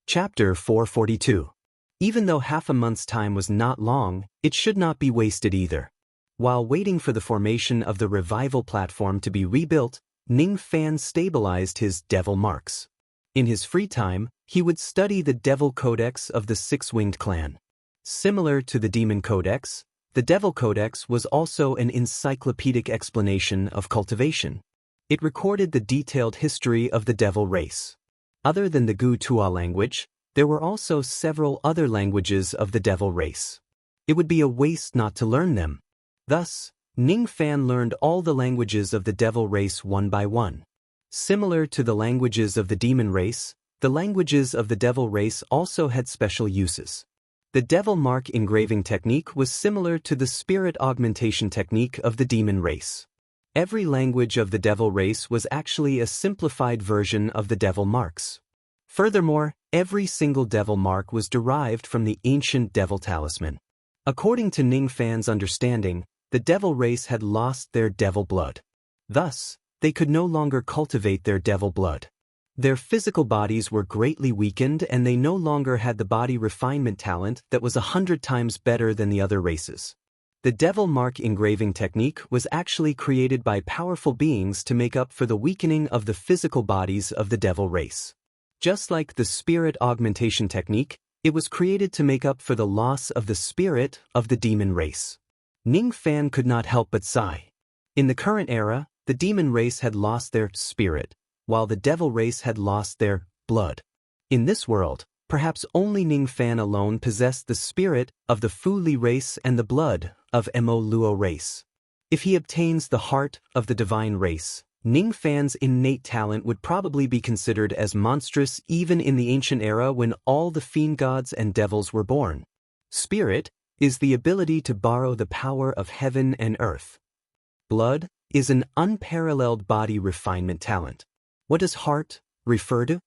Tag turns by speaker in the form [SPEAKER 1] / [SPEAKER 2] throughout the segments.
[SPEAKER 1] Chapter 442. Even though half a month's time was not long, it should not be wasted either. While waiting for the formation of the revival platform to be rebuilt, Ning Fan stabilized his devil marks. In his free time, he would study the Devil Codex of the Six-Winged Clan. Similar to the Demon Codex, the Devil Codex was also an encyclopedic explanation of cultivation. It recorded the detailed history of the devil race. Other than the Gu Tua language, there were also several other languages of the devil race. It would be a waste not to learn them. Thus, Ning Fan learned all the languages of the devil race one by one. Similar to the languages of the demon race, the languages of the devil race also had special uses. The devil mark engraving technique was similar to the spirit augmentation technique of the demon race. Every language of the devil race was actually a simplified version of the devil marks. Furthermore, every single devil mark was derived from the ancient devil talisman. According to Ning Fan's understanding, the devil race had lost their devil blood. Thus, they could no longer cultivate their devil blood. Their physical bodies were greatly weakened and they no longer had the body refinement talent that was 100 times better than the other races. The devil mark engraving technique was actually created by powerful beings to make up for the weakening of the physical bodies of the devil race. Just like the spirit augmentation technique, it was created to make up for the loss of the spirit of the demon race. Ning Fan could not help but sigh. In the current era, the demon race had lost their spirit, while the devil race had lost their blood. In this world, perhaps only Ning Fan alone possessed the spirit of the Fu Li race and the blood of Mo Luo race. If he obtains the heart of the divine race, Ning Fan's innate talent would probably be considered as monstrous even in the ancient era when all the fiend gods and devils were born. Spirit is the ability to borrow the power of heaven and earth. Blood is an unparalleled body refinement talent. What does heart refer to?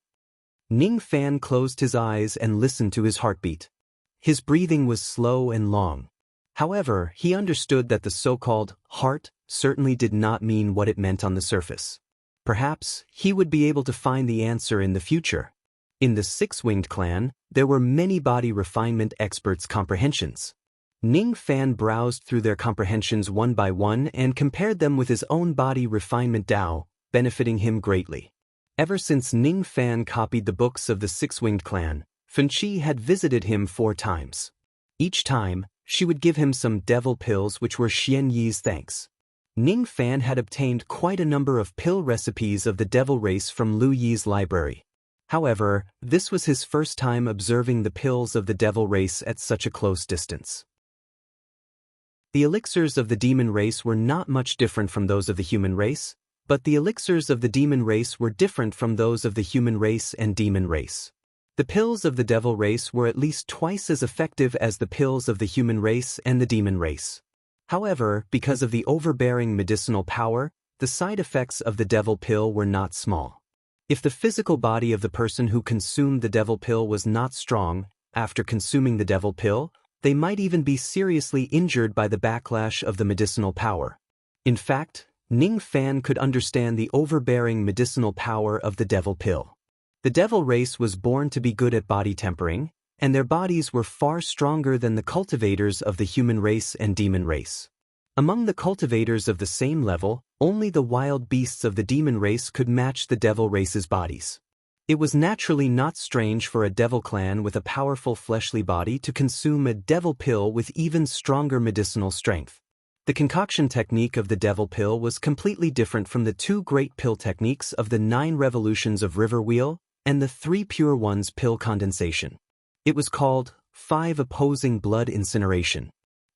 [SPEAKER 1] Ning Fan closed his eyes and listened to his heartbeat. His breathing was slow and long. However, he understood that the so-called heart certainly did not mean what it meant on the surface. Perhaps he would be able to find the answer in the future. In the Six-Winged Clan, there were many body refinement experts' comprehensions. Ning Fan browsed through their comprehensions one by one and compared them with his own body refinement Tao, benefiting him greatly. Ever since Ning Fan copied the books of the Six-Winged Clan, Fen Qi had visited him 4 times. Each time, she would give him some devil pills which were Xian Yi's thanks. Ning Fan had obtained quite a number of pill recipes of the devil race from Lu Yi's library. However, this was his first time observing the pills of the devil race at such a close distance. The elixirs of the demon race were not much different from those of the human race, but the elixirs of the demon race were different from those of the human race and demon race. The pills of the devil race were at least twice as effective as the pills of the human race and the demon race. However, because of the overbearing medicinal power, the side effects of the devil pill were not small. If the physical body of the person who consumed the devil pill was not strong, after consuming the devil pill, they might even be seriously injured by the backlash of the medicinal power. In fact, Ning Fan could understand the overbearing medicinal power of the devil pill. The devil race was born to be good at body tempering, and their bodies were far stronger than the cultivators of the human race and demon race. Among the cultivators of the same level, only the wild beasts of the demon race could match the devil race's bodies. It was naturally not strange for a devil clan with a powerful fleshly body to consume a devil pill with even stronger medicinal strength. The concoction technique of the devil pill was completely different from the 2 great pill techniques of the 9 revolutions of river wheel and the 3 pure ones pill condensation. It was called 5 opposing blood incineration.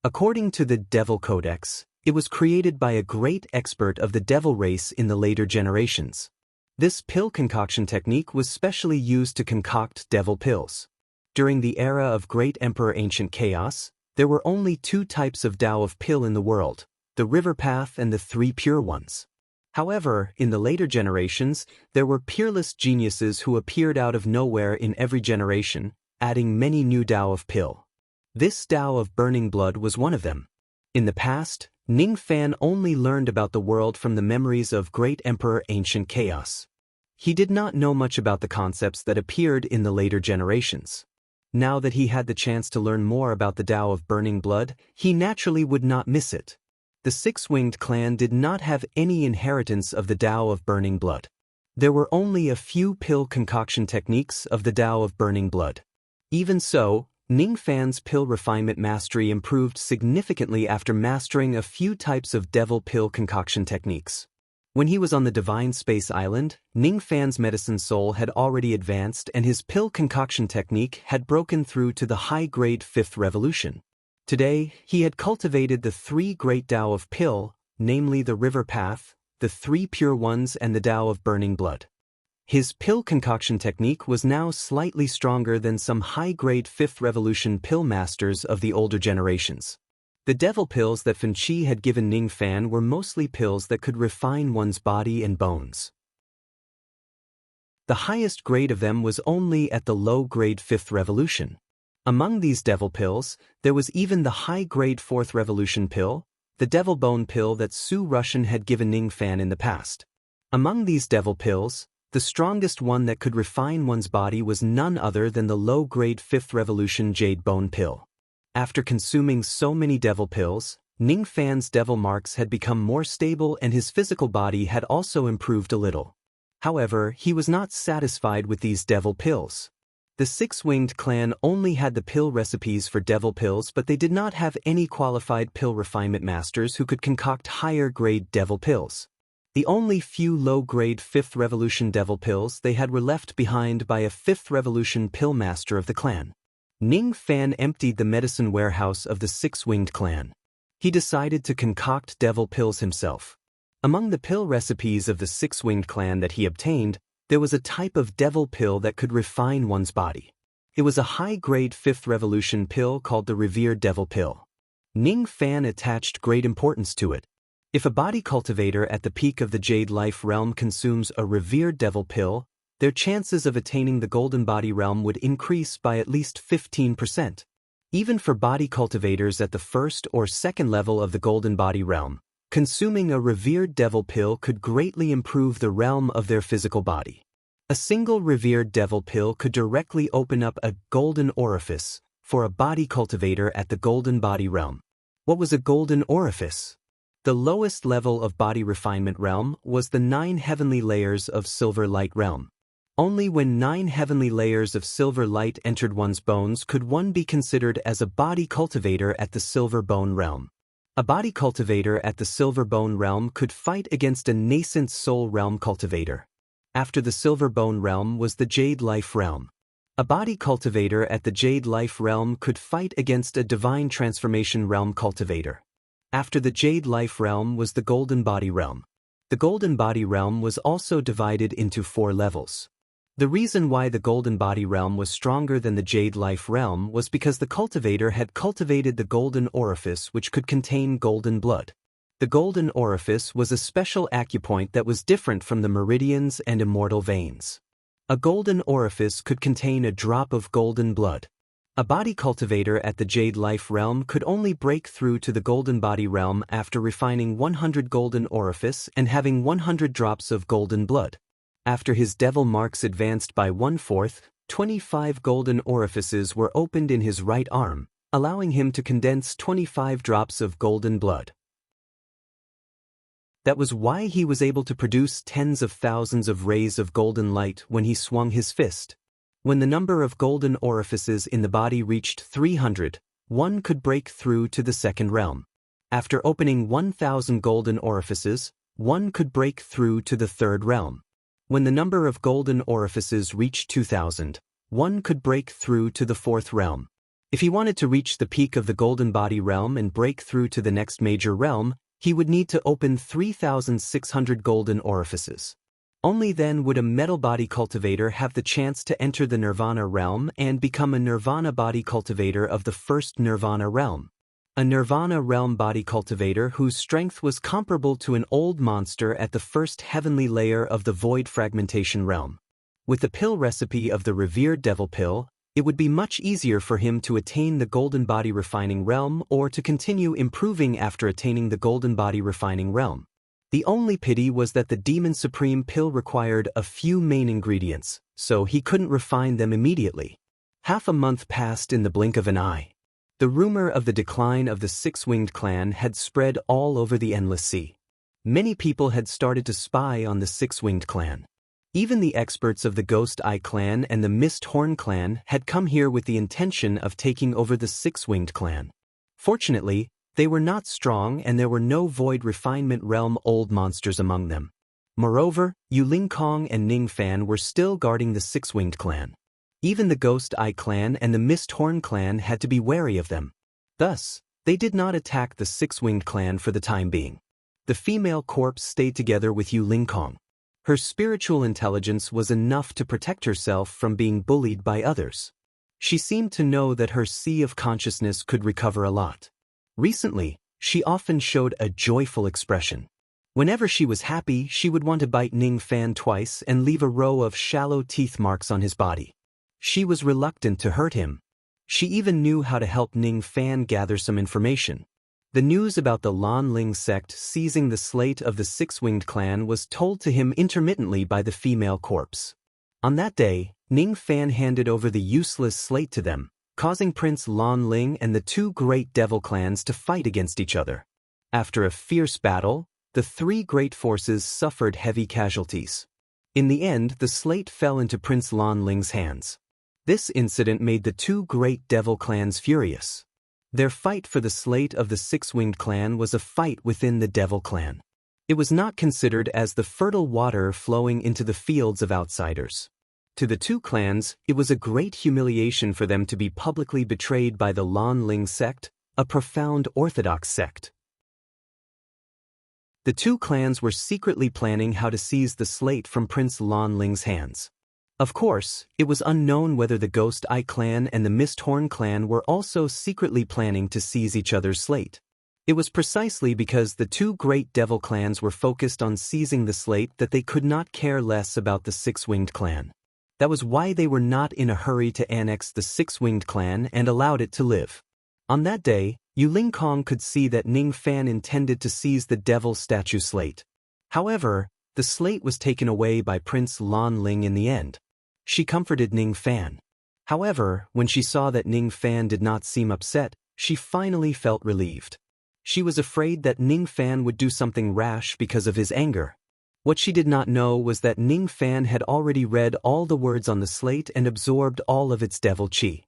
[SPEAKER 1] According to the Devil Codex, it was created by a great expert of the devil race in the later generations. This pill concoction technique was specially used to concoct devil pills. During the era of Great Emperor Ancient Chaos, there were only 2 types of Tao of pill in the world, the river path and the 3 pure ones. However, in the later generations, there were peerless geniuses who appeared out of nowhere in every generation, adding many new Tao of pill. This Tao of burning blood was one of them. In the past, Ning Fan only learned about the world from the memories of Great Emperor Ancient Chaos. He did not know much about the concepts that appeared in the later generations. Now that he had the chance to learn more about the Tao of Burning Blood, he naturally would not miss it. The Six-Winged Clan did not have any inheritance of the Tao of Burning Blood. There were only a few pill concoction techniques of the Tao of Burning Blood. Even so, Ning Fan's pill refinement mastery improved significantly after mastering a few types of devil pill concoction techniques. When he was on the Divine Space Island, Ning Fan's medicine soul had already advanced and his pill concoction technique had broken through to the high-grade 5th revolution. Today, he had cultivated the 3 great Tao of pill, namely the River Path, the 3 Pure Ones and the Tao of Burning Blood. His pill concoction technique was now slightly stronger than some high-grade 5th revolution pill masters of the older generations. The devil pills that Fan Chi had given Ning Fan were mostly pills that could refine one's body and bones. The highest grade of them was only at the low-grade 5th revolution. Among these devil pills, there was even the high-grade 4th revolution pill, the devil bone pill that Su Russian had given Ning Fan in the past. Among these devil pills, the strongest one that could refine one's body was none other than the low-grade 5th revolution jade bone pill. After consuming so many devil pills, Ning Fan's devil marks had become more stable and his physical body had also improved a little. However, he was not satisfied with these devil pills. The Six-Winged Clan only had the pill recipes for devil pills, but they did not have any qualified pill refinement masters who could concoct higher-grade devil pills. The only few low-grade 5th revolution devil pills they had were left behind by a 5th revolution pill master of the clan. Ning Fan emptied the medicine warehouse of the Six-Winged Clan. He decided to concoct devil pills himself. Among the pill recipes of the Six-Winged Clan that he obtained, there was a type of devil pill that could refine one's body. It was a high-grade 5th revolution pill called the Revered Devil Pill. Ning Fan attached great importance to it. If a body cultivator at the peak of the Jade Life realm consumes a Revered Devil Pill, their chances of attaining the Golden Body realm would increase by at least 15%. Even for body cultivators at the 1st or 2nd level of the Golden Body realm, consuming a Revered Devil Pill could greatly improve the realm of their physical body. A single Revered Devil Pill could directly open up a golden orifice for a body cultivator at the Golden Body realm. What was a golden orifice? The lowest level of body refinement realm was the 9 heavenly layers of Silver Light realm. Only when 9 heavenly layers of silver light entered one's bones could one be considered as a body cultivator at the Silver Bone realm. A body cultivator at the Silver Bone realm could fight against a nascent soul realm cultivator. After the Silver Bone realm was the Jade Life realm. A body cultivator at the Jade Life realm could fight against a Divine Transformation realm cultivator. After the Jade Life realm was the Golden Body realm. The Golden Body realm was also divided into 4 levels. The reason why the Golden Body realm was stronger than the Jade Life realm was because the cultivator had cultivated the Golden Orifice, which could contain golden blood. The Golden Orifice was a special acupoint that was different from the meridians and immortal veins. A Golden Orifice could contain a drop of golden blood. A body cultivator at the Jade Life realm could only break through to the Golden Body realm after refining 100 Golden Orifice and having 100 drops of golden blood. After his devil marks advanced by 1/4, 25 golden orifices were opened in his right arm, allowing him to condense 25 drops of golden blood. That was why he was able to produce tens of thousands of rays of golden light when he swung his fist. When the number of golden orifices in the body reached 300, one could break through to the 2nd realm. After opening 1,000 golden orifices, one could break through to the 3rd realm. When the number of golden orifices reached 2,000, one could break through to the 4th realm. If he wanted to reach the peak of the Golden Body realm and break through to the next major realm, he would need to open 3,600 golden orifices. Only then would a metal body cultivator have the chance to enter the Nirvana realm and become a Nirvana body cultivator of the 1st Nirvana realm. A Nirvana realm body cultivator whose strength was comparable to an old monster at the 1st heavenly layer of the Void Fragmentation realm. With the pill recipe of the Revered Devil Pill, it would be much easier for him to attain the Golden Body Refining realm or to continue improving after attaining the Golden Body Refining realm. The only pity was that the Demon Supreme pill required a few main ingredients, so he couldn't refine them immediately. Half a month passed in the blink of an eye. The rumor of the decline of the Six-Winged Clan had spread all over the Endless Sea. Many people had started to spy on the Six-Winged Clan. Even the experts of the Ghost Eye Clan and the Mist Horn Clan had come here with the intention of taking over the Six-Winged Clan. Fortunately, they were not strong and there were no Void Refinement Realm old monsters among them. Moreover, Yuling Kong and Ning Fan were still guarding the Six-Winged Clan. Even the Ghost Eye Clan and the Mist Horn Clan had to be wary of them. Thus, they did not attack the Six-Winged Clan for the time being. The female corpse stayed together with Yuling Kong. Her spiritual intelligence was enough to protect herself from being bullied by others. She seemed to know that her sea of consciousness could recover a lot. Recently, she often showed a joyful expression. Whenever she was happy, she would want to bite Ning Fan twice and leave a row of shallow teeth marks on his body. She was reluctant to hurt him. She even knew how to help Ning Fan gather some information. The news about the Lan Ling sect seizing the slate of the Six-Winged Clan was told to him intermittently by the female corpse. On that day, Ning Fan handed over the useless slate to them, causing Prince Lan Ling and the two great devil clans to fight against each other. After a fierce battle, the three great forces suffered heavy casualties. In the end, the slate fell into Prince Lan Ling's hands. This incident made the two great devil clans furious. Their fight for the slate of the Six-Winged Clan was a fight within the devil clan. It was not considered as the fertile water flowing into the fields of outsiders. To the two clans, it was a great humiliation for them to be publicly betrayed by the Lan Ling sect, a profound orthodox sect. The two clans were secretly planning how to seize the slate from Prince Lan Ling's hands. Of course, it was unknown whether the Ghost Eye Clan and the Mist Horn Clan were also secretly planning to seize each other's slate. It was precisely because the two great devil clans were focused on seizing the slate that they could not care less about the Six-Winged Clan. That was why they were not in a hurry to annex the Six-Winged Clan and allowed it to live. On that day, Yuling Kong could see that Ning Fan intended to seize the devil statue slate. However, the slate was taken away by Prince Lan Ling in the end. She comforted Ning Fan. However, when she saw that Ning Fan did not seem upset, she finally felt relieved. She was afraid that Ning Fan would do something rash because of his anger. What she did not know was that Ning Fan had already read all the words on the slate and absorbed all of its devil chi.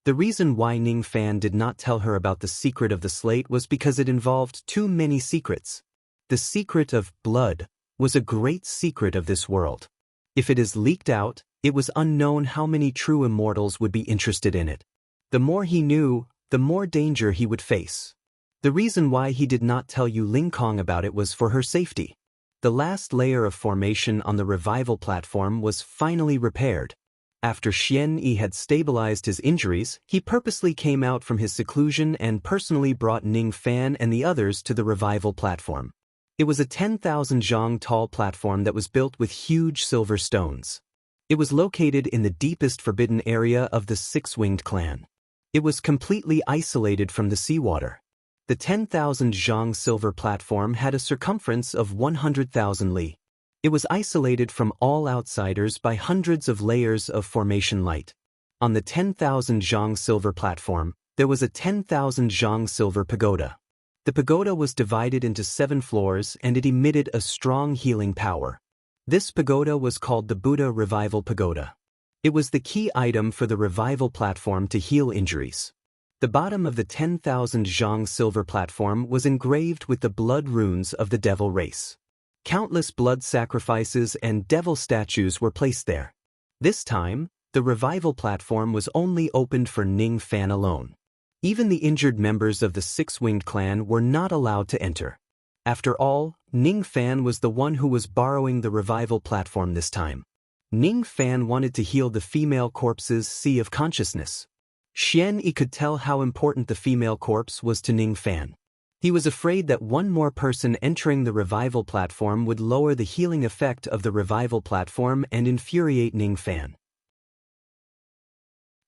[SPEAKER 1] The reason why Ning Fan did not tell her about the secret of the slate was because it involved too many secrets. The secret of blood was a great secret of this world. If it is leaked out, it was unknown how many true immortals would be interested in it. The more he knew, the more danger he would face. The reason why he did not tell Yuling Kong about it was for her safety. The last layer of formation on the revival platform was finally repaired. After Xian Yi had stabilized his injuries, he purposely came out from his seclusion and personally brought Ning Fan and the others to the revival platform. It was a 10,000 zhang tall platform that was built with huge silver stones. It was located in the deepest forbidden area of the Six-Winged Clan. It was completely isolated from the seawater. The 10,000 zhang silver platform had a circumference of 100,000 li. It was isolated from all outsiders by hundreds of layers of formation light. On the 10,000 zhang silver platform, there was a 10,000 zhang silver pagoda. The pagoda was divided into 7 floors and it emitted a strong healing power. This pagoda was called the Buddha Revival Pagoda. It was the key item for the revival platform to heal injuries. The bottom of the 10,000 zhang silver platform was engraved with the blood runes of the devil race. Countless blood sacrifices and devil statues were placed there. This time, the revival platform was only opened for Ning Fan alone. Even the injured members of the Six-Winged Clan were not allowed to enter. After all, Ning Fan was the one who was borrowing the revival platform this time. Ning Fan wanted to heal the female corpse's sea of consciousness. Xian Yi could tell how important the female corpse was to Ning Fan. He was afraid that one more person entering the revival platform would lower the healing effect of the revival platform and infuriate Ning Fan.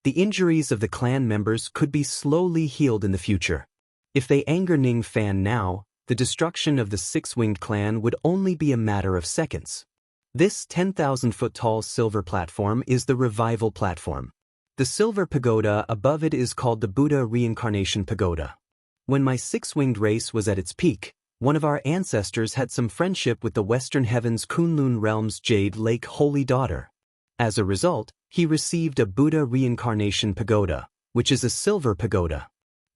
[SPEAKER 1] The injuries of the clan members could be slowly healed in the future. If they anger Ning Fan now, the destruction of the six-winged clan would only be a matter of seconds. This 10,000-foot-tall silver platform is the revival platform. The silver pagoda above it is called the Buddha Reincarnation Pagoda. When my six-winged race was at its peak, one of our ancestors had some friendship with the Western Heavens Kunlun Realm's Jade Lake Holy Daughter. As a result, he received a Buddha Reincarnation Pagoda, which is a silver pagoda.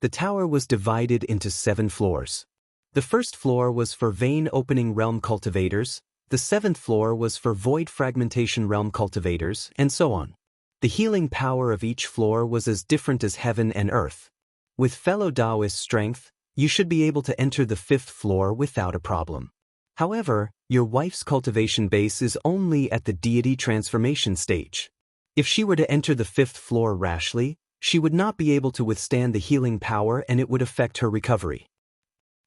[SPEAKER 1] The tower was divided into 7 floors. The first floor was for Vein Opening Realm cultivators, the 7th floor was for Void Fragmentation Realm cultivators, and so on. The healing power of each floor was as different as heaven and earth. With fellow Taoist strength, you should be able to enter the 5th floor without a problem. However, your wife's cultivation base is only at the deity transformation stage. If she were to enter the 5th floor rashly, she would not be able to withstand the healing power and it would affect her recovery.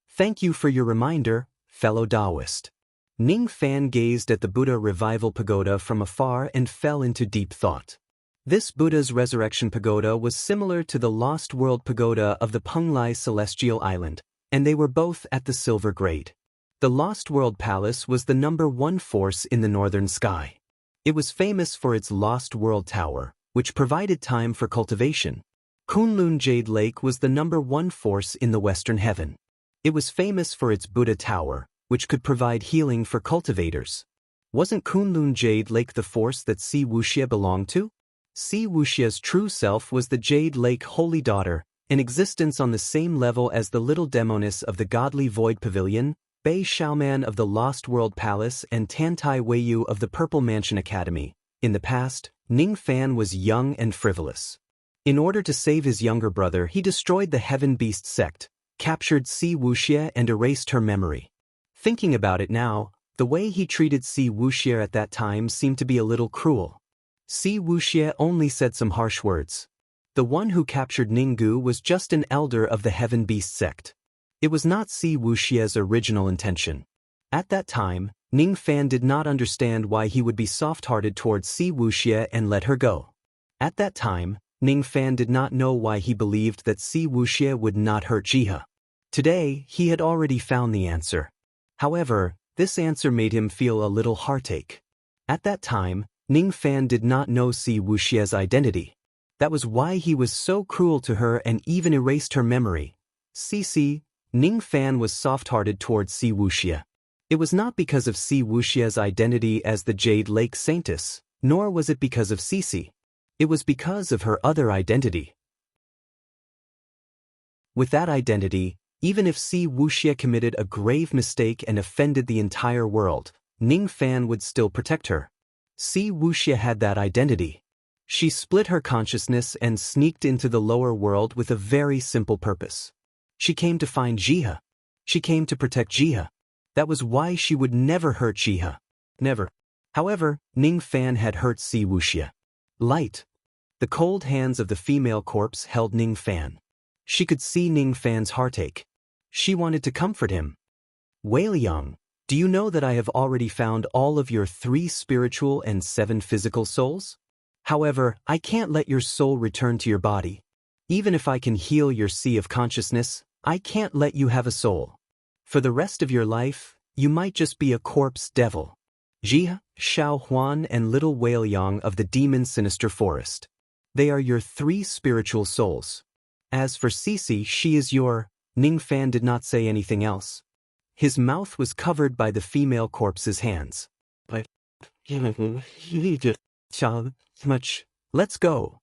[SPEAKER 1] Thank you for your reminder, fellow Taoist. Ning Fan gazed at the Buddha Revival Pagoda from afar and fell into deep thought. This Buddha's Resurrection Pagoda was similar to the Lost World Pagoda of the Penglai Celestial Island, and they were both at the silver grade. The Lost World Palace was the #1 force in the northern sky. It was famous for its Lost World Tower, which provided time for cultivation. Kunlun Jade Lake was the #1 force in the western heaven. It was famous for its Buddha Tower, which could provide healing for cultivators. Wasn't Kunlun Jade Lake the force that Si Wuxia belonged to? Si Wuxia's true self was the Jade Lake Holy Daughter, in existence on the same level as the little demoness of the Godly Void Pavilion, Bei Xiaoman of the Lost World Palace and Tantai Weiyu of the Purple Mansion Academy. In the past, Ning Fan was young and frivolous. In order to save his younger brother, he destroyed the Heaven Beast sect, captured Si Wuxia and erased her memory. Thinking about it now, the way he treated Si Wuxia at that time seemed to be a little cruel. Si Wuxia only said some harsh words. The one who captured Ninggu was just an elder of the Heaven Beast sect. It was not Si Wuxia's original intention. At that time, Ning Fan did not understand why he would be soft-hearted towards Si Wuxia and let her go. At that time, Ning Fan did not know why he believed that Si Wuxia would not hurt Jihe. Today, he had already found the answer. However, this answer made him feel a little heartache. At that time, Ning Fan did not know Si Wuxia's identity. That was why he was so cruel to her and even erased her memory. Ning Fan was soft-hearted towards Si Wuxia. It was not because of Si Wuxia's identity as the Jade Lake Saintess, nor was it because of Cici. It was because of her other identity. With that identity, even if Si Wuxia committed a grave mistake and offended the entire world, Ning Fan would still protect her. Si Wuxia had that identity. She split her consciousness and sneaked into the lower world with a very simple purpose. She came to find Jihe. She came to protect Jihe. That was why she would never hurt Jihe. Never. However, Ning Fan had hurt Si Wuxia. Light. The cold hands of the female corpse held Ning Fan. She could see Ning Fan's heartache. She wanted to comfort him. Weiliang, do you know that I have already found all of your 3 spiritual and 7 physical souls? However, I can't let your soul return to your body. Even if I can heal your sea of consciousness, I can't let you have a soul. For the rest of your life, you might just be a corpse devil. Jihe, Xiao Huan and little Weiliang of the Demon Sinister Forest. They are your 3 spiritual souls. As for Cici, she is your... Ning Fan did not say anything else. His mouth was covered by the female corpse's hands. Let's go.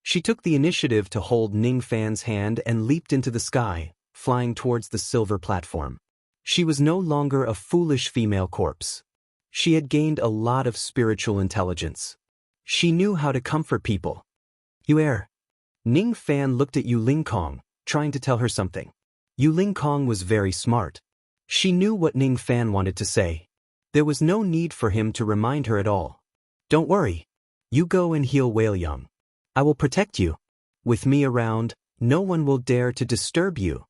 [SPEAKER 1] She took the initiative to hold Ning Fan's hand and leaped into the sky, flying towards the silver platform. She was no longer a foolish female corpse. She had gained a lot of spiritual intelligence. She knew how to comfort people. You err. Ning Fan looked at Yu Lingkong, trying to tell her something. Yu Lingkong was very smart. She knew what Ning Fan wanted to say. There was no need for him to remind her at all. Don't worry. You go and heal Weiliang. I will protect you. With me around, no one will dare to disturb you.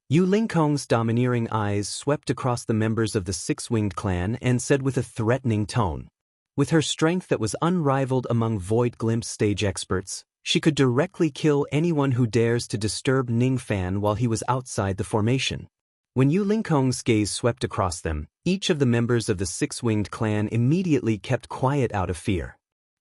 [SPEAKER 1] Yu Lingkong's domineering eyes swept across the members of the Six-Winged Clan and said with a threatening tone. With her strength that was unrivaled among Void Glimpse stage experts, she could directly kill anyone who dares to disturb Ning Fan while he was outside the formation. When Yu Lingkong's gaze swept across them, each of the members of the six-winged clan immediately kept quiet out of fear.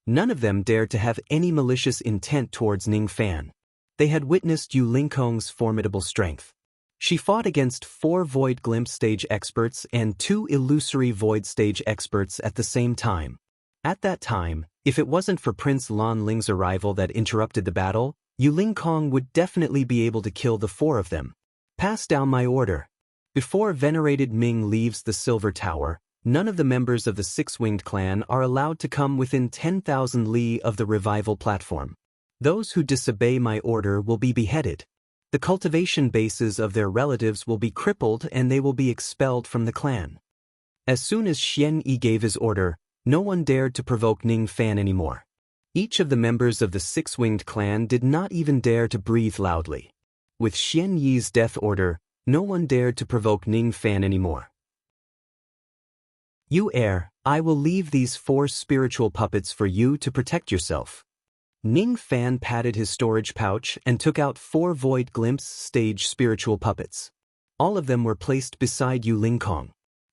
[SPEAKER 1] None of them dared to have any malicious intent towards Ning Fan. They had witnessed Yu Lingkong's formidable strength. She fought against 4 Void Glimpse stage experts and 2 Illusory Void stage experts at the same time. At that time, if it wasn't for Prince Lan Ling's arrival that interrupted the battle, Yu Lingkong would definitely be able to kill the 4 of them. Pass down my order. Before venerated Ming leaves the Silver Tower, none of the members of the six-winged clan are allowed to come within 10,000 li of the revival platform. Those who disobey my order will be beheaded. The cultivation bases of their relatives will be crippled and they will be expelled from the clan. As soon as Xian Yi gave his order, no one dared to provoke Ning Fan anymore. Each of the members of the six-winged clan did not even dare to breathe loudly. With Xian Yi's death order, no one dared to provoke Ning Fan anymore. You heir, I will leave these 4 spiritual puppets for you to protect yourself. Ning Fan patted his storage pouch and took out 4 Void Glimpse stage spiritual puppets. All of them were placed beside Yu Lingkong.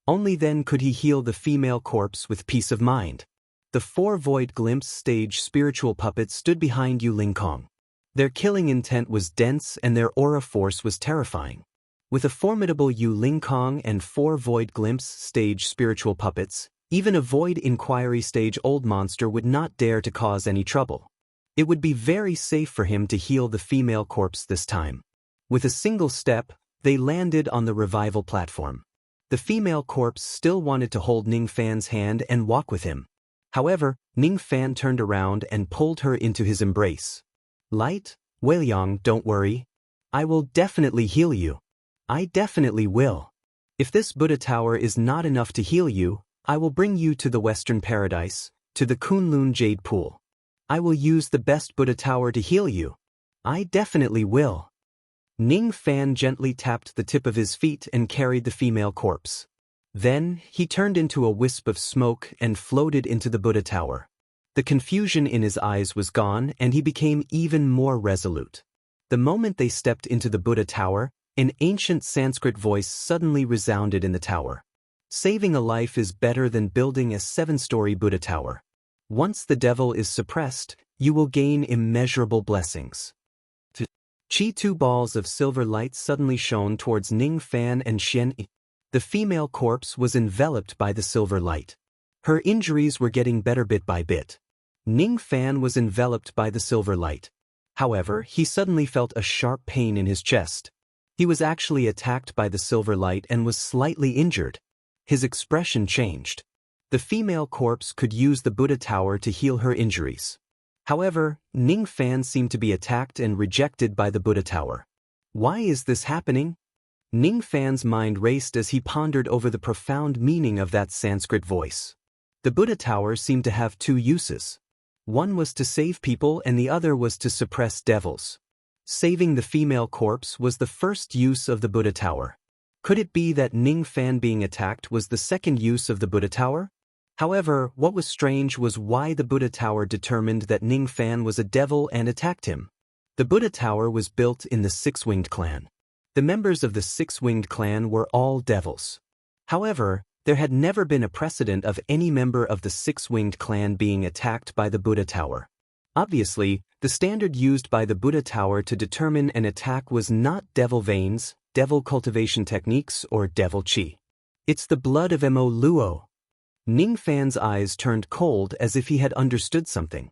[SPEAKER 1] Only then could he heal the female corpse with peace of mind. The 4 Void Glimpse stage spiritual puppets stood behind Yu Lingkong. Their killing intent was dense and their aura force was terrifying. With a formidable Yu Lingkong and 4 Void Glimpse stage spiritual puppets, even a Void Inquiry stage old monster would not dare to cause any trouble. It would be very safe for him to heal the female corpse this time. With a single step, they landed on the revival platform. The female corpse still wanted to hold Ning Fan's hand and walk with him. However, Ning Fan turned around and pulled her into his embrace. Light, Weiliang, don't worry. I will definitely heal you. I definitely will. If this Buddha Tower is not enough to heal you, I will bring you to the Western Paradise, to the Kunlun Jade Pool. I will use the best Buddha Tower to heal you. I definitely will. Ning Fan gently tapped the tip of his feet and carried the female corpse. Then, he turned into a wisp of smoke and floated into the Buddha Tower. The confusion in his eyes was gone and he became even more resolute. The moment they stepped into the Buddha Tower, an ancient Sanskrit voice suddenly resounded in the tower. Saving a life is better than building a 7-story Buddha Tower. Once the devil is suppressed, you will gain immeasurable blessings. 2 balls of silver light suddenly shone towards Ning Fan and Xian Yi. The female corpse was enveloped by the silver light. Her injuries were getting better bit by bit. Ning Fan was enveloped by the silver light. However, he suddenly felt a sharp pain in his chest. He was actually attacked by the silver light and was slightly injured. His expression changed. The female corpse could use the Buddha Tower to heal her injuries. However, Ning Fan seemed to be attacked and rejected by the Buddha Tower. Why is this happening? Ning Fan's mind raced as he pondered over the profound meaning of that Sanskrit voice. The Buddha Tower seemed to have 2 uses. One was to save people and the other was to suppress devils. Saving the female corpse was the first use of the Buddha Tower. Could it be that Ning Fan being attacked was the second use of the Buddha Tower? However, what was strange was why the Buddha Tower determined that Ning Fan was a devil and attacked him. The Buddha Tower was built in the Six-Winged Clan. The members of the Six-Winged Clan were all devils. However, there had never been a precedent of any member of the Six-Winged Clan being attacked by the Buddha Tower. Obviously, the standard used by the Buddha Tower to determine an attack was not devil veins, devil cultivation techniques, or devil chi. It's the blood of Mo Luo. Ning Fan's eyes turned cold as if he had understood something.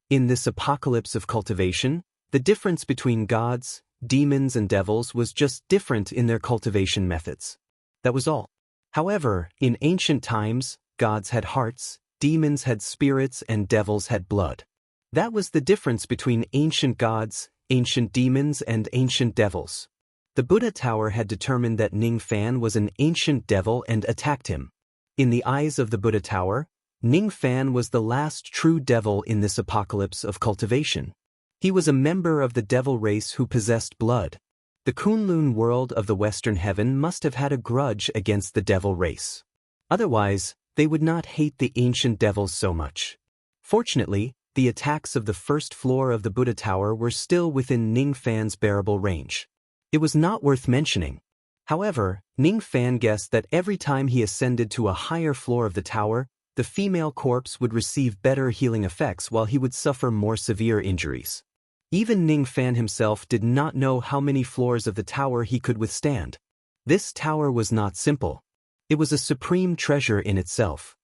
[SPEAKER 1] In this apocalypse of cultivation, the difference between gods, demons, and devils was just different in their cultivation methods. That was all. However, in ancient times, gods had hearts, demons had spirits, and devils had blood. That was the difference between ancient gods, ancient demons, and ancient devils. The Buddha Tower had determined that Ning Fan was an ancient devil and attacked him. In the eyes of the Buddha Tower, Ning Fan was the last true devil in this apocalypse of cultivation. He was a member of the devil race who possessed blood. The Kunlun world of the Western Heaven must have had a grudge against the devil race. Otherwise, they would not hate the ancient devils so much. Fortunately, the attacks of the first floor of the Buddha Tower were still within Ning Fan's bearable range. It was not worth mentioning. However, Ning Fan guessed that every time he ascended to a higher floor of the tower, the female corpse would receive better healing effects while he would suffer more severe injuries. Even Ning Fan himself did not know how many floors of the tower he could withstand. This tower was not simple. It was a supreme treasure in itself.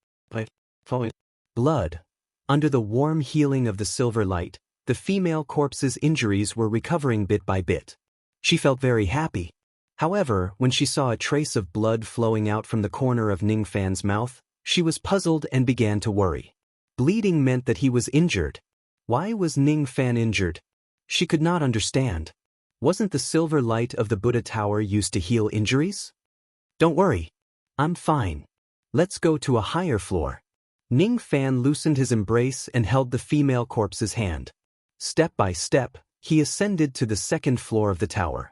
[SPEAKER 1] Blood. Under the warm healing of the silver light, the female corpse's injuries were recovering bit by bit. She felt very happy. However, when she saw a trace of blood flowing out from the corner of Ning Fan's mouth, she was puzzled and began to worry. Bleeding meant that he was injured. Why was Ning Fan injured? She could not understand. Wasn't the silver light of the Buddha Tower used to heal injuries? Don't worry. I'm fine. Let's go to a higher floor. Ning Fan loosened his embrace and held the female corpse's hand. Step by step, he ascended to the second floor of the tower.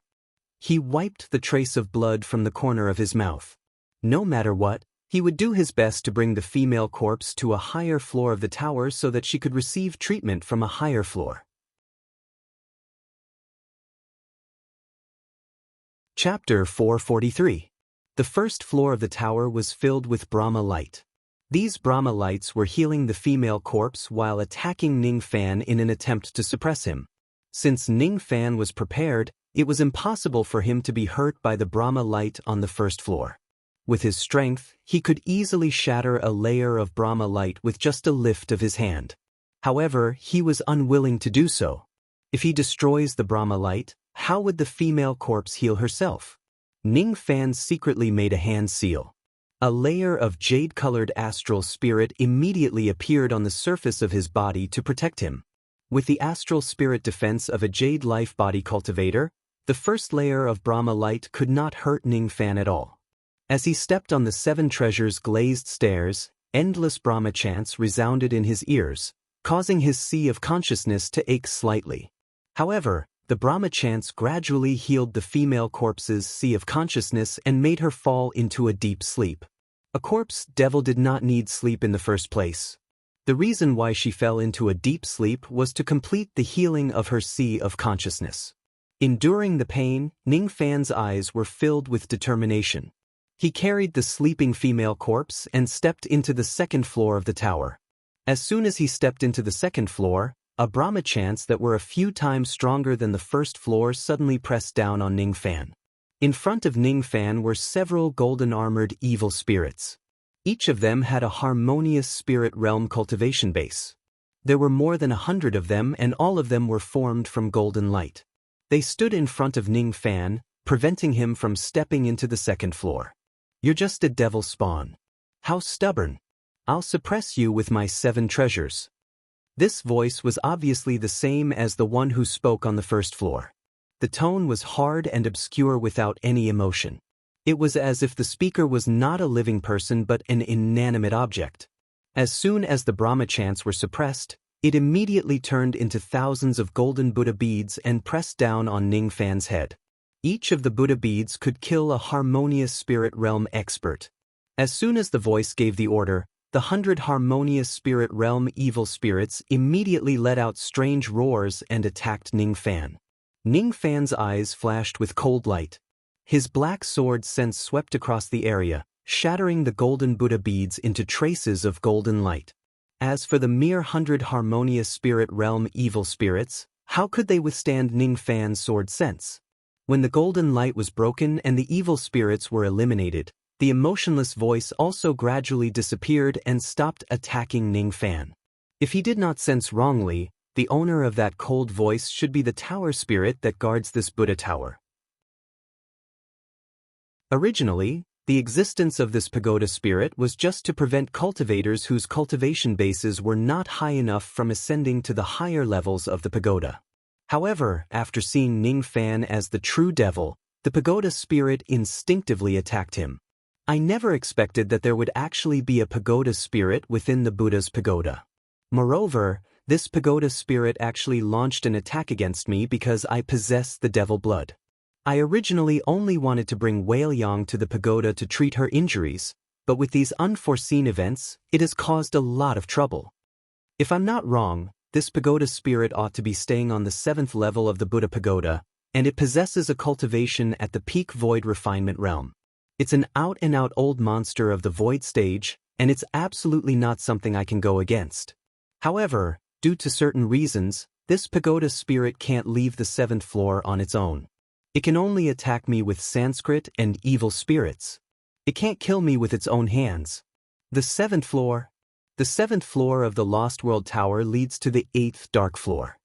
[SPEAKER 1] He wiped the trace of blood from the corner of his mouth. No matter what, he would do his best to bring the female corpse to a higher floor of the tower so that she could receive treatment from a higher floor. Chapter 443. The first floor of the tower was filled with Brahma light. These Brahma lights were healing the female corpse while attacking Ning Fan in an attempt to suppress him. Since Ning Fan was prepared, it was impossible for him to be hurt by the Brahma light on the first floor. With his strength, he could easily shatter a layer of Brahma light with just a lift of his hand. However, he was unwilling to do so. If he destroys the Brahma light, how would the female corpse heal herself? Ning Fan secretly made a hand seal. A layer of jade-colored astral spirit immediately appeared on the surface of his body to protect him. With the astral spirit defense of a jade life body cultivator, the first layer of Brahma light could not hurt Ning Fan at all. As he stepped on the seven treasures' glazed stairs, endless Brahma chants resounded in his ears, causing his sea of consciousness to ache slightly. However, the Brahma chants gradually healed the female corpse's sea of consciousness and made her fall into a deep sleep. A corpse devil did not need sleep in the first place. The reason why she fell into a deep sleep was to complete the healing of her sea of consciousness. Enduring the pain, Ning Fan's eyes were filled with determination. He carried the sleeping female corpse and stepped into the second floor of the tower. As soon as he stepped into the second floor, a Brahma chants that were a few times stronger than the first floor suddenly pressed down on Ning Fan. In front of Ning Fan were several golden-armored evil spirits. Each of them had a harmonious spirit realm cultivation base. There were more than 100 of them, and all of them were formed from golden light. They stood in front of Ning Fan, preventing him from stepping into the second floor. You're just a devil spawn. How stubborn. I'll suppress you with my 7 treasures. This voice was obviously the same as the one who spoke on the first floor. The tone was hard and obscure without any emotion. It was as if the speaker was not a living person but an inanimate object. As soon as the Brahma chants were suppressed, it immediately turned into thousands of golden Buddha beads and pressed down on Ning Fan's head. Each of the Buddha beads could kill a harmonious spirit realm expert. As soon as the voice gave the order, the 100 harmonious spirit realm evil spirits immediately let out strange roars and attacked Ning Fan. Ning Fan's eyes flashed with cold light. His black sword sense swept across the area, shattering the golden Buddha beads into traces of golden light. As for the mere 100 harmonious spirit realm evil spirits, how could they withstand Ning Fan's sword sense? When the golden light was broken and the evil spirits were eliminated, the emotionless voice also gradually disappeared and stopped attacking Ning Fan. If he did not sense wrongly, the owner of that cold voice should be the tower spirit that guards this Buddha tower. Originally, the existence of this pagoda spirit was just to prevent cultivators whose cultivation bases were not high enough from ascending to the higher levels of the pagoda. However, after seeing Ning Fan as the true devil, the pagoda spirit instinctively attacked him. I never expected that there would actually be a pagoda spirit within the Buddha's pagoda. Moreover, this pagoda spirit actually launched an attack against me because I possess the devil blood. I originally only wanted to bring Whale Yang to the pagoda to treat her injuries, but with these unforeseen events, it has caused a lot of trouble. If I'm not wrong, this pagoda spirit ought to be staying on the 7th level of the Buddha pagoda, and it possesses a cultivation at the peak void refinement realm. It's an out-and-out old monster of the void stage, and it's absolutely not something I can go against. However, due to certain reasons, this pagoda spirit can't leave the 7th floor on its own. It can only attack me with Sanskrit and evil spirits. It can't kill me with its own hands. The 7th floor. The 7th floor of the Lost World Tower leads to the 8th dark floor.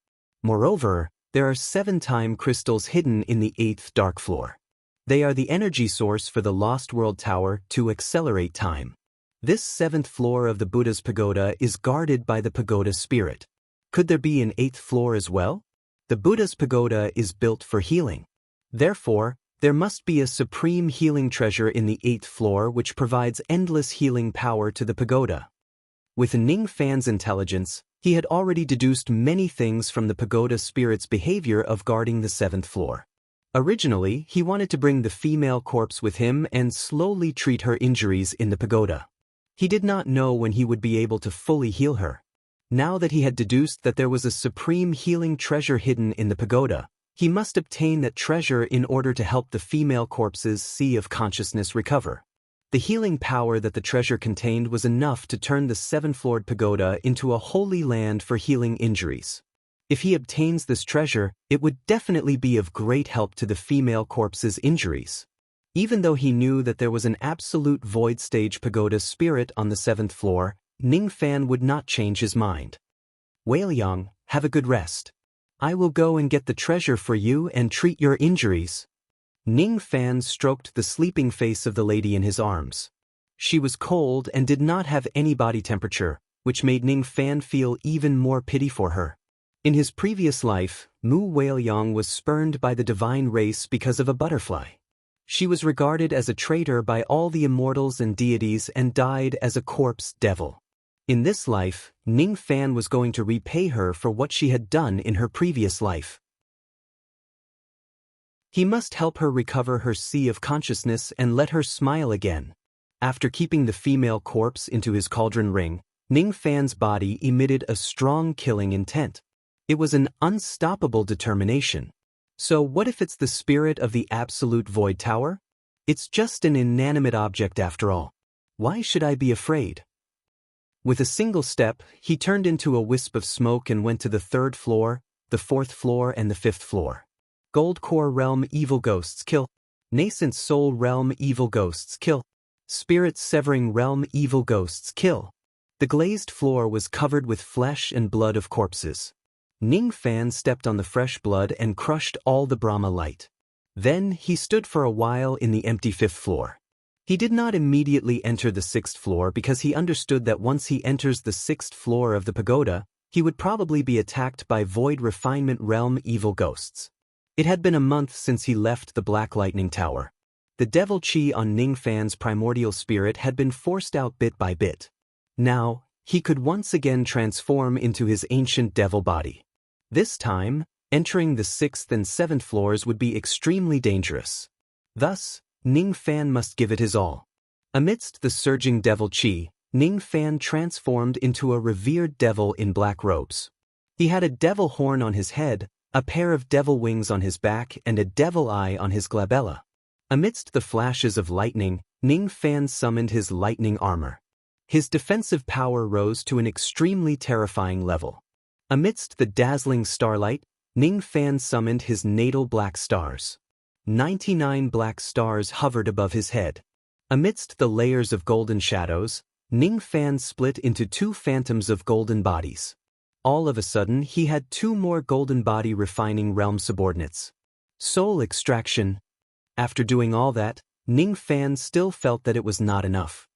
[SPEAKER 1] Moreover, there are 7 time crystals hidden in the 8th dark floor. They are the energy source for the Lost World Tower to accelerate time. This 7th floor of the Buddha's pagoda is guarded by the pagoda spirit. Could there be an 8th floor as well? The Buddha's pagoda is built for healing. Therefore, there must be a supreme healing treasure in the 8th floor which provides endless healing power to the pagoda. With Ning Fan's intelligence, he had already deduced many things from the pagoda spirit's behavior of guarding the 7th floor. Originally, he wanted to bring the female corpse with him and slowly treat her injuries in the pagoda. He did not know when he would be able to fully heal her. Now that he had deduced that there was a supreme healing treasure hidden in the pagoda, he must obtain that treasure in order to help the female corpse's sea of consciousness recover. The healing power that the treasure contained was enough to turn the 7th-floored pagoda into a holy land for healing injuries. If he obtains this treasure, it would definitely be of great help to the female corpse's injuries. Even though he knew that there was an absolute void stage pagoda spirit on the 7th floor, Ning Fan would not change his mind. Wei-Liang, have a good rest. I will go and get the treasure for you and treat your injuries. Ning Fan stroked the sleeping face of the lady in his arms. She was cold and did not have any body temperature, which made Ning Fan feel even more pity for her. In his previous life, Mu Wei-Liang was spurned by the divine race because of a butterfly. She was regarded as a traitor by all the immortals and deities and died as a corpse devil. In this life, Ning Fan was going to repay her for what she had done in her previous life. He must help her recover her sea of consciousness and let her smile again. After keeping the female corpse into his cauldron ring, Ning Fan's body emitted a strong killing intent. It was an unstoppable determination. So what if it's the spirit of the Absolute Void Tower? It's just an inanimate object after all. Why should I be afraid? With a single step, he turned into a wisp of smoke and went to the 3rd floor, the 4th floor and the 5th floor. Gold Core Realm Evil Ghosts kill. Nascent Soul Realm Evil Ghosts kill. Spirit Severing Realm Evil Ghosts kill. The glazed floor was covered with flesh and blood of corpses. Ning Fan stepped on the fresh blood and crushed all the Brahma light. Then he stood for a while in the empty 5th floor. He did not immediately enter the 6th floor because he understood that once he enters the 6th floor of the pagoda, he would probably be attacked by Void Refinement Realm Evil Ghosts. It had been a month since he left the Black Lightning Tower. The devil chi on Ning Fan's primordial spirit had been forced out bit by bit. Now, he could once again transform into his ancient devil body. This time, entering the 6th and 7th floors would be extremely dangerous. Thus, Ning Fan must give it his all. Amidst the surging devil chi, Ning Fan transformed into a revered devil in black robes. He had a devil horn on his head, a pair of devil wings on his back and a devil eye on his glabella. Amidst the flashes of lightning, Ning Fan summoned his lightning armor. His defensive power rose to an extremely terrifying level. Amidst the dazzling starlight, Ning Fan summoned his natal black stars. 99 black stars hovered above his head. Amidst the layers of golden shadows, Ning Fan split into 2 phantoms of golden bodies. All of a sudden, he had 2 more golden body refining realm subordinates. Soul extraction. After doing all that, Ning Fan still felt that it was not enough.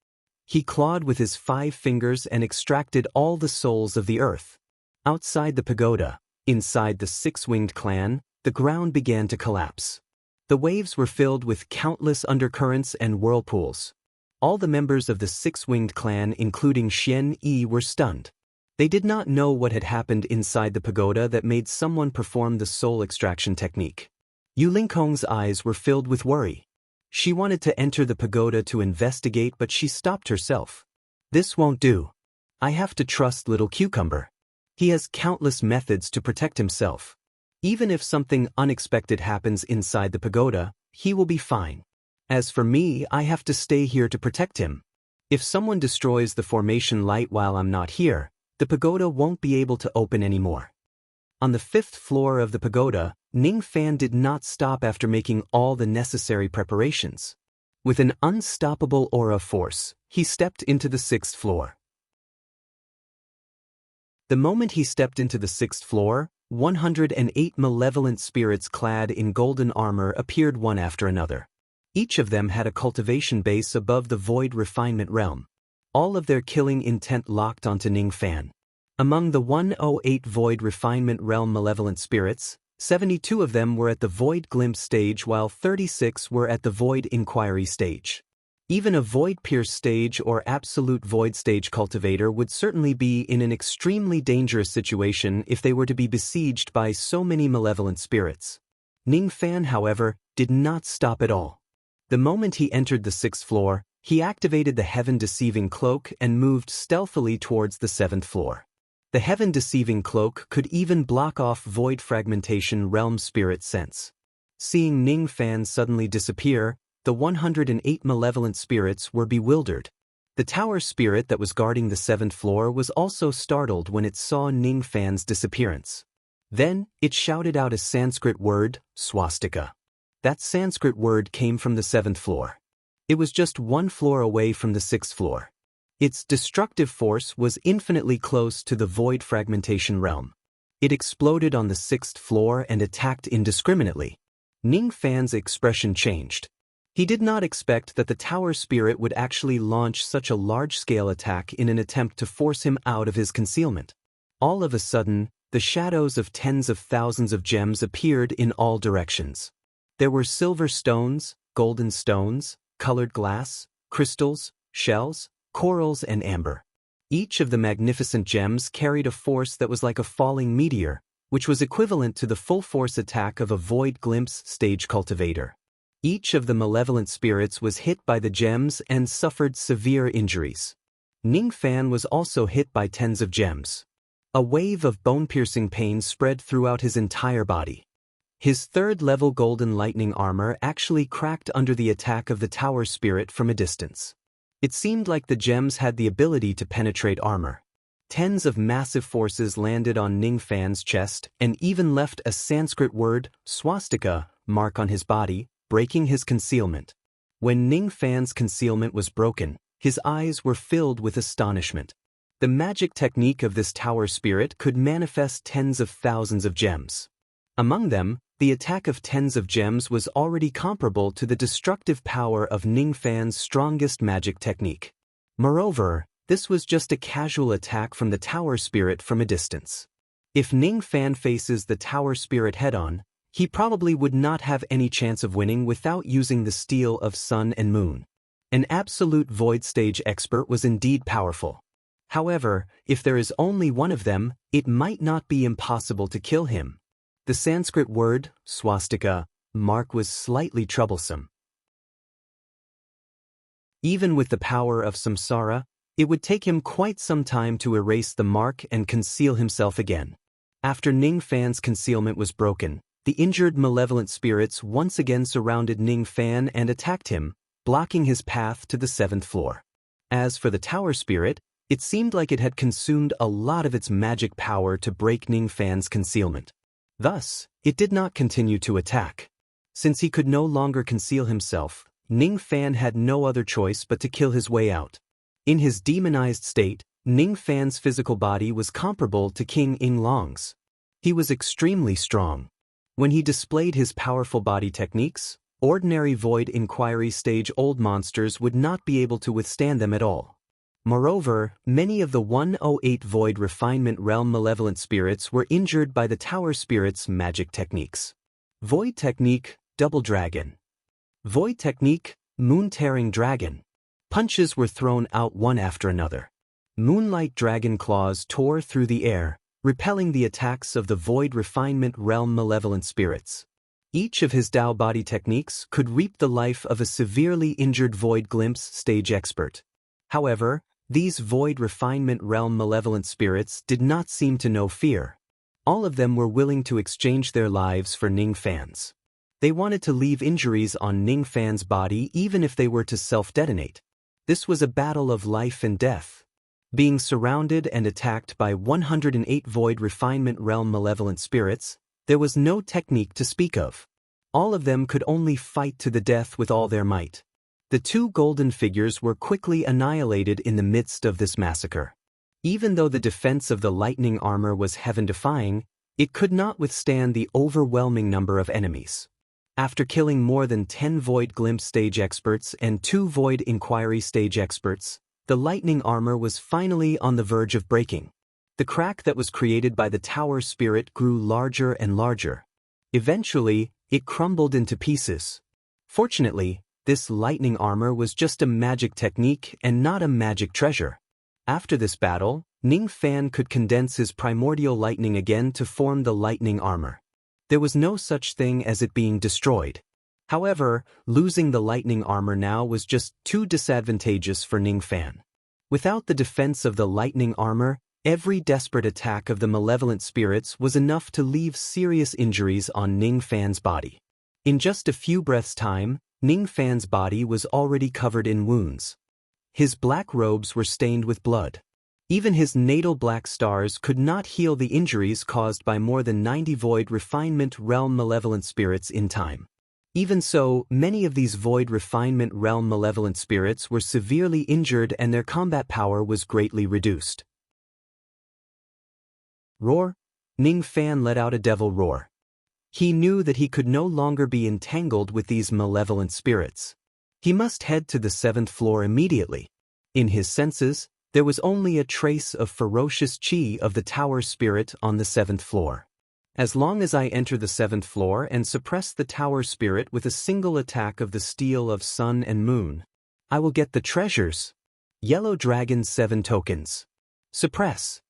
[SPEAKER 1] He clawed with his 5 fingers and extracted all the souls of the earth. Outside the pagoda, inside the 6-winged clan, the ground began to collapse. The waves were filled with countless undercurrents and whirlpools. All the members of the 6-winged clan, including Xian Yi, were stunned. They did not know what had happened inside the pagoda that made someone perform the soul extraction technique. Yu Lingkong's eyes were filled with worry. She wanted to enter the pagoda to investigate, but she stopped herself. This won't do. I have to trust Little Cucumber. He has countless methods to protect himself. Even if something unexpected happens inside the pagoda, he will be fine. As for me, I have to stay here to protect him. If someone destroys the formation light while I'm not here, the pagoda won't be able to open anymore. On the 5th floor of the pagoda, Ning Fan did not stop after making all the necessary preparations. With an unstoppable aura force, he stepped into the 6th floor. The moment he stepped into the 6th floor, 108 malevolent spirits clad in golden armor appeared one after another. Each of them had a cultivation base above the void refinement realm. All of their killing intent locked onto Ning Fan. Among the 108 void refinement realm malevolent spirits, 72 of them were at the void glimpse stage while 36 were at the void inquiry stage. Even a void pierce stage or absolute void stage cultivator would certainly be in an extremely dangerous situation if they were to be besieged by so many malevolent spirits. Ning Fan, however, did not stop at all. The moment he entered the 6th floor, he activated the heaven-deceiving cloak and moved stealthily towards the 7th floor. The heaven-deceiving cloak could even block off void fragmentation realm spirit sense. Seeing Ning Fan suddenly disappear, the 108 malevolent spirits were bewildered. The tower spirit that was guarding the 7th floor was also startled when it saw Ning Fan's disappearance. Then, it shouted out a Sanskrit word, swastika. That Sanskrit word came from the 7th floor. It was just one floor away from the 6th floor. Its destructive force was infinitely close to the void fragmentation realm. It exploded on the 6th floor and attacked indiscriminately. Ning Fan's expression changed. He did not expect that the tower spirit would actually launch such a large-scale attack in an attempt to force him out of his concealment. All of a sudden, the shadows of tens of thousands of gems appeared in all directions. There were silver stones, golden stones, colored glass, crystals, shells, corals, and amber. Each of the magnificent gems carried a force that was like a falling meteor, which was equivalent to the full force attack of a void glimpse stage cultivator. Each of the malevolent spirits was hit by the gems and suffered severe injuries. Ning Fan was also hit by tens of gems. A wave of bone-piercing pain spread throughout his entire body. His 3rd-level golden lightning armor actually cracked under the attack of the tower spirit from a distance. It seemed like the gems had the ability to penetrate armor. Tens of massive forces landed on Ning Fan's chest and even left a Sanskrit word, swastika, mark on his body, breaking his concealment. When Ning Fan's concealment was broken, his eyes were filled with astonishment. The magic technique of this tower spirit could manifest tens of thousands of gems. Among them, the attack of tens of gems was already comparable to the destructive power of Ning Fan's strongest magic technique. Moreover, this was just a casual attack from the tower spirit from a distance. If Ning Fan faces the tower spirit head-on, he probably would not have any chance of winning without using the steel of sun and moon. An absolute void stage expert was indeed powerful. However, if there is only one of them, it might not be impossible to kill him. The Sanskrit word, swastika, mark was slightly troublesome. Even with the power of samsara, it would take him quite some time to erase the mark and conceal himself again. After Ning Fan's concealment was broken, the injured malevolent spirits once again surrounded Ning Fan and attacked him, blocking his path to the 7th floor. As for the tower spirit, it seemed like it had consumed a lot of its magic power to break Ning Fan's concealment. Thus, it did not continue to attack. Since he could no longer conceal himself, Ning Fan had no other choice but to kill his way out. In his demonized state, Ning Fan's physical body was comparable to King Ing Long's. He was extremely strong. When he displayed his powerful body techniques, ordinary void inquiry stage old monsters would not be able to withstand them at all. Moreover, many of the 108 void refinement realm malevolent spirits were injured by the tower spirit's magic techniques. Void technique, double dragon. Void technique, moon-tearing dragon. Punches were thrown out one after another. Moonlight dragon claws tore through the air, repelling the attacks of the void refinement realm malevolent spirits. Each of his Tao body techniques could reap the life of a severely injured void glimpse stage expert. However, these void refinement realm malevolent spirits did not seem to know fear. All of them were willing to exchange their lives for Ning Fan's. They wanted to leave injuries on Ning Fan's body even if they were to self-detonate. This was a battle of life and death. Being surrounded and attacked by 108 Void Refinement Realm malevolent spirits, there was no technique to speak of. All of them could only fight to the death with all their might. The two golden figures were quickly annihilated in the midst of this massacre. Even though the defense of the lightning armor was heaven-defying, it could not withstand the overwhelming number of enemies. After killing more than 10 Void Glimpse stage experts and 2 Void Inquiry stage experts, the lightning armor was finally on the verge of breaking. The crack that was created by the tower spirit grew larger and larger. Eventually, it crumbled into pieces. Fortunately, this lightning armor was just a magic technique and not a magic treasure. After this battle, Ning Fan could condense his primordial lightning again to form the lightning armor. There was no such thing as it being destroyed. However, losing the lightning armor now was just too disadvantageous for Ning Fan. Without the defense of the lightning armor, every desperate attack of the malevolent spirits was enough to leave serious injuries on Ning Fan's body. In just a few breaths' time, Ning Fan's body was already covered in wounds. His black robes were stained with blood. Even his natal black stars could not heal the injuries caused by more than 90 Void Refinement Realm malevolent spirits in time. Even so, many of these Void Refinement Realm malevolent spirits were severely injured and their combat power was greatly reduced. Roar! Ning Fan let out a devil roar. He knew that he could no longer be entangled with these malevolent spirits. He must head to the 7th floor immediately. In his senses, there was only a trace of ferocious chi of the tower spirit on the 7th floor. As long as I enter the 7th floor and suppress the tower spirit with a single attack of the steel of sun and moon, I will get the treasures. Yellow Dragon's 7 tokens. Suppress.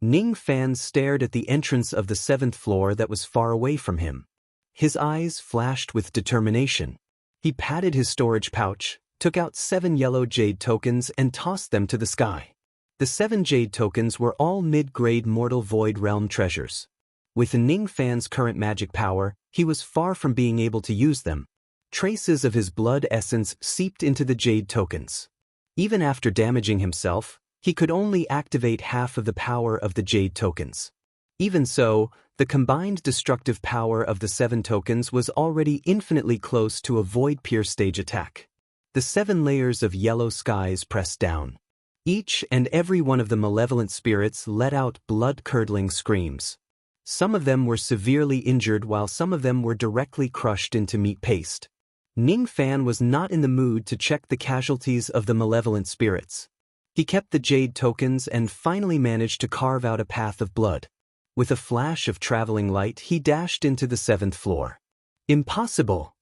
[SPEAKER 1] Ning Fan stared at the entrance of the 7th floor that was far away from him. His eyes flashed with determination. He patted his storage pouch, took out 7 yellow jade tokens and tossed them to the sky. The 7 jade tokens were all mid-grade mortal void realm treasures. With Ning Fan's current magic power, he was far from being able to use them. Traces of his blood essence seeped into the jade tokens. Even after damaging himself, he could only activate half of the power of the jade tokens. Even so, the combined destructive power of the 7 tokens was already infinitely close to a void pierce stage attack. The 7 layers of yellow skies pressed down. Each and every one of the malevolent spirits let out blood-curdling screams. Some of them were severely injured while some of them were directly crushed into meat paste. Ning Fan was not in the mood to check the casualties of the malevolent spirits. He kept the jade tokens and finally managed to carve out a path of blood. With a flash of traveling light, he dashed into the 7th floor. Impossible!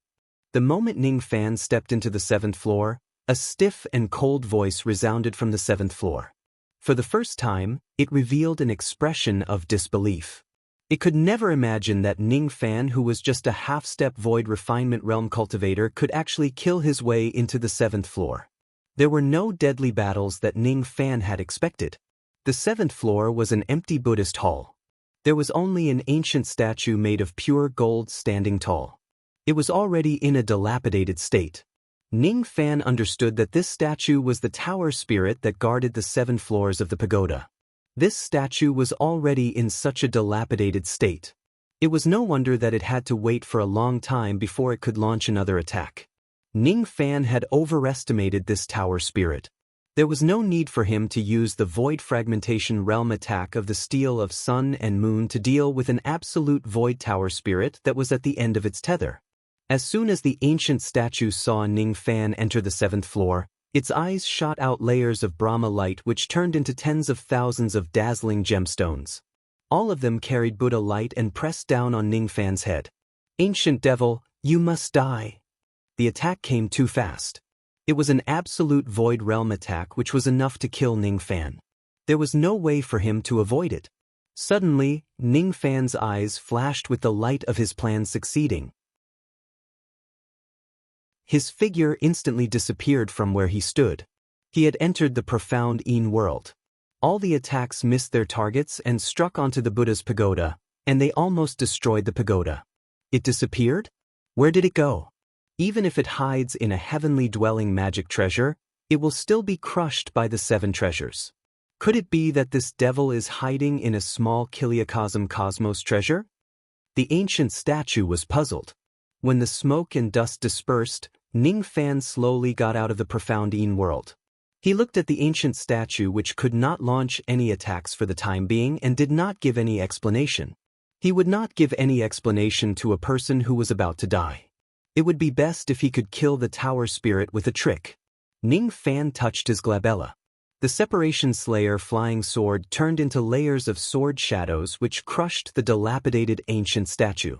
[SPEAKER 1] The moment Ning Fan stepped into the 7th floor, a stiff and cold voice resounded from the 7th floor. For the first time, it revealed an expression of disbelief. It could never imagine that Ning Fan, who was just a half-step Void Refinement Realm cultivator, could actually kill his way into the 7th floor. There were no deadly battles that Ning Fan had expected. The 7th floor was an empty Buddhist hall. There was only an ancient statue made of pure gold standing tall. It was already in a dilapidated state. Ning Fan understood that this statue was the tower spirit that guarded the 7 floors of the pagoda. This statue was already in such a dilapidated state. It was no wonder that it had to wait for a long time before it could launch another attack. Ning Fan had overestimated this tower spirit. There was no need for him to use the Void Fragmentation Realm attack of the Steel of Sun and Moon to deal with an absolute Void Tower spirit that was at the end of its tether. As soon as the ancient statue saw Ning Fan enter the 7th floor, its eyes shot out layers of Brahma light which turned into tens of thousands of dazzling gemstones. All of them carried Buddha light and pressed down on Ning Fan's head. Ancient devil, you must die. The attack came too fast. It was an absolute void realm attack which was enough to kill Ning Fan. There was no way for him to avoid it. Suddenly, Ning Fan's eyes flashed with the light of his plan succeeding. His figure instantly disappeared from where he stood. He had entered the profound Een world. All the attacks missed their targets and struck onto the Buddha's pagoda, and they almost destroyed the pagoda. It disappeared? Where did it go? Even if it hides in a heavenly dwelling magic treasure, it will still be crushed by the 7 treasures. Could it be that this devil is hiding in a small Kiliacosm cosmos treasure? The ancient statue was puzzled. When the smoke and dust dispersed, Ning Fan slowly got out of the profound Yin world. He looked at the ancient statue, which could not launch any attacks for the time being and did not give any explanation. He would not give any explanation to a person who was about to die. It would be best if he could kill the tower spirit with a trick. Ning Fan touched his glabella. The separation slayer flying sword turned into layers of sword shadows which crushed the dilapidated ancient statue.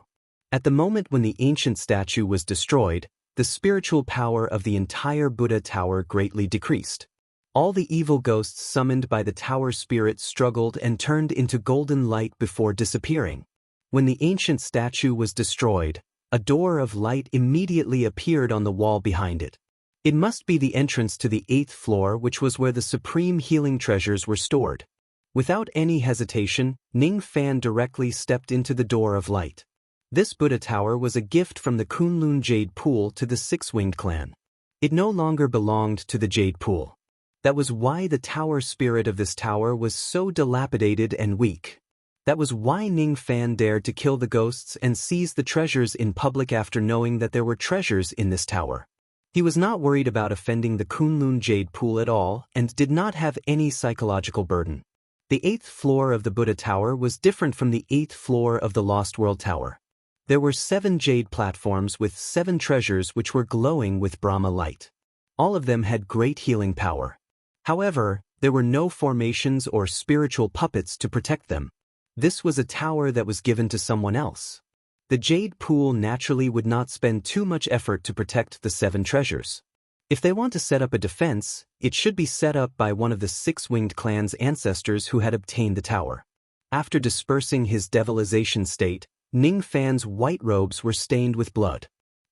[SPEAKER 1] At the moment when the ancient statue was destroyed, the spiritual power of the entire Buddha tower greatly decreased. All the evil ghosts summoned by the tower spirit struggled and turned into golden light before disappearing. When the ancient statue was destroyed, a door of light immediately appeared on the wall behind it. It must be the entrance to the 8th floor, which was where the supreme healing treasures were stored. Without any hesitation, Ning Fan directly stepped into the door of light. This Buddha tower was a gift from the Kunlun Jade Pool to the Six-Winged Clan. It no longer belonged to the Jade Pool. That was why the tower spirit of this tower was so dilapidated and weak. That was why Ning Fan dared to kill the ghosts and seize the treasures in public after knowing that there were treasures in this tower. He was not worried about offending the Kunlun Jade Pool at all and did not have any psychological burden. The 8th floor of the Buddha Tower was different from the 8th floor of the Lost World Tower. There were 7 jade platforms with 7 treasures which were glowing with Brahma light. All of them had great healing power. However, there were no formations or spiritual puppets to protect them. This was a tower that was given to someone else. The Jade Pool naturally would not spend too much effort to protect the 7 treasures. If they want to set up a defense, it should be set up by one of the Six-Winged Clan's ancestors who had obtained the tower. After dispersing his devilization state, Ning Fan's white robes were stained with blood.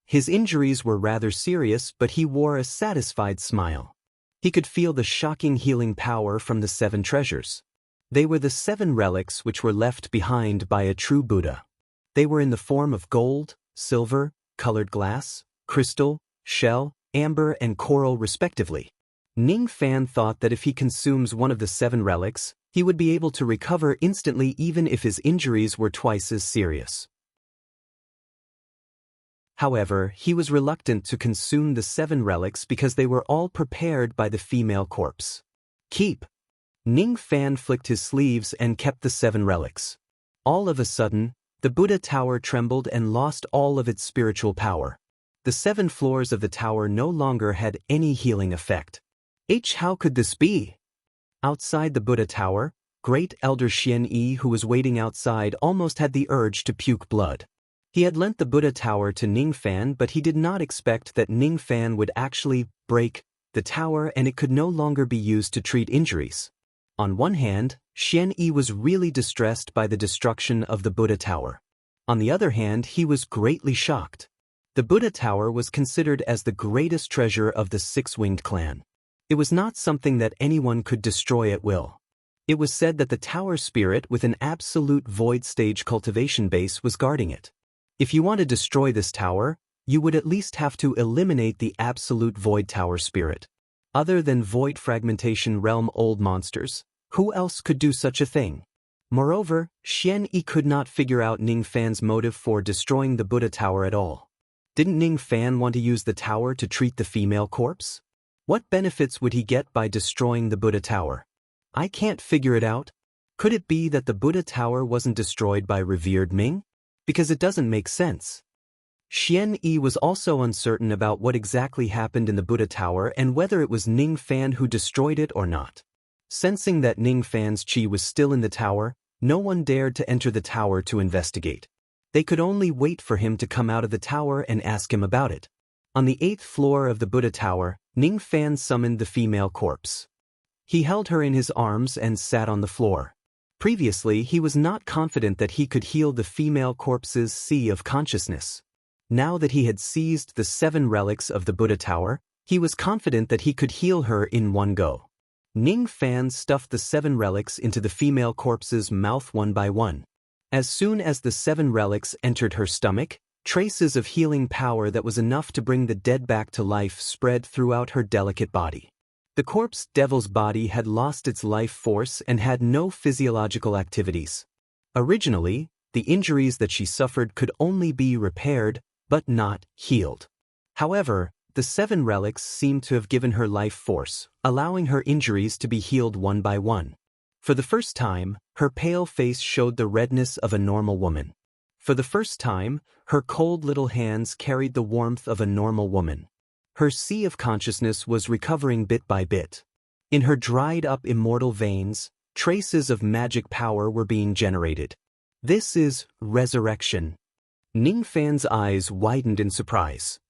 [SPEAKER 1] His injuries were rather serious, but he wore a satisfied smile. He could feel the shocking healing power from the 7 treasures. They were the 7 relics which were left behind by a true Buddha. They were in the form of gold, silver, colored glass, crystal, shell, amber, and coral respectively. Ning Fan thought that if he consumes one of the 7 relics, he would be able to recover instantly even if his injuries were twice as serious. However, he was reluctant to consume the 7 relics because they were all prepared by the female corpse. Keep. Ning Fan flicked his sleeves and kept the 7 relics. All of a sudden, the Buddha tower trembled and lost all of its spiritual power. The 7 floors of the tower no longer had any healing effect. How could this be? Outside the Buddha tower, Great Elder Xian Yi, who was waiting outside, almost had the urge to puke blood. He had lent the Buddha tower to Ning Fan, but he did not expect that Ning Fan would actually break the tower and it could no longer be used to treat injuries. On one hand, Xian Yi was really distressed by the destruction of the Buddha tower. On the other hand, he was greatly shocked. The Buddha tower was considered as the greatest treasure of the Six-Winged Clan. It was not something that anyone could destroy at will. It was said that the tower spirit with an absolute void stage cultivation base was guarding it. If you want to destroy this tower, you would at least have to eliminate the absolute void tower spirit. Other than void fragmentation realm old monsters, who else could do such a thing? Moreover, Xian Yi could not figure out Ning Fan's motive for destroying the Buddha tower at all. Didn't Ning Fan want to use the tower to treat the female corpse? What benefits would he get by destroying the Buddha tower? I can't figure it out. Could it be that the Buddha tower wasn't destroyed by revered Ming? Because it doesn't make sense. Xian Yi was also uncertain about what exactly happened in the Buddha tower and whether it was Ning Fan who destroyed it or not. Sensing that Ning Fan's chi was still in the tower, no one dared to enter the tower to investigate. They could only wait for him to come out of the tower and ask him about it. On the 8th floor of the Buddha tower, Ning Fan summoned the female corpse. He held her in his arms and sat on the floor. Previously, he was not confident that he could heal the female corpse's sea of consciousness. Now that he had seized the 7 relics of the Buddha tower, he was confident that he could heal her in one go. Ning Fan stuffed the 7 relics into the female corpse's mouth one by one. As soon as the 7 relics entered her stomach, traces of healing power that was enough to bring the dead back to life spread throughout her delicate body. The corpse devil's body had lost its life force and had no physiological activities. Originally, the injuries that she suffered could only be repaired, but not healed. However, the 7 relics seemed to have given her life force, allowing her injuries to be healed one by one. For the first time, her pale face showed the redness of a normal woman. For the first time, her cold little hands carried the warmth of a normal woman. Her sea of consciousness was recovering bit by bit. In her dried-up immortal veins, traces of magic power were being generated. This is resurrection. Ning Fan's eyes widened in surprise.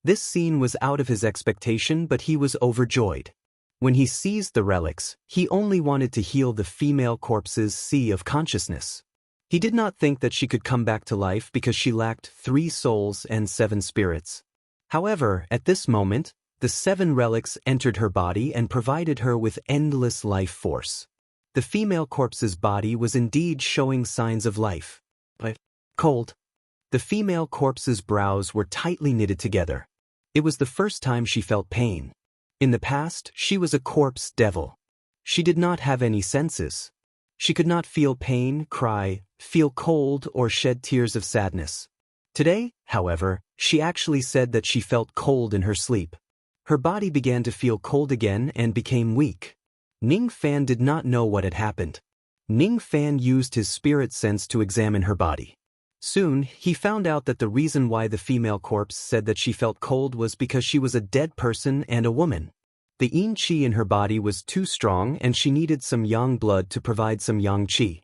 [SPEAKER 1] This scene was out of his expectation, but he was overjoyed. When he seized the relics, he only wanted to heal the female corpse's sea of consciousness. He did not think that she could come back to life because she lacked 3 souls and 7 spirits. However, at this moment, the 7 relics entered her body and provided her with endless life force. The female corpse's body was indeed showing signs of life. But cold. The female corpse's brows were tightly knitted together. It was the first time she felt pain. In the past, she was a corpse devil. She did not have any senses. She could not feel pain, cry, feel cold, or shed tears of sadness. Today, however, she actually said that she felt cold in her sleep. Her body began to feel cold again and became weak. Ning Fan did not know what had happened. Ning Fan used his spirit sense to examine her body. Soon, he found out that the reason why the female corpse said that she felt cold was because she was a dead person and a woman. The yin qi in her body was too strong and she needed some yang blood to provide some yang qi.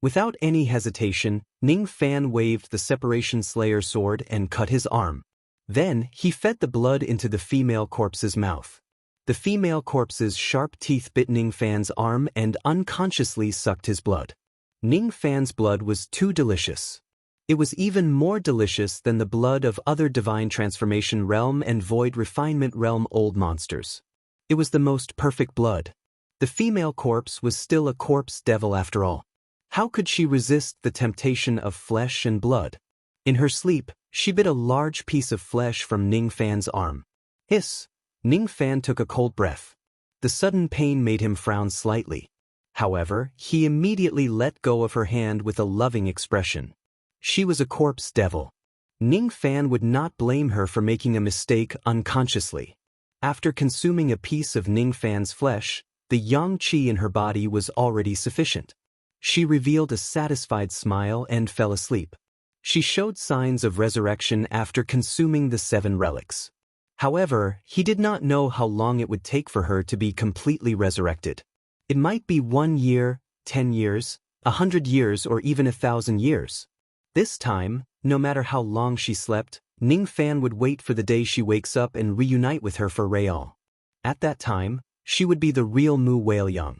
[SPEAKER 1] Without any hesitation, Ning Fan waved the Separation Slayer sword and cut his arm. Then, he fed the blood into the female corpse's mouth. The female corpse's sharp teeth bit Ning Fan's arm and unconsciously sucked his blood. Ning Fan's blood was too delicious. It was even more delicious than the blood of other Divine Transformation Realm and Void Refinement Realm old monsters. It was the most perfect blood. The female corpse was still a corpse devil after all. How could she resist the temptation of flesh and blood? In her sleep, she bit a large piece of flesh from Ning Fan's arm. Hiss! Ning Fan took a cold breath. The sudden pain made him frown slightly. However, he immediately let go of her hand with a loving expression. She was a corpse devil. Ning Fan would not blame her for making a mistake unconsciously. After consuming a piece of Ning Fan's flesh, the yang qi in her body was already sufficient. She revealed a satisfied smile and fell asleep. She showed signs of resurrection after consuming the 7 relics. However, he did not know how long it would take for her to be completely resurrected. It might be 1 year, 10 years, 100 years, or even 1,000 years. This time, no matter how long she slept, Ning Fan would wait for the day she wakes up and reunite with her for real. At that time, she would be the real Mu Whaleyang.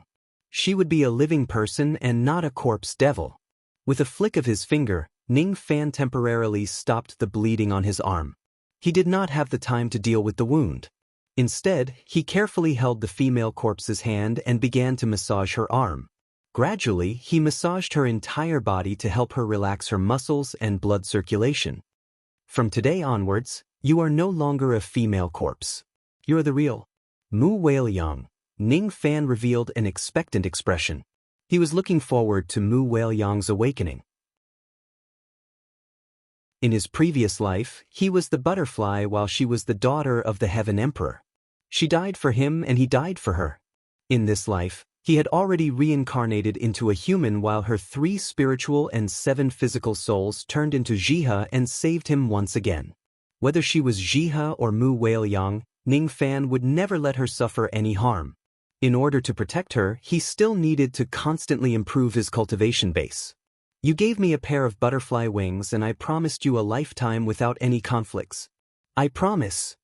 [SPEAKER 1] She would be a living person and not a corpse devil. With a flick of his finger, Ning Fan temporarily stopped the bleeding on his arm. He did not have the time to deal with the wound. Instead, he carefully held the female corpse's hand and began to massage her arm. Gradually, he massaged her entire body to help her relax her muscles and blood circulation. From today onwards, you are no longer a female corpse. You're the real Mu Whaleyang. Ning Fan revealed an expectant expression. He was looking forward to Mu Whaleyang's awakening. In his previous life, he was the butterfly while she was the daughter of the Heaven Emperor. She died for him and he died for her. In this life, he had already reincarnated into a human while her 3 spiritual and 7 physical souls turned into Jiha and saved him once again. Whether she was Jiha or Mu Whaleyang, Ning Fan would never let her suffer any harm. In order to protect her, he still needed to constantly improve his cultivation base. You gave me a pair of butterfly wings and I promised you a lifetime without any conflicts. I promise.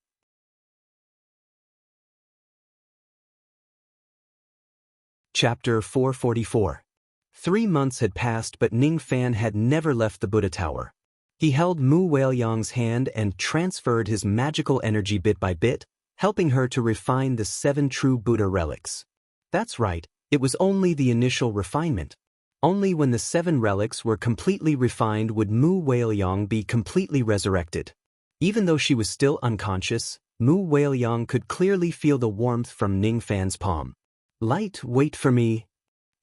[SPEAKER 1] Chapter 444. 3 months had passed but Ning Fan had never left the Buddha Tower. He held Mu Whaleyang's hand and transferred his magical energy bit by bit, helping her to refine the 7 true Buddha relics. That's right, it was only the initial refinement. Only when the 7 relics were completely refined would Mu Weiliang be completely resurrected. Even though she was still unconscious, Mu Weiliang could clearly feel the warmth from Ning Fan's palm. "Light, wait for me."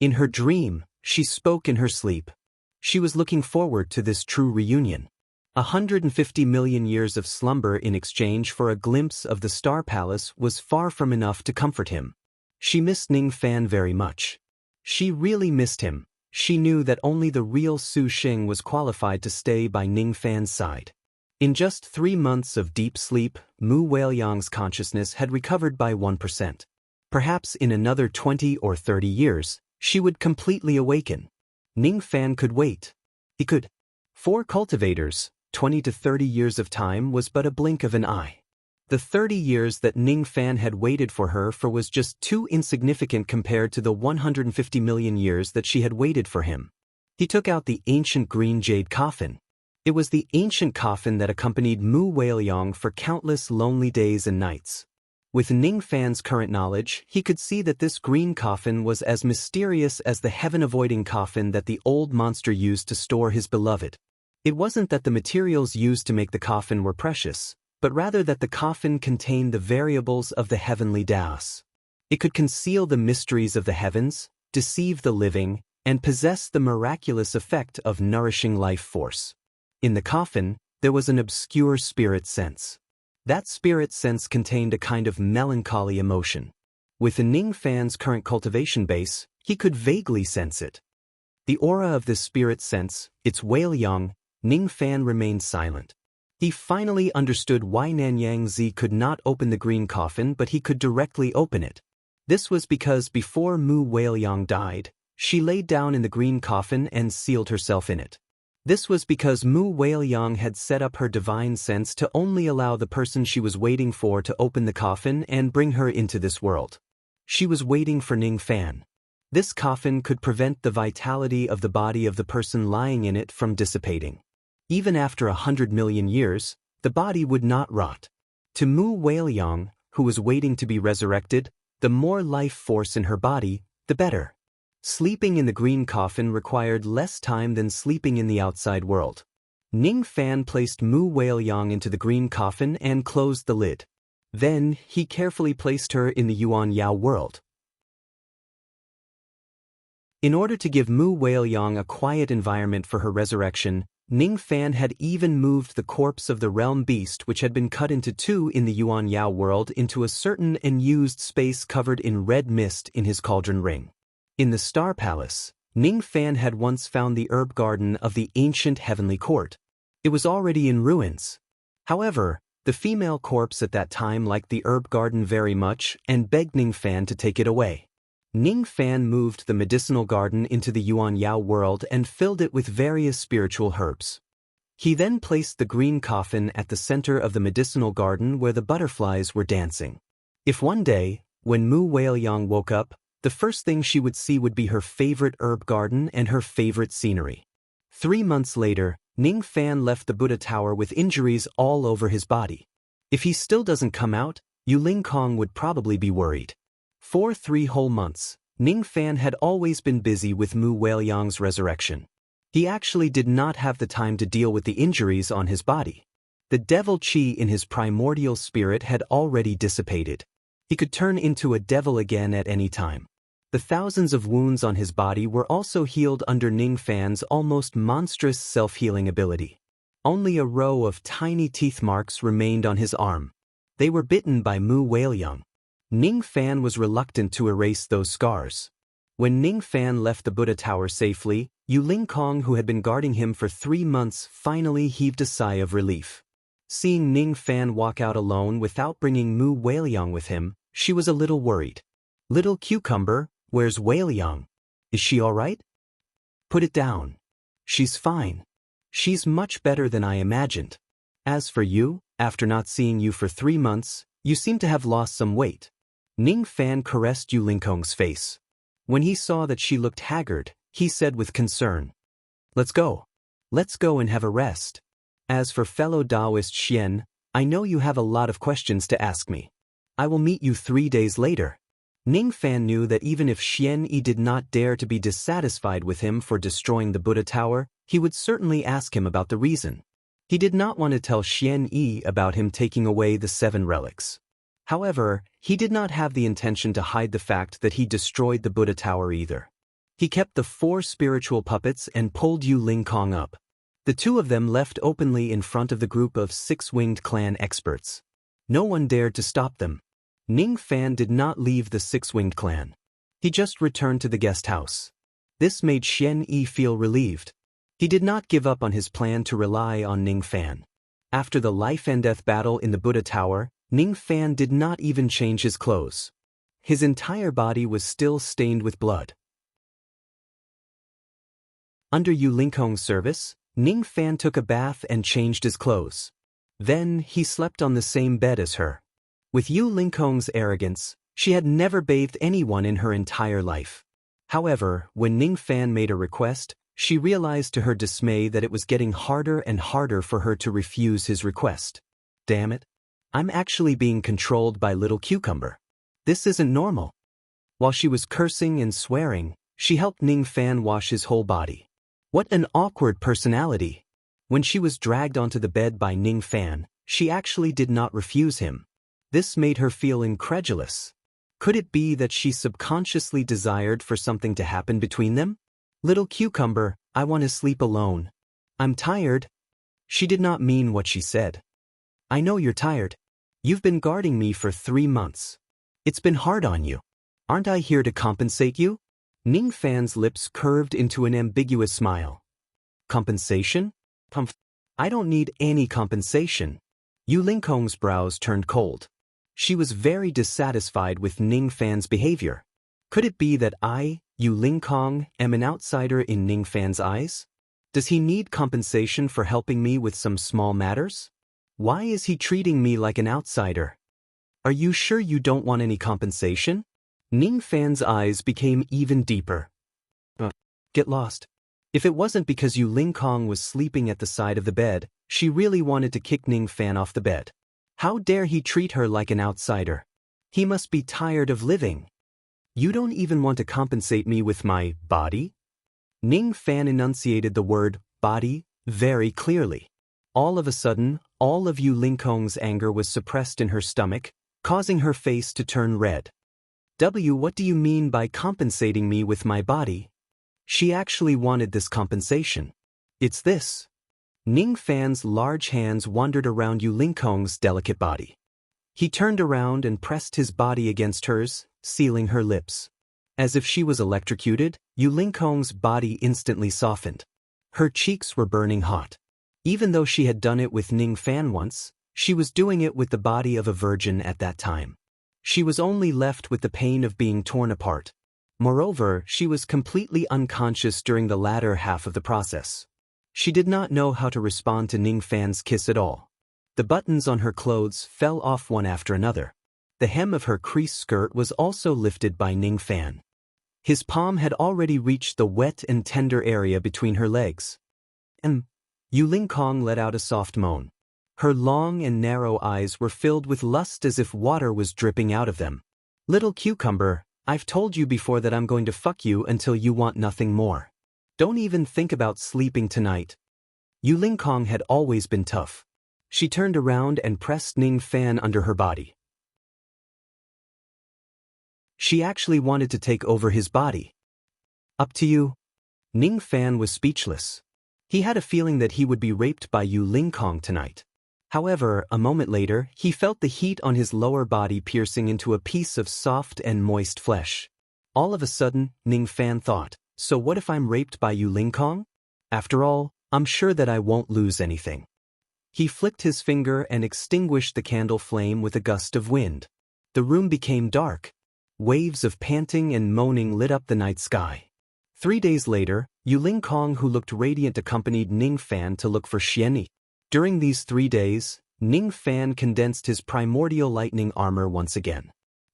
[SPEAKER 1] In her dream, she spoke in her sleep. She was looking forward to this true reunion. 150 million years of slumber in exchange for a glimpse of the Star Palace was far from enough to comfort him. She missed Ning Fan very much. She really missed him. She knew that only the real Su Xing was qualified to stay by Ning Fan's side. In just 3 months of deep sleep, Mu Weiliang's consciousness had recovered by 1%. Perhaps in another 20 or 30 years, she would completely awaken. Ning Fan could wait. He could. For cultivators, 20 to 30 years of time was but a blink of an eye. The 30 years that Ning Fan had waited for her for was just too insignificant compared to the 150 million years that she had waited for him. He took out the ancient green jade coffin. It was the ancient coffin that accompanied Mu Weiliang for countless lonely days and nights. With Ning Fan's current knowledge, he could see that this green coffin was as mysterious as the heaven-avoiding coffin that the old monster used to store his beloved. It wasn't that the materials used to make the coffin were precious, but rather that the coffin contained the variables of the heavenly Daos. It could conceal the mysteries of the heavens, deceive the living, and possess the miraculous effect of nourishing life force. In the coffin, there was an obscure spirit sense. That spirit sense contained a kind of melancholy emotion. With Ning Fan's current cultivation base, he could vaguely sense it. The aura of this spirit sense, its Weiliang, Ning Fan remained silent. He finally understood why Nanyang Zi could not open the green coffin but he could directly open it. This was because before Mu Weiliang died, she laid down in the green coffin and sealed herself in it. This was because Mu Weiliang had set up her divine sense to only allow the person she was waiting for to open the coffin and bring her into this world. She was waiting for Ning Fan. This coffin could prevent the vitality of the body of the person lying in it from dissipating. Even after 100 million years, the body would not rot. To Mu Weiliang, who was waiting to be resurrected, the more life force in her body, the better. Sleeping in the green coffin required less time than sleeping in the outside world. Ning Fan placed Mu Weiliang into the green coffin and closed the lid. Then, he carefully placed her in the Yuan Yao world. In order to give Mu Weiliang a quiet environment for her resurrection, Ning Fan had even moved the corpse of the realm beast which had been cut into 2 in the Yuan Yao world into a certain unused space covered in red mist in his cauldron ring. In the Star Palace, Ning Fan had once found the herb garden of the ancient heavenly court. It was already in ruins. However, the female corpse at that time liked the herb garden very much and begged Ning Fan to take it away. Ning Fan moved the medicinal garden into the Yuan Yao world and filled it with various spiritual herbs. He then placed the green coffin at the center of the medicinal garden where the butterflies were dancing. If one day, when Mu Weiliang woke up, the first thing she would see would be her favorite herb garden and her favorite scenery. 3 months later, Ning Fan left the Buddha Tower with injuries all over his body. If he still doesn't come out, Yu Lingkong would probably be worried. For 3 whole months, Ning Fan had always been busy with Mu Weiliang's resurrection. He actually did not have the time to deal with the injuries on his body. The devil qi in his primordial spirit had already dissipated. He could turn into a devil again at any time. The thousands of wounds on his body were also healed under Ning Fan's almost monstrous self-healing ability. Only a row of tiny teeth marks remained on his arm. They were bitten by Mu Weiliang. Ning Fan was reluctant to erase those scars. When Ning Fan left the Buddha Tower safely, Yu Lingkong, who had been guarding him for 3 months, finally heaved a sigh of relief. Seeing Ning Fan walk out alone without bringing Mu Weiliang with him, she was a little worried. "Little cucumber, where's Weiliang? Is she all right?" "Put it down. She's fine. She's much better than I imagined. As for you, after not seeing you for 3 months, you seem to have lost some weight." Ning Fan caressed Yu Lingkong's face. When he saw that she looked haggard, he said with concern, "Let's go. Let's go and have a rest. As for fellow Taoist Xian, I know you have a lot of questions to ask me. I will meet you 3 days later." Ning Fan knew that even if Xian Yi did not dare to be dissatisfied with him for destroying the Buddha Tower, he would certainly ask him about the reason. He did not want to tell Xian Yi about him taking away the 7 relics. However, he did not have the intention to hide the fact that he destroyed the Buddha Tower either. He kept the 4 spiritual puppets and pulled Yu Lingkong up. The 2 of them left openly in front of the group of 6-winged clan experts. No one dared to stop them. Ning Fan did not leave the 6-winged clan. He just returned to the guest house. This made Xian Yi feel relieved. He did not give up on his plan to rely on Ning Fan. After the life-and-death battle in the Buddha Tower, Ning Fan did not even change his clothes. His entire body was still stained with blood. Under Yu Lingkong's service, Ning Fan took a bath and changed his clothes. Then he slept on the same bed as her. With Yu Lingkong's arrogance, she had never bathed anyone in her entire life. However, when Ning Fan made a request, she realized to her dismay that it was getting harder and harder for her to refuse his request. Damn it. I'm actually being controlled by Little Cucumber. This isn't normal. While she was cursing and swearing, she helped Ning Fan wash his whole body. What an awkward personality. When she was dragged onto the bed by Ning Fan, she actually did not refuse him. This made her feel incredulous. Could it be that she subconsciously desired for something to happen between them? Little Cucumber, I want to sleep alone. I'm tired. She did not mean what she said. I know you're tired. You've been guarding me for 3 months. It's been hard on you. Aren't I here to compensate you? Ning Fan's lips curved into an ambiguous smile. Compensation? I don't need any compensation. Yu Lingkong's brows turned cold. She was very dissatisfied with Ning Fan's behavior. Could it be that I, Yu Lingkong, am an outsider in Ning Fan's eyes? Does he need compensation for helping me with some small matters? Why is he treating me like an outsider? Are you sure you don't want any compensation? Ning Fan's eyes became even deeper. Get lost. If it wasn't because Yu Lingkong was sleeping at the side of the bed, she really wanted to kick Ning Fan off the bed. How dare he treat her like an outsider? He must be tired of living. You don't even want to compensate me with my body? Ning Fan enunciated the word body very clearly. All of a sudden, all of Yu Lingkong's anger was suppressed in her stomach, causing her face to turn red. What do you mean by compensating me with my body? She actually wanted this compensation. It's this. Ning Fan's large hands wandered around Yu Lingkong's delicate body. He turned around and pressed his body against hers, sealing her lips. As if she was electrocuted, Yu Lingkong's body instantly softened. Her cheeks were burning hot. Even though she had done it with Ning Fan once, she was doing it with the body of a virgin at that time. She was only left with the pain of being torn apart. Moreover, she was completely unconscious during the latter half of the process. She did not know how to respond to Ning Fan's kiss at all. The buttons on her clothes fell off one after another. The hem of her creased skirt was also lifted by Ning Fan. His palm had already reached the wet and tender area between her legs. Yu Lingkong let out a soft moan. Her long and narrow eyes were filled with lust as if water was dripping out of them. Little Cucumber, I've told you before that I'm going to fuck you until you want nothing more. Don't even think about sleeping tonight. Yu Lingkong had always been tough. She turned around and pressed Ning Fan under her body. She actually wanted to take over his body. Up to you. Ning Fan was speechless. He had a feeling that he would be raped by Yu Lingkong tonight. However, a moment later, he felt the heat on his lower body piercing into a piece of soft and moist flesh. All of a sudden, Ning Fan thought, so what if I'm raped by Yu Lingkong? After all, I'm sure that I won't lose anything. He flicked his finger and extinguished the candle flame with a gust of wind. The room became dark. Waves of panting and moaning lit up the night sky. 3 days later, Yu Lingkong, who looked radiant, accompanied Ning Fan to look for Xian Yi. During these 3 days, Ning Fan condensed his primordial lightning armor once again.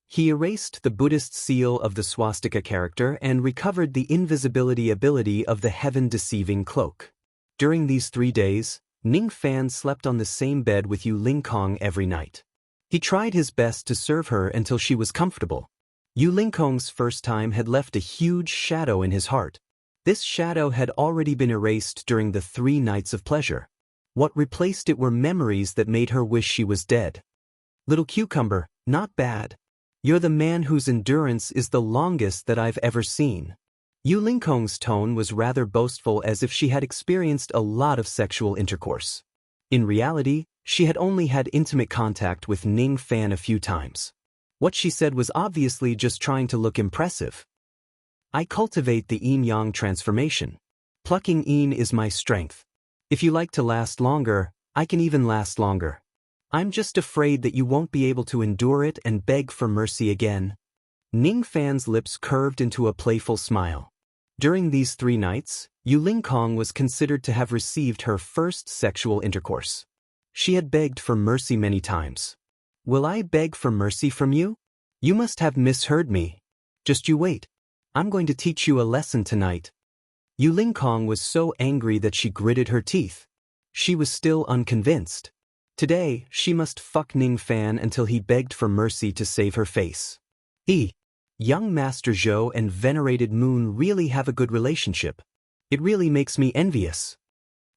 [SPEAKER 1] He erased the Buddhist seal of the swastika character and recovered the invisibility ability of the heaven-deceiving cloak. During these 3 days, Ning Fan slept on the same bed with Yu Lingkong every night. He tried his best to serve her until she was comfortable. Yu Lingkong's first time had left a huge shadow in his heart. This shadow had already been erased during the 3 nights of pleasure. What replaced it were memories that made her wish she was dead. Little cucumber, not bad. You're the man whose endurance is the longest that I've ever seen. Yu Lingkong's tone was rather boastful, as if she had experienced a lot of sexual intercourse. In reality, she had only had intimate contact with Ning Fan a few times. What she said was obviously just trying to look impressive. I cultivate the yin-yang transformation. Plucking yin is my strength. If you like to last longer, I can even last longer. I'm just afraid that you won't be able to endure it and beg for mercy again. Ning Fan's lips curved into a playful smile. During these 3 nights, Yu Lingkong was considered to have received her first sexual intercourse. She had begged for mercy many times. Will I beg for mercy from you? You must have misheard me. Just you wait. I'm going to teach you a lesson tonight. Yu Lingkong was so angry that she gritted her teeth. She was still unconvinced. Today, she must fuck Ning Fan until he begged for mercy to save her face. Young Master Zhou and venerated Moon really have a good relationship. It really makes me envious.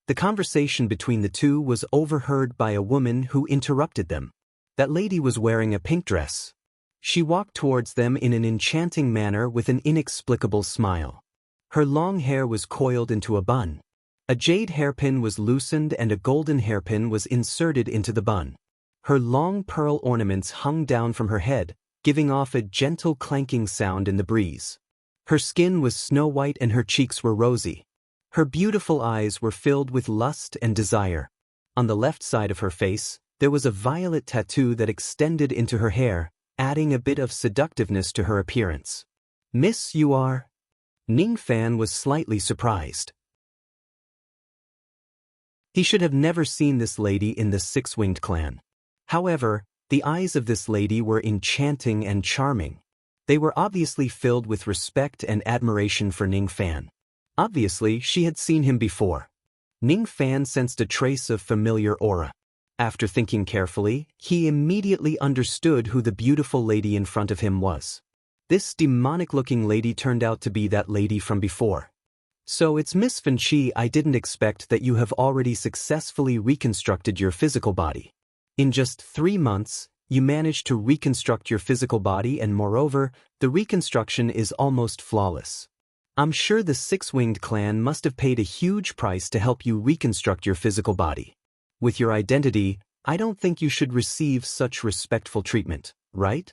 [SPEAKER 1] The conversation between the two was overheard by a woman who interrupted them. That lady was wearing a pink dress. She walked towards them in an enchanting manner with an inexplicable smile. Her long hair was coiled into a bun. A jade hairpin was loosened and a golden hairpin was inserted into the bun. Her long pearl ornaments hung down from her head, giving off a gentle clanking sound in the breeze. Her skin was snow-white and her cheeks were rosy. Her beautiful eyes were filled with lust and desire. On the left side of her face, there was a violet tattoo that extended into her hair, adding a bit of seductiveness to her appearance. Miss, you are? Ning Fan was slightly surprised. He should have never seen this lady in the Six-Winged Clan. However, the eyes of this lady were enchanting and charming. They were obviously filled with respect and admiration for Ning Fan. Obviously, she had seen him before. Ning Fan sensed a trace of familiar aura. After thinking carefully, he immediately understood who the beautiful lady in front of him was. This demonic-looking lady turned out to be that lady from before. So it's Miss Fanqi. I didn't expect that you have already successfully reconstructed your physical body. In just 3 months, you managed to reconstruct your physical body, and moreover, the reconstruction is almost flawless. I'm sure the Six-Winged Clan must have paid a huge price to help you reconstruct your physical body. With your identity, I don't think you should receive such respectful treatment, right?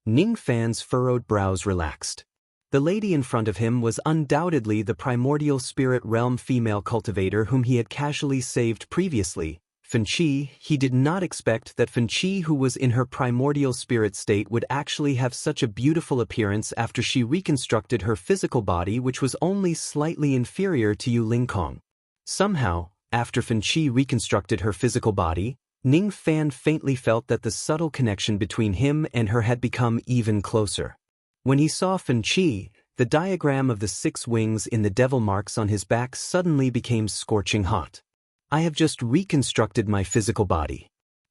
[SPEAKER 1] Ning Fan's furrowed brows relaxed. The lady in front of him was undoubtedly the primordial spirit realm female cultivator whom he had casually saved previously, Fanqi. He did not expect that Fanqi, who was in her primordial spirit state, would actually have such a beautiful appearance after she reconstructed her physical body, which was only slightly inferior to Yu Lingkong. Somehow, after Fanqi reconstructed her physical body, Ning Fan faintly felt that the subtle connection between him and her had become even closer. When he saw Fanqi, the diagram of the 6 wings in the devil marks on his back suddenly became scorching hot. I have just reconstructed my physical body.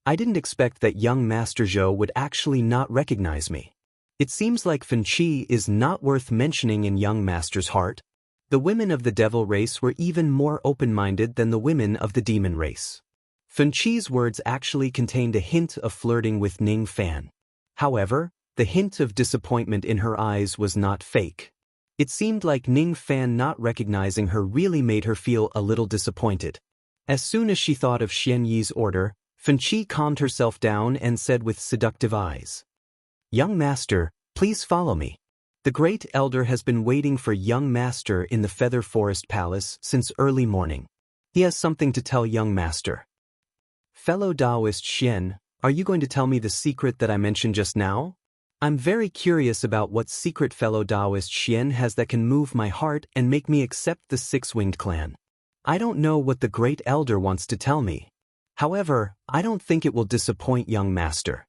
[SPEAKER 1] I didn't expect that young Master Zhou would actually not recognize me. It seems like Fanqi is not worth mentioning in young Master's heart. The women of the devil race were even more open-minded than the women of the demon race. Fanqi's words actually contained a hint of flirting with Ning Fan. However, the hint of disappointment in her eyes was not fake. It seemed like Ning Fan not recognizing her really made her feel a little disappointed. As soon as she thought of Xian Yi's order, Fanqi calmed herself down and said with seductive eyes, "Young Master, please follow me. The Great Elder has been waiting for young Master in the Feather Forest Palace since early morning. He has something to tell young Master." Fellow Taoist Xian, are you going to tell me the secret that I mentioned just now? I'm very curious about what secret fellow Taoist Xian has that can move my heart and make me accept the 6-winged clan. I don't know what the Great Elder wants to tell me. However, I don't think it will disappoint young Master.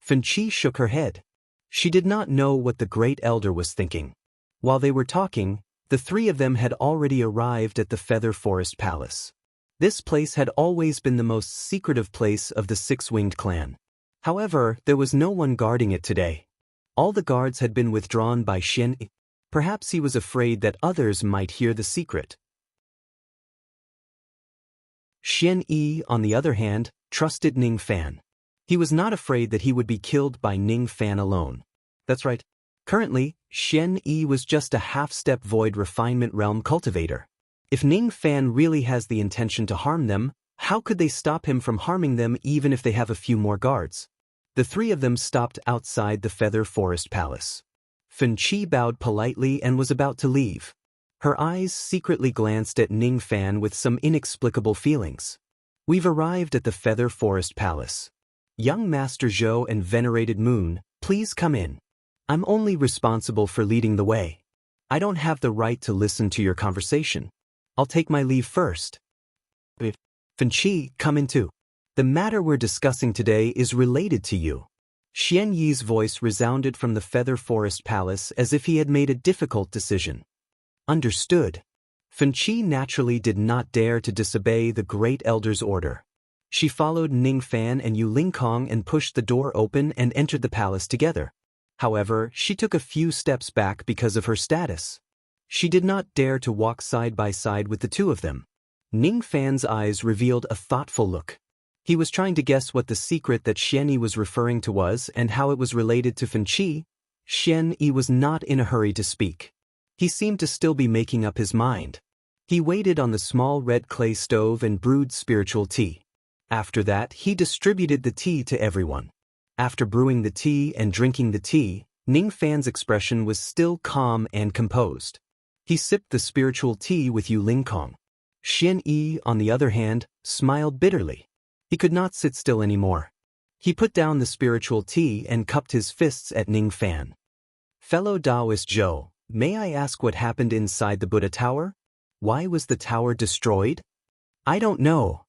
[SPEAKER 1] Fanqi shook her head. She did not know what the Great Elder was thinking. While they were talking, the 3 of them had already arrived at the Feather Forest Palace. This place had always been the most secretive place of the 6-winged clan. However, there was no one guarding it today. All the guards had been withdrawn by Xian Yi. Perhaps he was afraid that others might hear the secret. Xian Yi, on the other hand, trusted Ning Fan. He was not afraid that he would be killed by Ning Fan alone. That's right. Currently, Xian Yi was just a half-step void refinement realm cultivator. If Ning Fan really has the intention to harm them, how could they stop him from harming them even if they have a few more guards? The three of them stopped outside the Feather Forest Palace. Fen Qi bowed politely and was about to leave. Her eyes secretly glanced at Ning Fan with some inexplicable feelings. We've arrived at the Feather Forest Palace. Young Master Zhou and Venerated Moon, please come in. I'm only responsible for leading the way. I don't have the right to listen to your conversation. I'll take my leave first. Fen Qi, come in too. The matter we're discussing today is related to you. Xian Yi's voice resounded from the Feather Forest Palace as if he had made a difficult decision. Understood. Fen Qi naturally did not dare to disobey the Great Elder's order. She followed Ning Fan and Yu Lingkong and pushed the door open and entered the palace together. However, she took a few steps back because of her status. She did not dare to walk side by side with the two of them. Ning Fan's eyes revealed a thoughtful look. He was trying to guess what the secret that Xian Yi was referring to was and how it was related to Fen Qi. Xian Yi was not in a hurry to speak. He seemed to still be making up his mind. He waited on the small red clay stove and brewed spiritual tea. After that, he distributed the tea to everyone. After brewing the tea and drinking the tea, Ning Fan's expression was still calm and composed. He sipped the spiritual tea with Yu Lingkong. Xian Yi, on the other hand, smiled bitterly. He could not sit still anymore. He put down the spiritual tea and cupped his fists at Ning Fan. Fellow Taoist Zhou, may I ask what happened inside the Buddha Tower? Why was the tower destroyed? I don't know.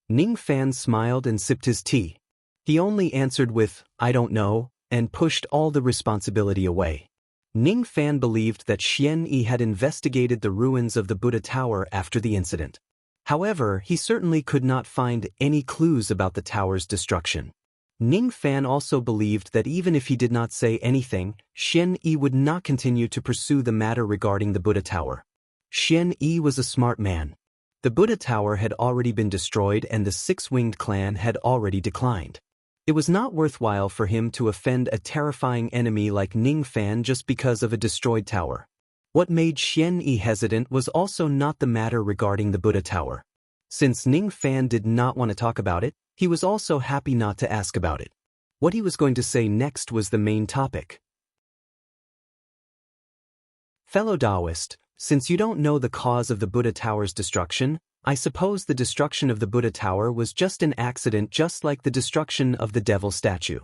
[SPEAKER 1] Ning Fan smiled and sipped his tea. He only answered with, I don't know, and pushed all the responsibility away. Ning Fan believed that Xian Yi had investigated the ruins of the Buddha Tower after the incident. However, he certainly could not find any clues about the tower's destruction. Ning Fan also believed that even if he did not say anything, Xian Yi would not continue to pursue the matter regarding the Buddha Tower. Xian Yi was a smart man. The Buddha Tower had already been destroyed and the Six-Winged Clan had already declined. It was not worthwhile for him to offend a terrifying enemy like Ning Fan just because of a destroyed tower. What made Xian Yi hesitant was also not the matter regarding the Buddha Tower. Since Ning Fan did not want to talk about it, he was also happy not to ask about it. What he was going to say next was the main topic. Fellow Taoist, since you don't know the cause of the Buddha Tower's destruction, I suppose the destruction of the Buddha Tower was just an accident, just like the destruction of the devil statue.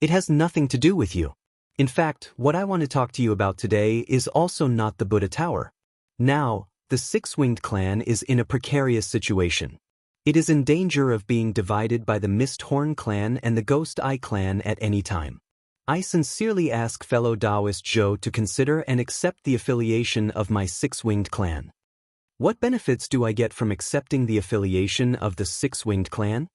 [SPEAKER 1] It has nothing to do with you. In fact, what I want to talk to you about today is also not the Buddha Tower. Now, the Six-Winged Clan is in a precarious situation. It is in danger of being divided by the Mist Horn Clan and the Ghost Eye Clan at any time. I sincerely ask fellow Taoist Zhou to consider and accept the affiliation of my Six-Winged Clan. What benefits do I get from accepting the affiliation of the Six-Winged Clan?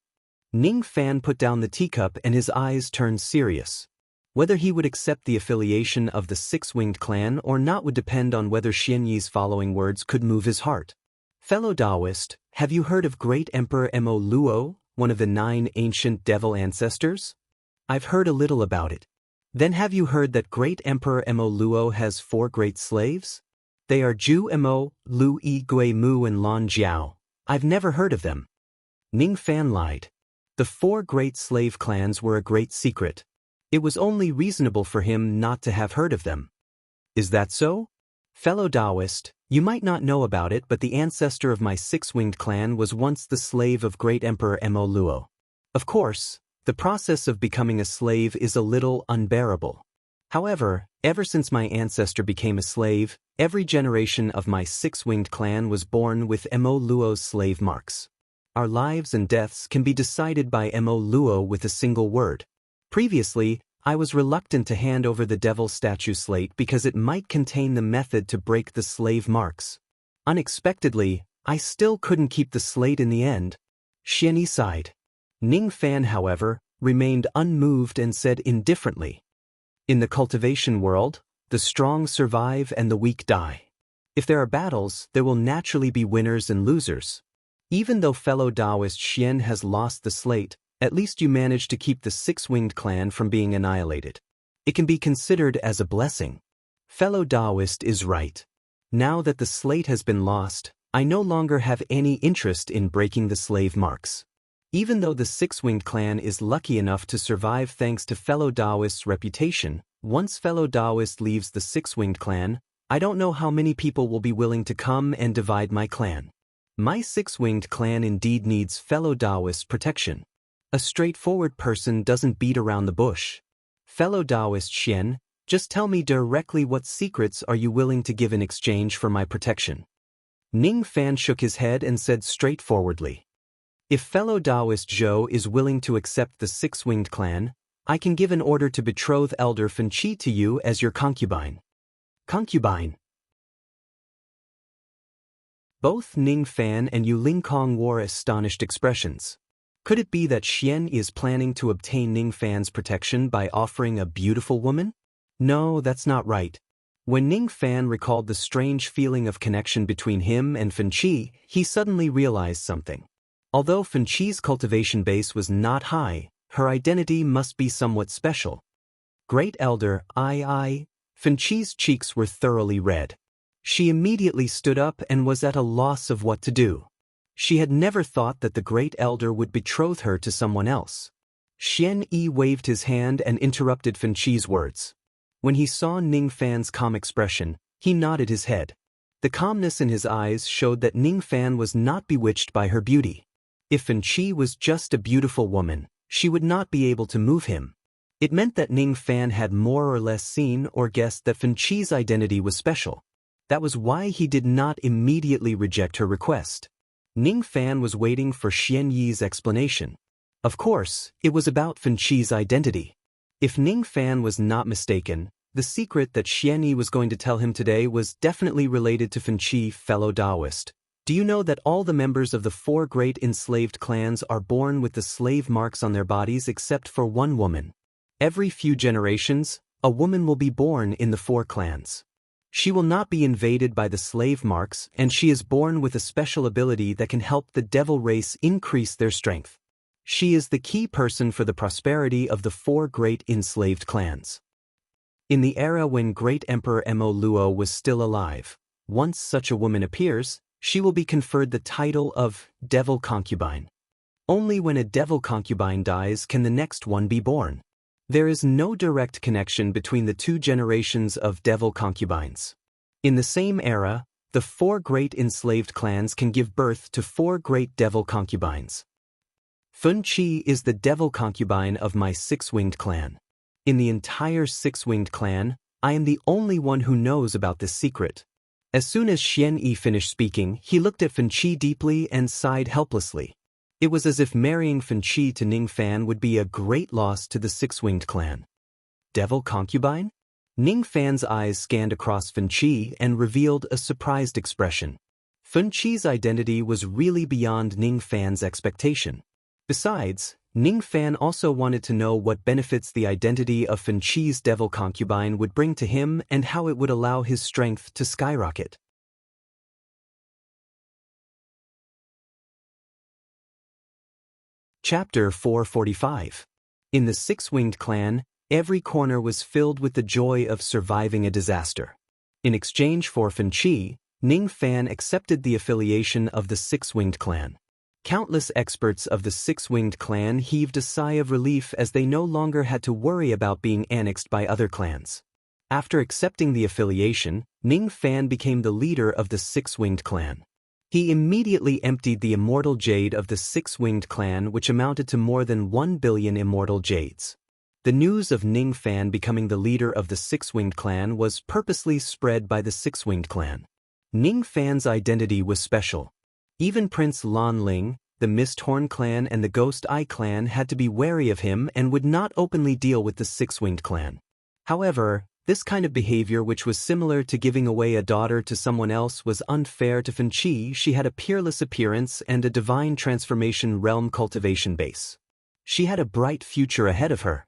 [SPEAKER 1] Ning Fan put down the teacup and his eyes turned serious. Whether he would accept the affiliation of the Six-Winged Clan or not would depend on whether Xian Yi's following words could move his heart. Fellow Taoist, have you heard of Great Emperor Mo Luo, one of the 9 ancient devil ancestors? I've heard a little about it. Then have you heard that Great Emperor Mo Luo has 4 great slaves? They are Zhu Mo, Lu Yi Gui Mu and Lan Jiao. I've never heard of them. Ning Fan lied. The 4 great slave clans were a great secret. It was only reasonable for him not to have heard of them. Is that so? Fellow Taoist, you might not know about it, but the ancestor of my Six-Winged Clan was once the slave of Great Emperor Mo Luo. Of course, the process of becoming a slave is a little unbearable. However, ever since my ancestor became a slave, every generation of my Six-Winged Clan was born with Mo Luo's slave marks. Our lives and deaths can be decided by Mo Luo with a single word. Previously, I was reluctant to hand over the devil statue slate because it might contain the method to break the slave marks. Unexpectedly, I still couldn't keep the slate in the end. Xian Yi sighed. Ning Fan, however, remained unmoved and said indifferently, In the cultivation world, the strong survive and the weak die. If there are battles, there will naturally be winners and losers. Even though fellow Taoist Xian has lost the slate, at least you managed to keep the six-winged clan from being annihilated. It can be considered as a blessing. Fellow Taoist is right. Now that the slate has been lost, I no longer have any interest in breaking the slave marks. Even though the six-winged clan is lucky enough to survive thanks to fellow Taoist's reputation, once fellow Taoist leaves the six-winged clan, I don't know how many people will be willing to come and divide my clan. My six-winged clan indeed needs fellow Taoist protection. A straightforward person doesn't beat around the bush. Fellow Taoist Xian, just tell me directly what secrets are you willing to give in exchange for my protection. Ning Fan shook his head and said straightforwardly. If fellow Taoist Zhou is willing to accept the six-winged clan, I can give an order to betroth Elder Fanqi to you as your concubine. Concubine. Both Ning Fan and Yu Lingkong wore astonished expressions. Could it be that Xian is planning to obtain Ning Fan's protection by offering a beautiful woman? No, that's not right. When Ning Fan recalled the strange feeling of connection between him and Fanqi, he suddenly realized something. Although Fanqi's cultivation base was not high, her identity must be somewhat special. Great Elder, Fanqi's cheeks were thoroughly red. She immediately stood up and was at a loss of what to do. She had never thought that the Great Elder would betroth her to someone else. Xian Yi waved his hand and interrupted Fanqi's words. When he saw Ning Fan's calm expression, he nodded his head. The calmness in his eyes showed that Ning Fan was not bewitched by her beauty. If Fanqi was just a beautiful woman, she would not be able to move him. It meant that Ning Fan had more or less seen or guessed that Fanqi's identity was special. That was why he did not immediately reject her request. Ning Fan was waiting for Xian Yi's explanation. Of course, it was about Fanqi's identity. If Ning Fan was not mistaken, the secret that Xian Yi was going to tell him today was definitely related to Fanqi, fellow Taoist. Do you know that all the members of the 4 great enslaved clans are born with the slave marks on their bodies except for one woman? Every few generations, a woman will be born in the 4 clans. She will not be invaded by the slave marks, and she is born with a special ability that can help the devil race increase their strength. She is the key person for the prosperity of the 4 great enslaved clans. In the era when Great Emperor Mo Luo was still alive, once such a woman appears, she will be conferred the title of Devil Concubine. Only when a devil concubine dies can the next one be born. There is no direct connection between the 2 generations of devil concubines. In the same era, the 4 great enslaved clans can give birth to 4 great devil concubines. Fanqi is the devil concubine of my 6-winged clan. In the entire 6-winged clan, I am the only one who knows about this secret. As soon as Xian Yi finished speaking, he looked at Fanqi deeply and sighed helplessly. It was as if marrying Fanqi to Ning Fan would be a great loss to the 6-winged clan. Devil concubine? Ning Fan's eyes scanned across Fanqi and revealed a surprised expression. Fanqi's identity was really beyond Ning Fan's expectation. Besides, Ning Fan also wanted to know what benefits the identity of Fanqi's devil concubine would bring to him and how it would allow his strength to skyrocket. Chapter 445. In the 6-winged clan, every corner was filled with the joy of surviving a disaster. In exchange for Fanqi, Ning Fan accepted the affiliation of the 6-winged clan. Countless experts of the 6-winged clan heaved a sigh of relief as they no longer had to worry about being annexed by other clans. After accepting the affiliation, Ning Fan became the leader of the 6-winged clan. He immediately emptied the immortal jade of the 6-winged clan, which amounted to more than 1 billion immortal jades. The news of Ning Fan becoming the leader of the 6-winged clan was purposely spread by the 6-winged clan. Ning Fan's identity was special. Even Prince Lan Ling, the Misthorn clan and the Ghost Eye clan had to be wary of him and would not openly deal with the 6-winged clan. However, this kind of behavior, which was similar to giving away a daughter to someone else, was unfair to Fanqi. She had a peerless appearance and a divine transformation realm cultivation base. She had a bright future ahead of her.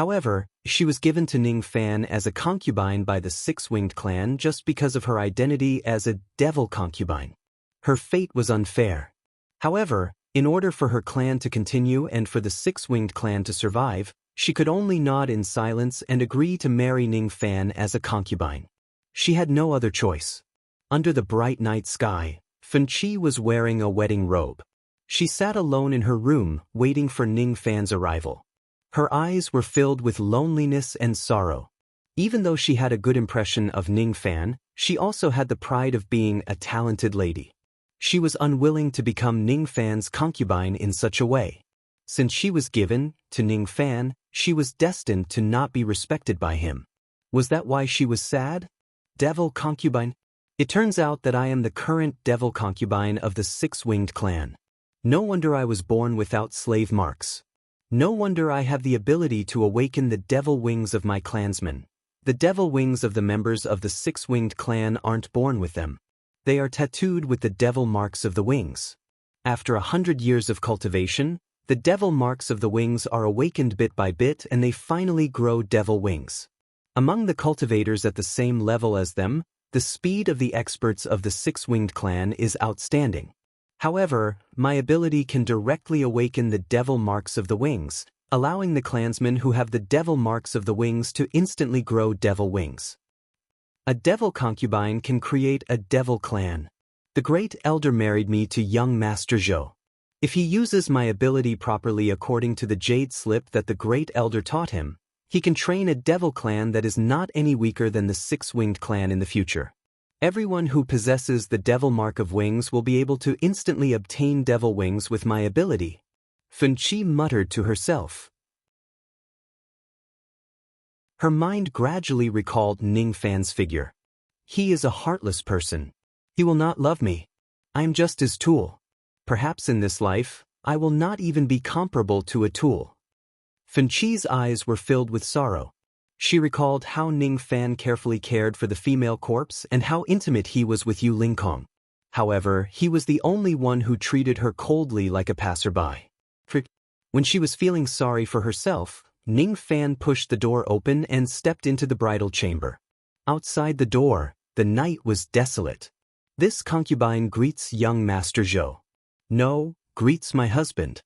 [SPEAKER 1] However, she was given to Ning Fan as a concubine by the Six-Winged Clan just because of her identity as a devil concubine. Her fate was unfair. However, in order for her clan to continue and for the Six-Winged Clan to survive, she could only nod in silence and agree to marry Ning Fan as a concubine. She had no other choice. Under the bright night sky, Fanqi was wearing a wedding robe. She sat alone in her room, waiting for Ning Fan's arrival. Her eyes were filled with loneliness and sorrow. Even though she had a good impression of Ning Fan, she also had the pride of being a talented lady. She was unwilling to become Ning Fan's concubine in such a way. Since she was given to Ning Fan, she was destined to not be respected by him. Was that why she was sad? Devil concubine? It turns out that I am the current devil concubine of the Six-Winged Clan. No wonder I was born without slave marks. No wonder I have the ability to awaken the devil wings of my clansmen. The devil wings of the members of the Six-Winged Clan aren't born with them. They are tattooed with the devil marks of the wings. After 100 years of cultivation, the devil marks of the wings are awakened bit by bit and they finally grow devil wings. Among the cultivators at the same level as them, the speed of the experts of the Six-Winged Clan is outstanding. However, my ability can directly awaken the devil marks of the wings, allowing the clansmen who have the devil marks of the wings to instantly grow devil wings. A devil concubine can create a devil clan. The Great Elder married me to young Master Zhou. If he uses my ability properly according to the Jade Slip that the Great Elder taught him, he can train a devil clan that is not any weaker than the Six-Winged Clan in the future. Everyone who possesses the devil mark of wings will be able to instantly obtain devil wings with my ability. Fanqi muttered to herself. Her mind gradually recalled Ning Fan's figure. He is a heartless person. He will not love me. I am just his tool. Perhaps in this life, I will not even be comparable to a tool. Fanqi's eyes were filled with sorrow. She recalled how Ning Fan carefully cared for the female corpse and how intimate he was with Yu Lingkong. However, he was the only one who treated her coldly like a passerby. When she was feeling sorry for herself, Ning Fan pushed the door open and stepped into the bridal chamber. Outside the door, the night was desolate. This concubine greets young Master Zhou. No, greets my husband.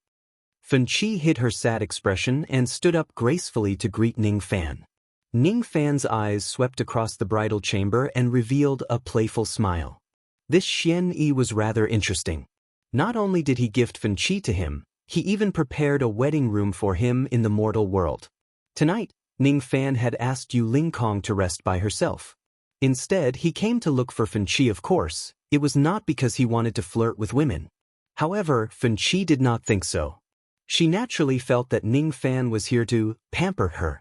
[SPEAKER 1] Fanqi hid her sad expression and stood up gracefully to greet Ning Fan. Ning Fan's eyes swept across the bridal chamber and revealed a playful smile. This Xian Yi was rather interesting. Not only did he gift Fanqi to him, he even prepared a wedding room for him in the mortal world. Tonight, Ning Fan had asked Yu Lingkong to rest by herself. Instead, he came to look for Fanqi. Of course, it was not because he wanted to flirt with women. However, Fanqi did not think so. She naturally felt that Ning Fan was here to pamper her.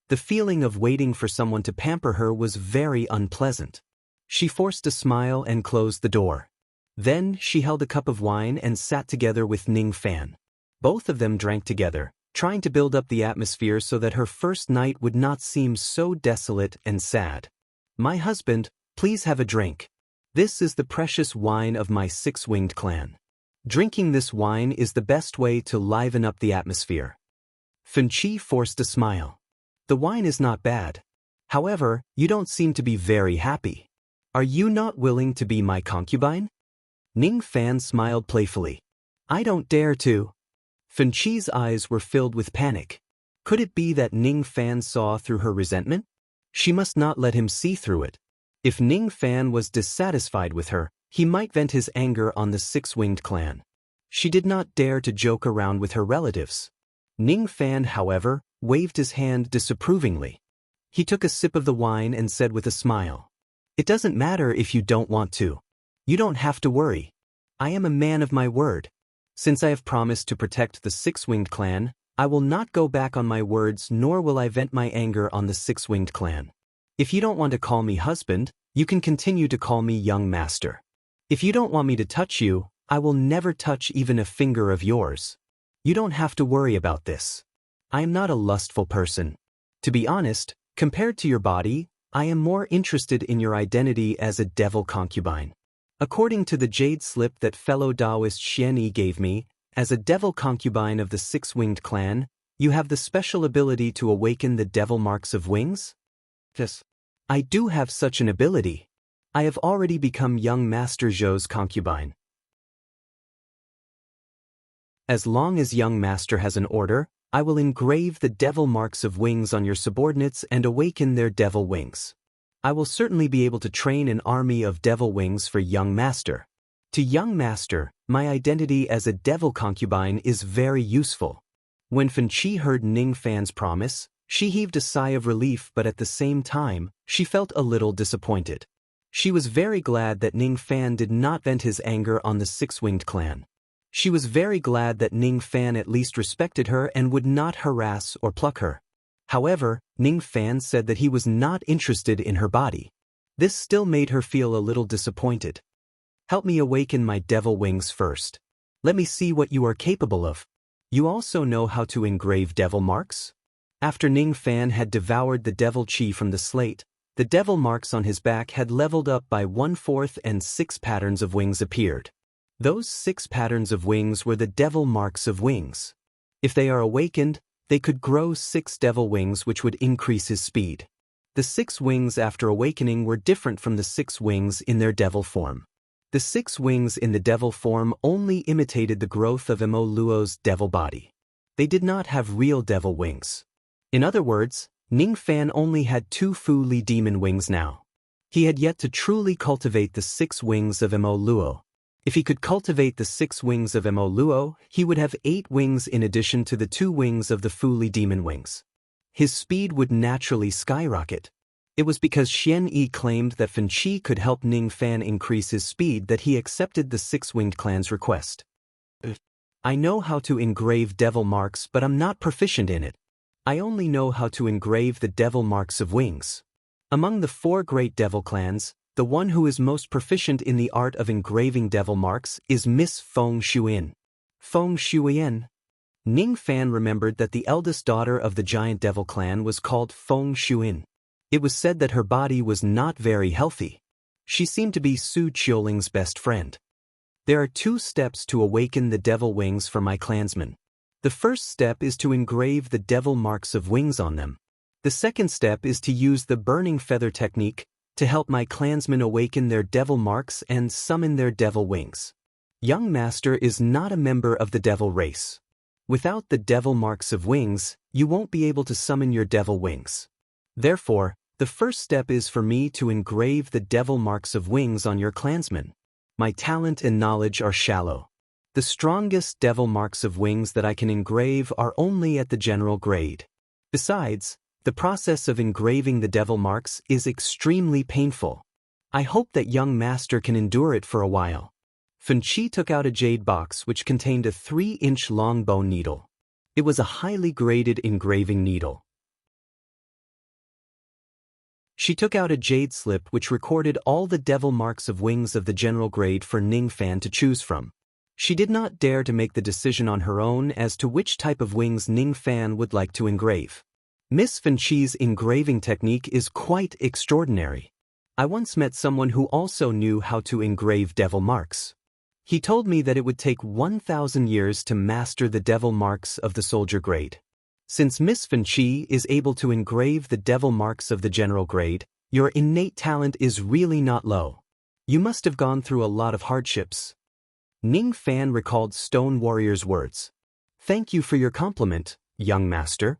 [SPEAKER 1] The feeling of waiting for someone to pamper her was very unpleasant. She forced a smile and closed the door. Then she held a cup of wine and sat together with Ning Fan. Both of them drank together, trying to build up the atmosphere so that her first night would not seem so desolate and sad. My husband, please have a drink. This is the precious wine of my Six-Winged Clan. Drinking this wine is the best way to liven up the atmosphere. Fanqi forced a smile. The wine is not bad. However, you don't seem to be very happy. Are you not willing to be my concubine? Ning Fan smiled playfully. I don't dare to. Fanqi's eyes were filled with panic. Could it be that Ning Fan saw through her resentment? She must not let him see through it. If Ning Fan was dissatisfied with her, he might vent his anger on the Six-Winged Clan. She did not dare to joke around with her relatives. Ning Fan, however, waved his hand disapprovingly. He took a sip of the wine and said with a smile, "It doesn't matter if you don't want to. You don't have to worry. I am a man of my word. Since I have promised to protect the Six-Winged Clan, I will not go back on my words nor will I vent my anger on the Six-Winged Clan. If you don't want to call me husband, you can continue to call me young master. If you don't want me to touch you, I will never touch even a finger of yours. You don't have to worry about this. I am not a lustful person. To be honest, compared to your body, I am more interested in your identity as a devil concubine. According to the Jade Slip that fellow Taoist Xian Yi gave me, as a devil concubine of the Six-Winged Clan, You have the special ability to awaken the devil marks of wings? Yes. I do have such an ability. I have already become young Master Zhou's concubine. As long as young Master has an order, I will engrave the devil marks of wings on your subordinates and awaken their devil wings. I will certainly be able to train an army of devil wings for young Master. To young Master, my identity as a devil concubine is very useful. When Fanqi heard Ning Fan's promise, she heaved a sigh of relief, but at the same time, she felt a little disappointed. She was very glad that Ning Fan did not vent his anger on the six-winged clan. She was very glad that Ning Fan at least respected her and would not harass or pluck her. However, Ning Fan said that he was not interested in her body. This still made her feel a little disappointed. Help me awaken my devil wings first. Let me see what you are capable of. You also know how to engrave devil marks? After Ning Fan had devoured the devil chi from the slate, the devil marks on his back had leveled up by 1/4 and 6 patterns of wings appeared. Those 6 patterns of wings were the devil marks of wings. If they are awakened, they could grow 6 devil wings, which would increase his speed. The 6 wings after awakening were different from the 6 wings in their devil form. The 6 wings in the devil form only imitated the growth of Mo Luo's devil body. They did not have real devil wings. In other words, Ning Fan only had 2 Fu Li demon wings now. He had yet to truly cultivate the 6 wings of Mo Luo. If he could cultivate the 6 wings of Mo Luo, he would have 8 wings in addition to the 2 wings of the Fu Li demon wings. His speed would naturally skyrocket. It was because Xian Yi claimed that Fanqi could help Ning Fan increase his speed that he accepted the 6-winged clan's request. I know how to engrave devil marks, but I'm not proficient in it. I only know how to engrave the devil marks of wings. Among the 4 great devil clans, the one who is most proficient in the art of engraving devil marks is Miss Feng Shuyan. Feng Shuyan. Ning Fan remembered that the eldest daughter of the giant devil clan was called Feng Shuyan. It was said that her body was not very healthy. She seemed to be Su Qiuling's best friend. There are 2 steps to awaken the devil wings for my clansmen. The first step is to engrave the devil marks of wings on them. The second step is to use the burning feather technique to help my clansmen awaken their devil marks and summon their devil wings. Young Master is not a member of the devil race. Without the devil marks of wings, you won't be able to summon your devil wings. Therefore, the first step is for me to engrave the devil marks of wings on your clansmen. My talent and knowledge are shallow. The strongest devil marks of wings that I can engrave are only at the general grade. Besides, the process of engraving the devil marks is extremely painful. I hope that young Master can endure it for a while. Fanqi took out a jade box which contained a 3-inch long bone needle. It was a highly graded engraving needle. She took out a jade slip which recorded all the devil marks of wings of the general grade for Ning Fan to choose from. She did not dare to make the decision on her own as to which type of wings Ning Fan would like to engrave. Miss Fanqi's engraving technique is quite extraordinary. I once met someone who also knew how to engrave devil marks. He told me that it would take 1,000 years to master the devil marks of the soldier grade. Since Miss Fanqi is able to engrave the devil marks of the general grade, your innate talent is really not low. You must have gone through a lot of hardships. Ning Fan recalled Stone Warrior's words. Thank you for your compliment, young Master.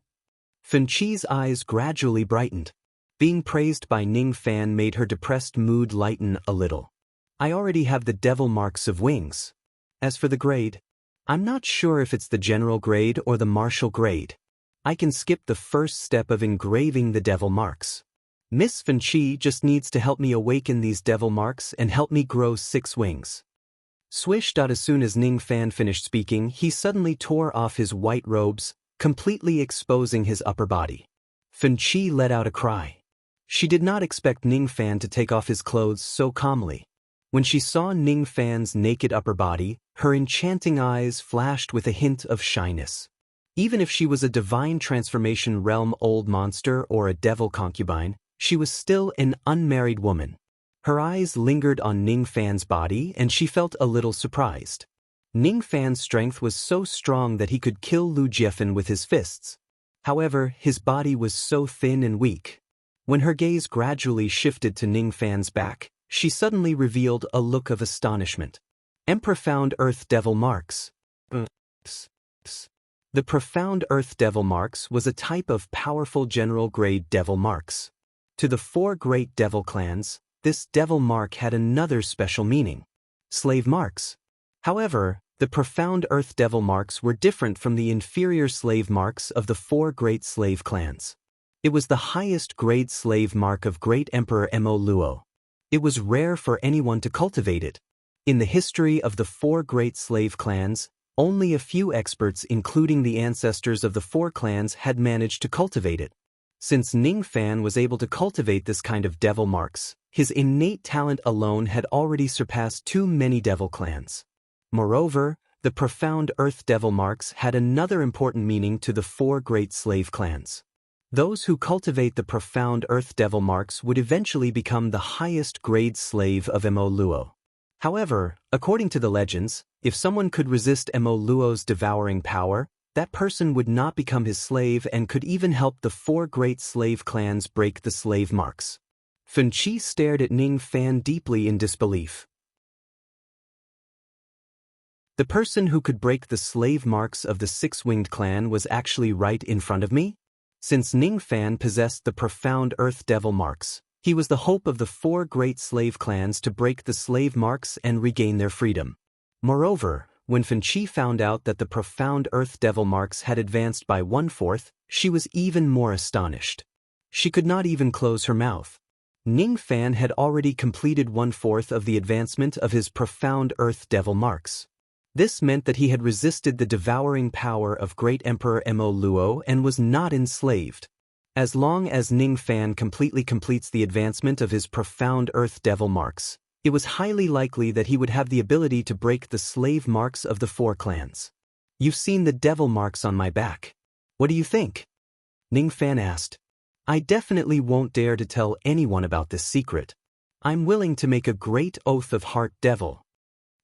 [SPEAKER 1] Fanqi's eyes gradually brightened. Being praised by Ning Fan made her depressed mood lighten a little. I already have the devil marks of wings. As for the grade, I'm not sure if it's the general grade or the martial grade. I can skip the first step of engraving the devil marks. Miss Fanqi just needs to help me awaken these devil marks and help me grow 6 wings. Swish. As soon as Ning Fan finished speaking, he suddenly tore off his white robes, completely exposing his upper body. Fanqi let out a cry. She did not expect Ning Fan to take off his clothes so calmly. When she saw Ning Fan's naked upper body, her enchanting eyes flashed with a hint of shyness. Even if she was a divine transformation realm old monster or a devil concubine, she was still an unmarried woman. Her eyes lingered on Ning Fan's body and she felt a little surprised. Ning Fan's strength was so strong that he could kill Lu Jiefan with his fists. However, his body was so thin and weak. When her gaze gradually shifted to Ning Fan's back, she suddenly revealed a look of astonishment. Profound Earth Devil Marks. The Profound Earth Devil Marks was a type of powerful general-grade devil marks. To the 4 great devil clans, this devil mark had another special meaning: slave marks. However, the Profound Earth Devil Marks were different from the inferior slave marks of the 4 great slave clans. It was the highest grade slave mark of Great Emperor Mo Luo. It was rare for anyone to cultivate it. In the history of the 4 great slave clans, only a few experts, including the ancestors of the 4 clans, had managed to cultivate it. Since Ning Fan was able to cultivate this kind of devil marks, his innate talent alone had already surpassed too many devil clans. Moreover, the Profound Earth Devil Marks had another important meaning to the 4 great slave clans. Those who cultivate the Profound Earth Devil Marks would eventually become the highest grade slave of Mo Luo. However, according to the legends, if someone could resist Mo Luo's devouring power, that person would not become his slave and could even help the 4 great slave clans break the slave marks. Fen Qi stared at Ning Fan deeply in disbelief. The person who could break the slave marks of the 6-winged clan was actually right in front of me? Since Ning Fan possessed the Profound Earth Devil Marks, he was the hope of the 4 great slave clans to break the slave marks and regain their freedom. Moreover, when Fen Qi found out that the Profound Earth Devil Marks had advanced by 1/4, she was even more astonished. She could not even close her mouth. Ning Fan had already completed 1/4 of the advancement of his Profound Earth Devil Marks. This meant that he had resisted the devouring power of Great Emperor Mo Luo and was not enslaved. As long as Ning Fan completely completes the advancement of his Profound Earth Devil Marks, it was highly likely that he would have the ability to break the slave marks of the 4 clans. You've seen the devil marks on my back. What do you think? Ning Fan asked. I definitely won't dare to tell anyone about this secret. I'm willing to make a great oath of heart devil.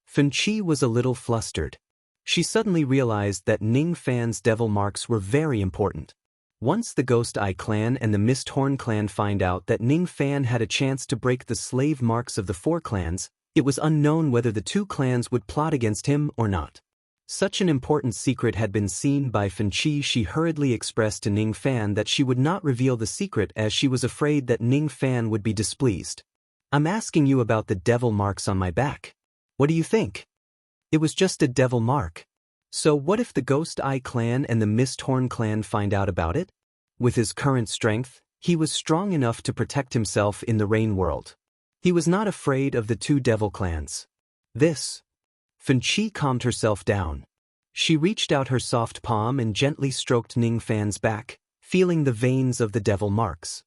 [SPEAKER 1] Fen Qi was a little flustered. She suddenly realized that Ning Fan's devil marks were very important. Once the Ghost Eye clan and the Misthorn clan find out that Ning Fan had a chance to break the slave marks of the 4 clans, it was unknown whether the 2 clans would plot against him or not. Such an important secret had been seen by Fen Qi. She hurriedly expressed to Ning Fan that she would not reveal the secret as she was afraid that Ning Fan would be displeased. I'm asking you about the devil marks on my back. What do you think? It was just a devil mark. So what if the Ghost Eye clan and the Misthorn clan find out about it? With his current strength, he was strong enough to protect himself in the Rain World. He was not afraid of the 2 devil clans. Fen Qi calmed herself down. She reached out her soft palm and gently stroked Ning Fan's back, feeling the veins of the devil marks.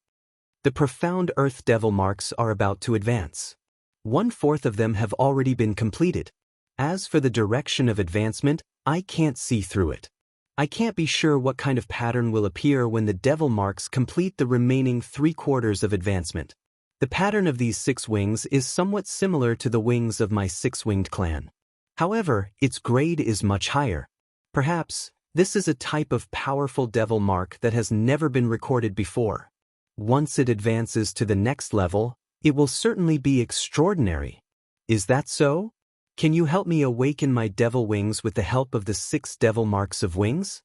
[SPEAKER 1] The Profound Earth Devil Marks are about to advance. 1/4 of them have already been completed. As for the direction of advancement, I can't see through it. I can't be sure what kind of pattern will appear when the devil marks complete the remaining 3/4 of advancement. The pattern of these 6 wings is somewhat similar to the wings of my 6-winged clan. However, its grade is much higher. Perhaps, this is a type of powerful devil mark that has never been recorded before. Once it advances to the next level, it will certainly be extraordinary. Is that so? Can you help me awaken my devil wings with the help of the 6 devil marks of wings?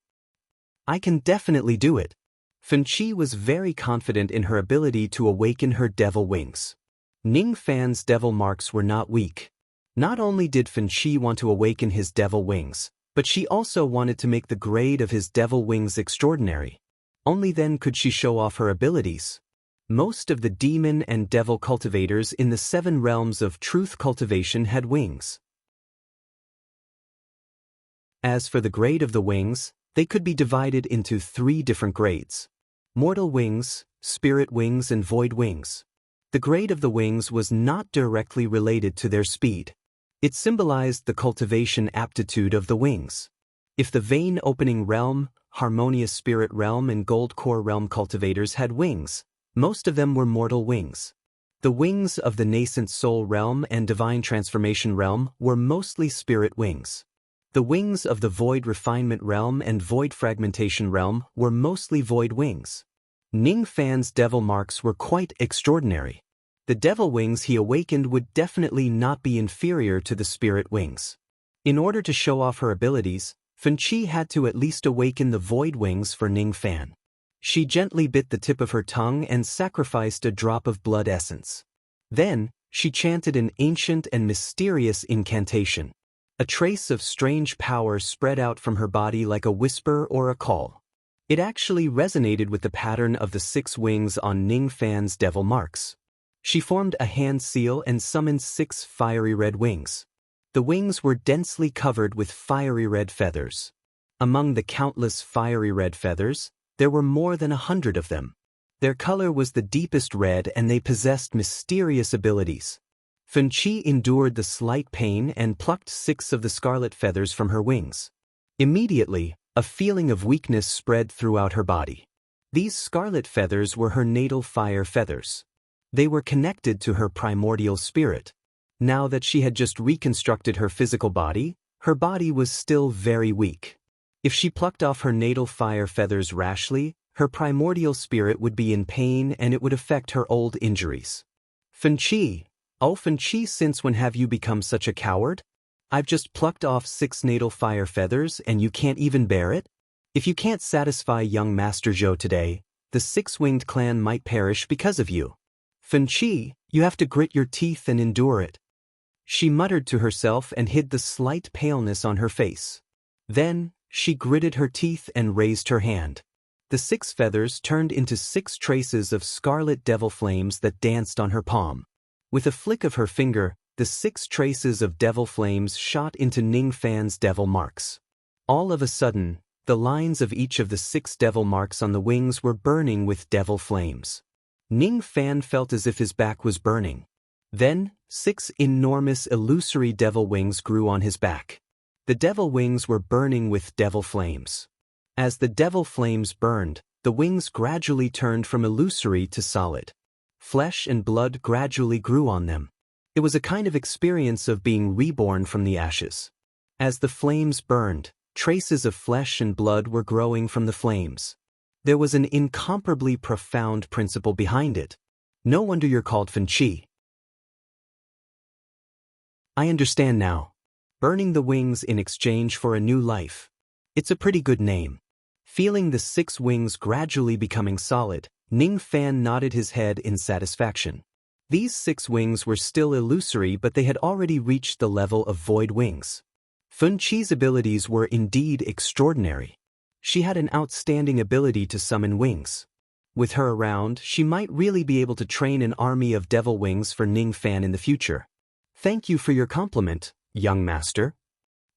[SPEAKER 1] I can definitely do it. Fen Qi was very confident in her ability to awaken her devil wings. Ning Fan's devil marks were not weak. Not only did Fen Qi want to awaken his devil wings, but she also wanted to make the grade of his devil wings extraordinary. Only then could she show off her abilities. Most of the demon and devil cultivators in the 7 realms of truth cultivation had wings. As for the grade of the wings, they could be divided into 3 different grades: mortal wings, spirit wings, and void wings. The grade of the wings was not directly related to their speed. It symbolized the cultivation aptitude of the wings. If the vein opening realm, harmonious spirit realm, and gold core realm cultivators had wings, most of them were mortal wings. The wings of the nascent soul realm and divine transformation realm were mostly spirit wings. The wings of the Void Refinement Realm and Void Fragmentation Realm were mostly void wings. Ning Fan's devil marks were quite extraordinary. The devil wings he awakened would definitely not be inferior to the spirit wings. In order to show off her abilities, Fanqi had to at least awaken the void wings for Ning Fan. She gently bit the tip of her tongue and sacrificed a drop of blood essence. Then, she chanted an ancient and mysterious incantation. A trace of strange power spread out from her body like a whisper or a call. It actually resonated with the pattern of the 6 wings on Ning Fan's devil marks. She formed a hand seal and summoned 6 fiery red wings. The wings were densely covered with fiery red feathers. Among the countless fiery red feathers, there were more than 100 of them. Their color was the deepest red and they possessed mysterious abilities. Fanqi endured the slight pain and plucked 6 of the scarlet feathers from her wings. Immediately, a feeling of weakness spread throughout her body. These scarlet feathers were her natal fire feathers. They were connected to her primordial spirit. Now that she had just reconstructed her physical body, her body was still very weak. If she plucked off her natal fire feathers rashly, her primordial spirit would be in pain and it would affect her old injuries. Fanqi, oh Fanqi, since when have you become such a coward? I've just plucked off 6 natal fire feathers and you can't even bear it? If you can't satisfy young Master Zhou today, the 6-winged clan might perish because of you. Fanqi, you have to grit your teeth and endure it. She muttered to herself and hid the slight paleness on her face. Then, she gritted her teeth and raised her hand. The 6 feathers turned into 6 traces of scarlet devil flames that danced on her palm. With a flick of her finger, the 6 traces of devil flames shot into Ning Fan's devil marks. All of a sudden, the lines of each of the 6 devil marks on the wings were burning with devil flames. Ning Fan felt as if his back was burning. Then, 6 enormous illusory devil wings grew on his back. The devil wings were burning with devil flames. As the devil flames burned, the wings gradually turned from illusory to solid. Flesh and blood gradually grew on them. It was a kind of experience of being reborn from the ashes. As the flames burned, traces of flesh and blood were growing from the flames. There was an incomparably profound principle behind it. No wonder you're called Fanqi. I understand now. Burning the wings in exchange for a new life. It's a pretty good name. Feeling the 6 wings gradually becoming solid, Ning Fan nodded his head in satisfaction. These 6 wings were still illusory, but they had already reached the level of void wings. Fanqi's abilities were indeed extraordinary. She had an outstanding ability to summon wings. With her around, she might really be able to train an army of devil wings for Ning Fan in the future. Thank you for your compliment, young master.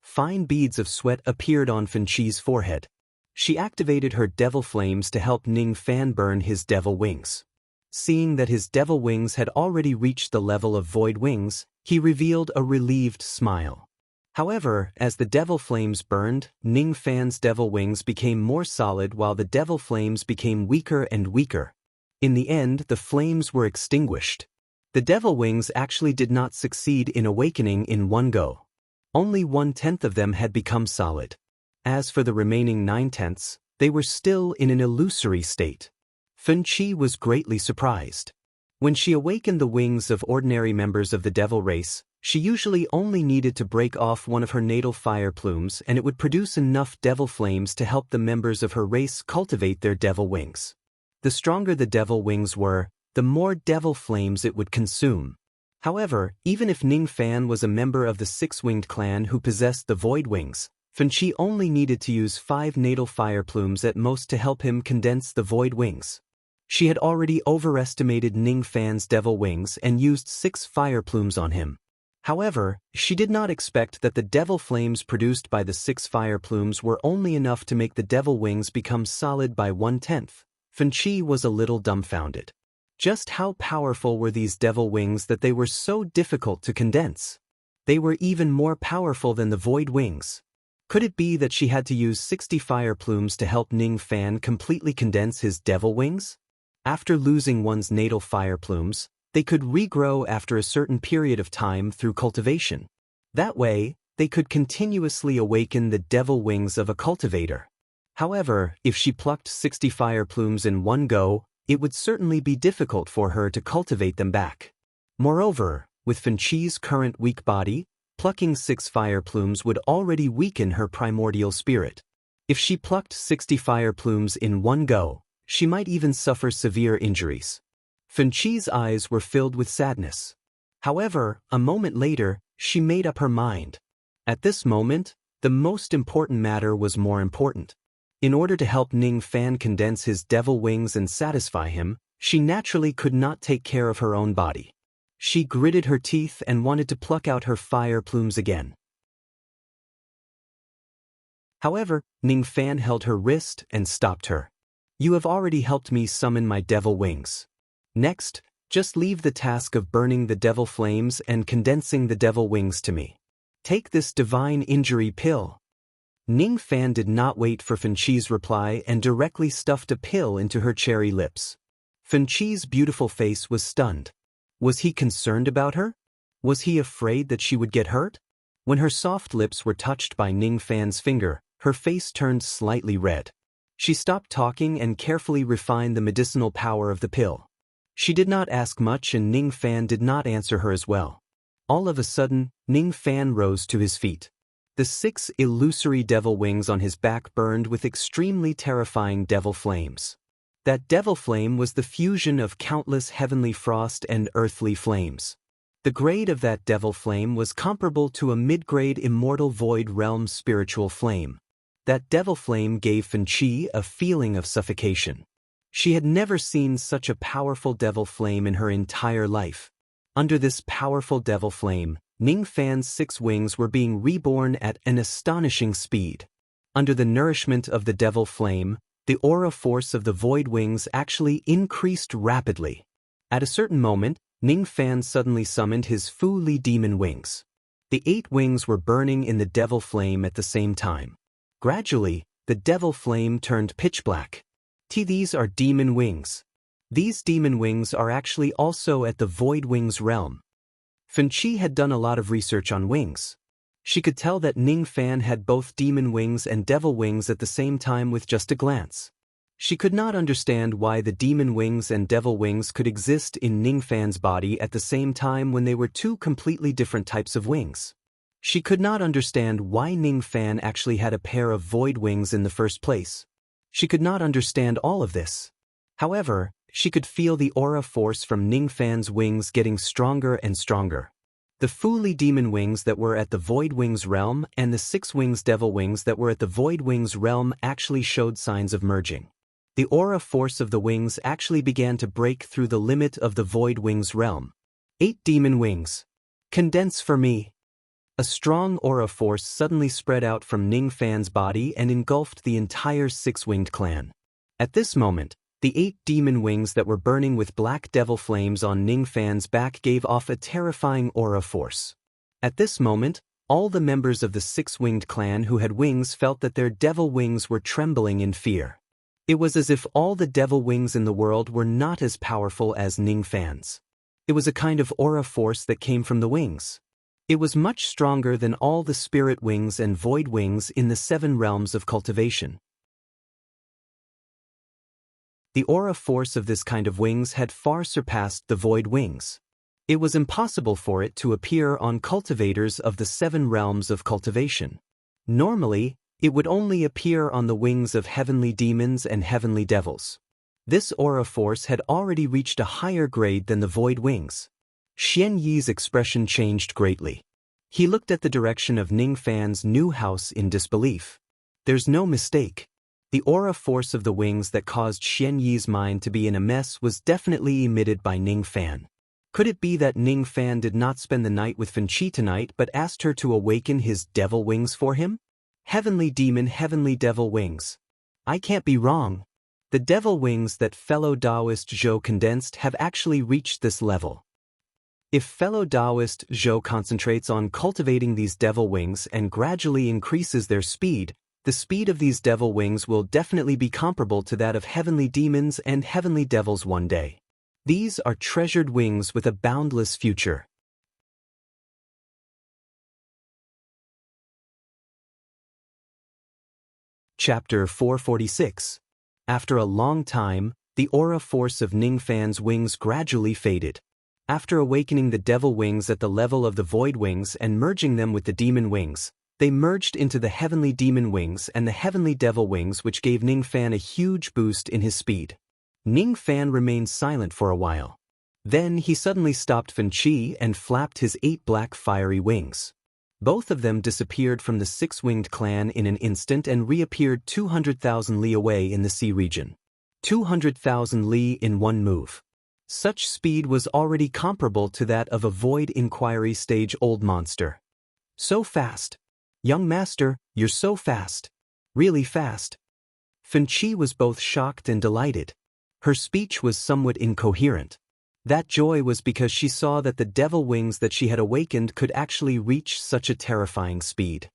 [SPEAKER 1] Fine beads of sweat appeared on Fanqi's forehead. She activated her devil flames to help Ning Fan burn his devil wings. Seeing that his devil wings had already reached the level of void wings, he revealed a relieved smile. However, as the devil flames burned, Ning Fan's devil wings became more solid while the devil flames became weaker and weaker. In the end, the flames were extinguished. The devil wings actually did not succeed in awakening in one go. Only 1/10 of them had become solid. As for the remaining 9/10, they were still in an illusory state. Fanqi was greatly surprised. When she awakened the wings of ordinary members of the devil race, she usually only needed to break off one of her natal fire plumes and it would produce enough devil flames to help the members of her race cultivate their devil wings. The stronger the devil wings were, the more devil flames it would consume. However, even if Ning Fan was a member of the 6-winged clan who possessed the void wings, Fanqi only needed to use 5 natal fire plumes at most to help him condense the void wings. She had already overestimated Ning Fan's devil wings and used 6 fire plumes on him. However, she did not expect that the devil flames produced by the 6 fire plumes were only enough to make the devil wings become solid by 1/10. Fanqi was a little dumbfounded. Just how powerful were these devil wings that they were so difficult to condense? They were even more powerful than the void wings. Could it be that she had to use 60 fire plumes to help Ning Fan completely condense his devil wings? After losing one's natal fire plumes, they could regrow after a certain period of time through cultivation. That way, they could continuously awaken the devil wings of a cultivator. However, if she plucked 60 fire plumes in one go, it would certainly be difficult for her to cultivate them back. Moreover, with Fanchi's current weak body, plucking 6 fire plumes would already weaken her primordial spirit. If she plucked 60 fire plumes in one go, she might even suffer severe injuries. Fanchi's eyes were filled with sadness. However, a moment later, she made up her mind. At this moment, the most important matter was more important. In order to help Ning Fan condense his devil wings and satisfy him, she naturally could not take care of her own body. She gritted her teeth and wanted to pluck out her fire plumes again. However, Ning Fan held her wrist and stopped her. "You have already helped me summon my devil wings. Next, just leave the task of burning the devil flames and condensing the devil wings to me. Take this divine injury pill." Ning Fan did not wait for Fanchi's reply and directly stuffed a pill into her cherry lips. Fanchi's beautiful face was stunned. Was he concerned about her? Was he afraid that she would get hurt? When her soft lips were touched by Ning Fan's finger, her face turned slightly red. She stopped talking and carefully refined the medicinal power of the pill. She did not ask much and Ning Fan did not answer her as well. All of a sudden, Ning Fan rose to his feet. The 6 illusory devil wings on his back burned with extremely terrifying devil flames. That devil flame was the fusion of countless heavenly frost and earthly flames. The grade of that devil flame was comparable to a mid-grade immortal void realm spiritual flame. That devil flame gave Fanchi a feeling of suffocation. She had never seen such a powerful devil flame in her entire life. Under this powerful devil flame, Ning Fan's 6 wings were being reborn at an astonishing speed. Under the nourishment of the devil flame, the aura force of the void wings actually increased rapidly. At a certain moment, Ning Fan suddenly summoned his Fu Li demon wings. The 8 wings were burning in the devil flame at the same time. Gradually, the devil flame turned pitch black. These are demon wings. These demon wings are actually also at the void wings realm. Fanchi had done a lot of research on wings. She could tell that Ning Fan had both demon wings and devil wings at the same time with just a glance. She could not understand why the demon wings and devil wings could exist in Ning Fan's body at the same time when they were 2 completely different types of wings. She could not understand why Ning Fan actually had a pair of void wings in the first place. She could not understand all of this. However, she could feel the aura force from Ning Fan's wings getting stronger and stronger. The Fu Li demon wings that were at the void wings realm and the 6 wings devil wings that were at the void wings realm actually showed signs of merging. The aura force of the wings actually began to break through the limit of the void wings realm. 8 demon wings. Condense for me. A strong aura force suddenly spread out from Ning Fan's body and engulfed the entire 6-winged clan. At this moment, the 8 demon wings that were burning with black devil flames on Ning Fan's back gave off a terrifying aura force. At this moment, all the members of the 6-winged clan who had wings felt that their devil wings were trembling in fear. It was as if all the devil wings in the world were not as powerful as Ning Fan's. It was a kind of aura force that came from the wings. It was much stronger than all the spirit wings and void wings in the 7 realms of cultivation. The aura force of this kind of wings had far surpassed the void wings. It was impossible for it to appear on cultivators of the 7 realms of cultivation. Normally, it would only appear on the wings of heavenly demons and heavenly devils. This aura force had already reached a higher grade than the void wings. Xian Yi's expression changed greatly. He looked at the direction of Ning Fan's new house in disbelief. There's no mistake. The aura force of the wings that caused Xian Yi's mind to be in a mess was definitely emitted by Ning Fan. Could it be that Ning Fan did not spend the night with Fanchi tonight but asked her to awaken his devil wings for him? Heavenly demon, heavenly devil wings. I can't be wrong. The devil wings that fellow Taoist Zhou condensed have actually reached this level. If fellow Taoist Zhou concentrates on cultivating these devil wings and gradually increases their speed, the speed of these devil wings will definitely be comparable to that of heavenly demons and heavenly devils one day. These are treasured wings with a boundless future. Chapter 446. After a long time, the aura force of Ning Fan's wings gradually faded. After awakening the devil wings at the level of the void wings and merging them with the demon wings, they merged into the heavenly demon wings and the heavenly devil wings, which gave Ning Fan a huge boost in his speed. Ning Fan remained silent for a while. Then he suddenly stopped Fan Qi and flapped his 8 black fiery wings. Both of them disappeared from the 6-winged clan in an instant and reappeared 200,000 li away in the sea region. 200,000 li in one move. Such speed was already comparable to that of a void inquiry stage old monster. So fast. Young master, you're so fast. Really fast. Fan Qi was both shocked and delighted. Her speech was somewhat incoherent. That joy was because she saw that the devil wings that she had awakened could actually reach such a terrifying speed.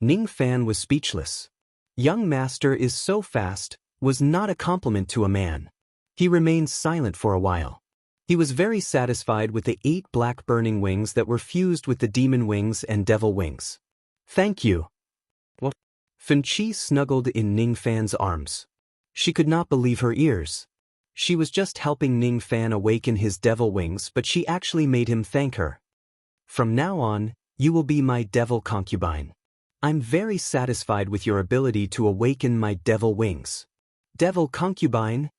[SPEAKER 1] Ning Fan was speechless. Young master is so fast was not a compliment to a man. He remained silent for a while. He was very satisfied with the 8 black burning wings that were fused with the demon wings and devil wings. Thank you. What? Fan Qi snuggled in Ning Fan's arms. She could not believe her ears. She was just helping Ning Fan awaken his devil wings, but she actually made him thank her. From now on, you will be my devil concubine. I'm very satisfied with your ability to awaken my devil wings. Devil concubine?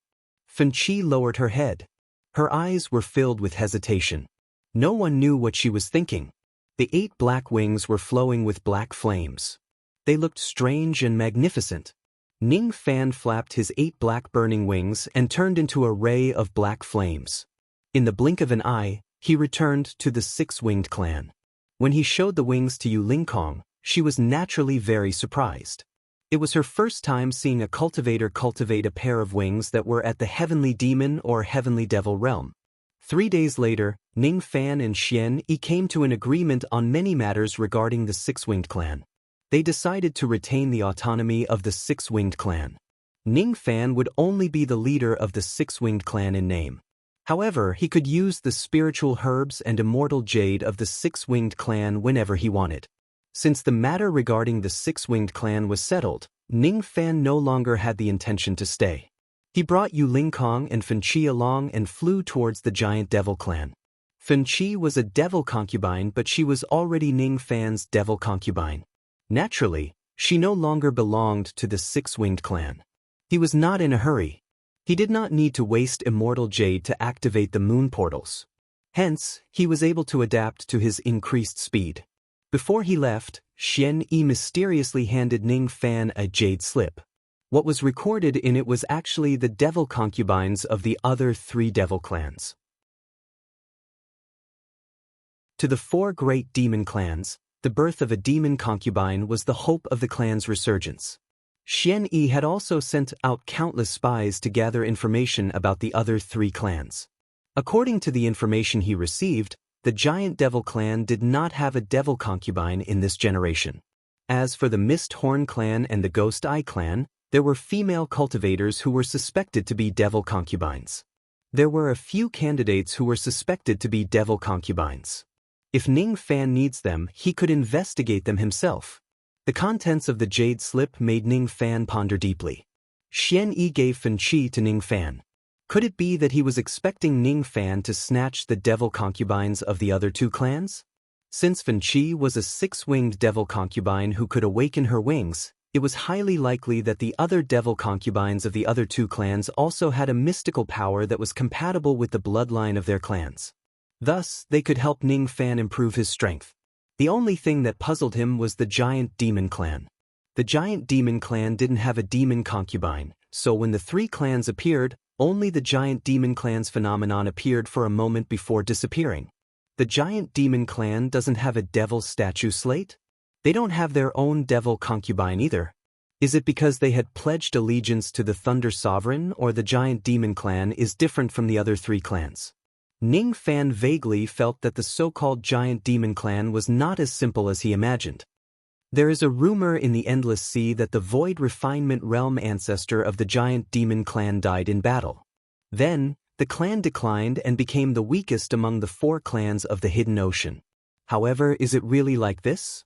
[SPEAKER 1] Fan Qi lowered her head. Her eyes were filled with hesitation. No one knew what she was thinking. The 8 black wings were flowing with black flames. They looked strange and magnificent. Ning Fan flapped his 8 black burning wings and turned into a ray of black flames. In the blink of an eye, he returned to the 6-winged clan. When he showed the wings to Yu Lingkong, she was naturally very surprised. It was her first time seeing a cultivator cultivate a pair of wings that were at the heavenly demon or heavenly devil realm. 3 days later, Ning Fan and Xian Yi came to an agreement on many matters regarding the 6-winged clan. They decided to retain the autonomy of the 6-winged clan. Ning Fan would only be the leader of the 6-winged clan in name. However, he could use the spiritual herbs and immortal jade of the 6-winged clan whenever he wanted. Since the matter regarding the 6-winged clan was settled, Ning Fan no longer had the intention to stay. He brought Yu Lingkong and Fan Qi along and flew towards the giant devil clan. Fan Qi was a devil concubine, but she was already Ning Fan's devil concubine. Naturally, she no longer belonged to the 6-winged clan. He was not in a hurry. He did not need to waste immortal jade to activate the moon portals. Hence, he was able to adapt to his increased speed. Before he left, Xian Yi mysteriously handed Ning Fan a jade slip. What was recorded in it was actually the devil concubines of the other 3 devil clans. To the 4 great demon clans, the birth of a demon concubine was the hope of the clan's resurgence. Xian Yi had also sent out countless spies to gather information about the other 3 clans. According to the information he received, the giant devil clan did not have a devil concubine in this generation. As for the Mist Horn clan and the Ghost Eye clan, there were female cultivators who were suspected to be devil concubines. There were a few candidates who were suspected to be devil concubines. If Ning Fan needs them, he could investigate them himself. The contents of the jade slip made Ning Fan ponder deeply. Xian Yi gave Fan Qi to Ning Fan. Could it be that he was expecting Ning Fan to snatch the devil concubines of the other 2 clans? Since Fan Qi was a 6-winged devil concubine who could awaken her wings, it was highly likely that the other devil concubines of the other 2 clans also had a mystical power that was compatible with the bloodline of their clans. Thus, they could help Ning Fan improve his strength. The only thing that puzzled him was the giant demon clan. The giant demon clan didn't have a demon concubine, so when the 3 clans appeared, only the giant demon clan's phenomenon appeared for a moment before disappearing. The giant demon clan doesn't have a devil statue slate? They don't have their own devil concubine either. Is it because they had pledged allegiance to the Thunder Sovereign, or the giant demon clan is different from the other 3 clans? Ning Fan vaguely felt that the so-called giant demon clan was not as simple as he imagined. There is a rumor in the Endless Sea that the Void Refinement Realm ancestor of the giant demon clan died in battle. Then, the clan declined and became the weakest among the 4 clans of the Hidden Ocean. However, is it really like this?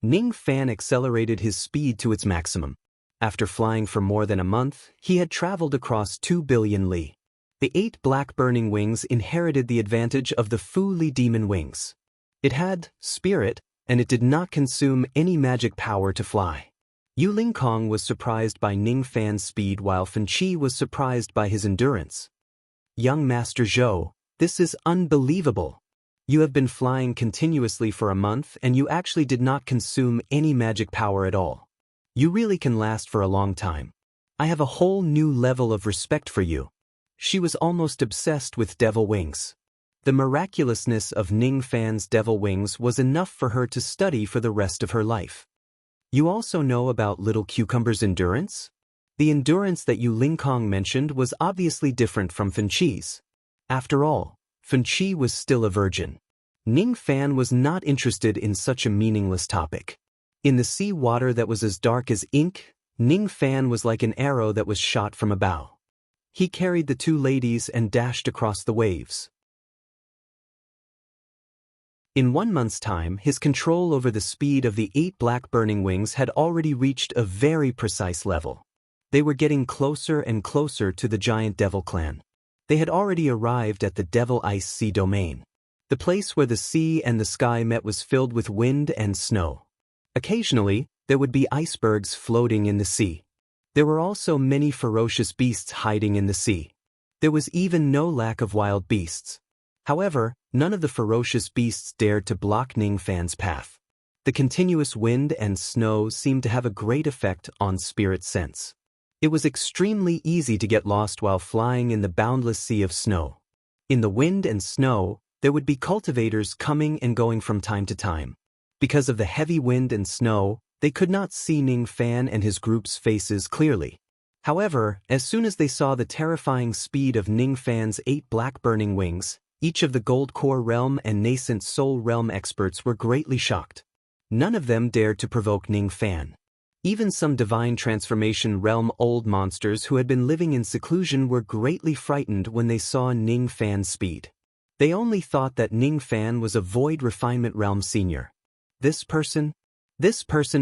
[SPEAKER 1] Ning Fan accelerated his speed to its maximum. After flying for more than a month, he had traveled across 2 billion li. The 8 black burning wings inherited the advantage of the Fu Li demon wings. It had spirit, and it did not consume any magic power to fly. Yu Lingkong was surprised by Ning Fan's speed while Fan Qi was surprised by his endurance. Young Master Zhou, this is unbelievable. You have been flying continuously for a month and you actually did not consume any magic power at all. You really can last for a long time. I have a whole new level of respect for you. She was almost obsessed with devil wings. The miraculousness of Ning Fan's devil wings was enough for her to study for the rest of her life. You also know about Little Cucumber's endurance? The endurance that Yu Lingkong mentioned was obviously different from Fan Qi's. After all, Fan Qi was still a virgin. Ning Fan was not interested in such a meaningless topic. In the sea water that was as dark as ink, Ning Fan was like an arrow that was shot from a bow. He carried the 2 ladies and dashed across the waves. In 1 month's time, his control over the speed of the 8 black burning wings had already reached a very precise level. They were getting closer and closer to the giant devil clan. They had already arrived at the Devil Ice Sea domain. The place where the sea and the sky met was filled with wind and snow. Occasionally, there would be icebergs floating in the sea. There were also many ferocious beasts hiding in the sea. There was even no lack of wild beasts. However, none of the ferocious beasts dared to block Ning Fan's path. The continuous wind and snow seemed to have a great effect on spirit sense. It was extremely easy to get lost while flying in the boundless sea of snow. In the wind and snow, there would be cultivators coming and going from time to time. Because of the heavy wind and snow, they could not see Ning Fan and his group's faces clearly. However, as soon as they saw the terrifying speed of Ning Fan's 8 black burning wings, each of the Gold Core Realm and Nascent Soul Realm experts were greatly shocked. None of them dared to provoke Ning Fan. Even some Divine Transformation Realm old monsters who had been living in seclusion were greatly frightened when they saw Ning Fan's speed. They only thought that Ning Fan was a Void Refinement Realm Senior. This person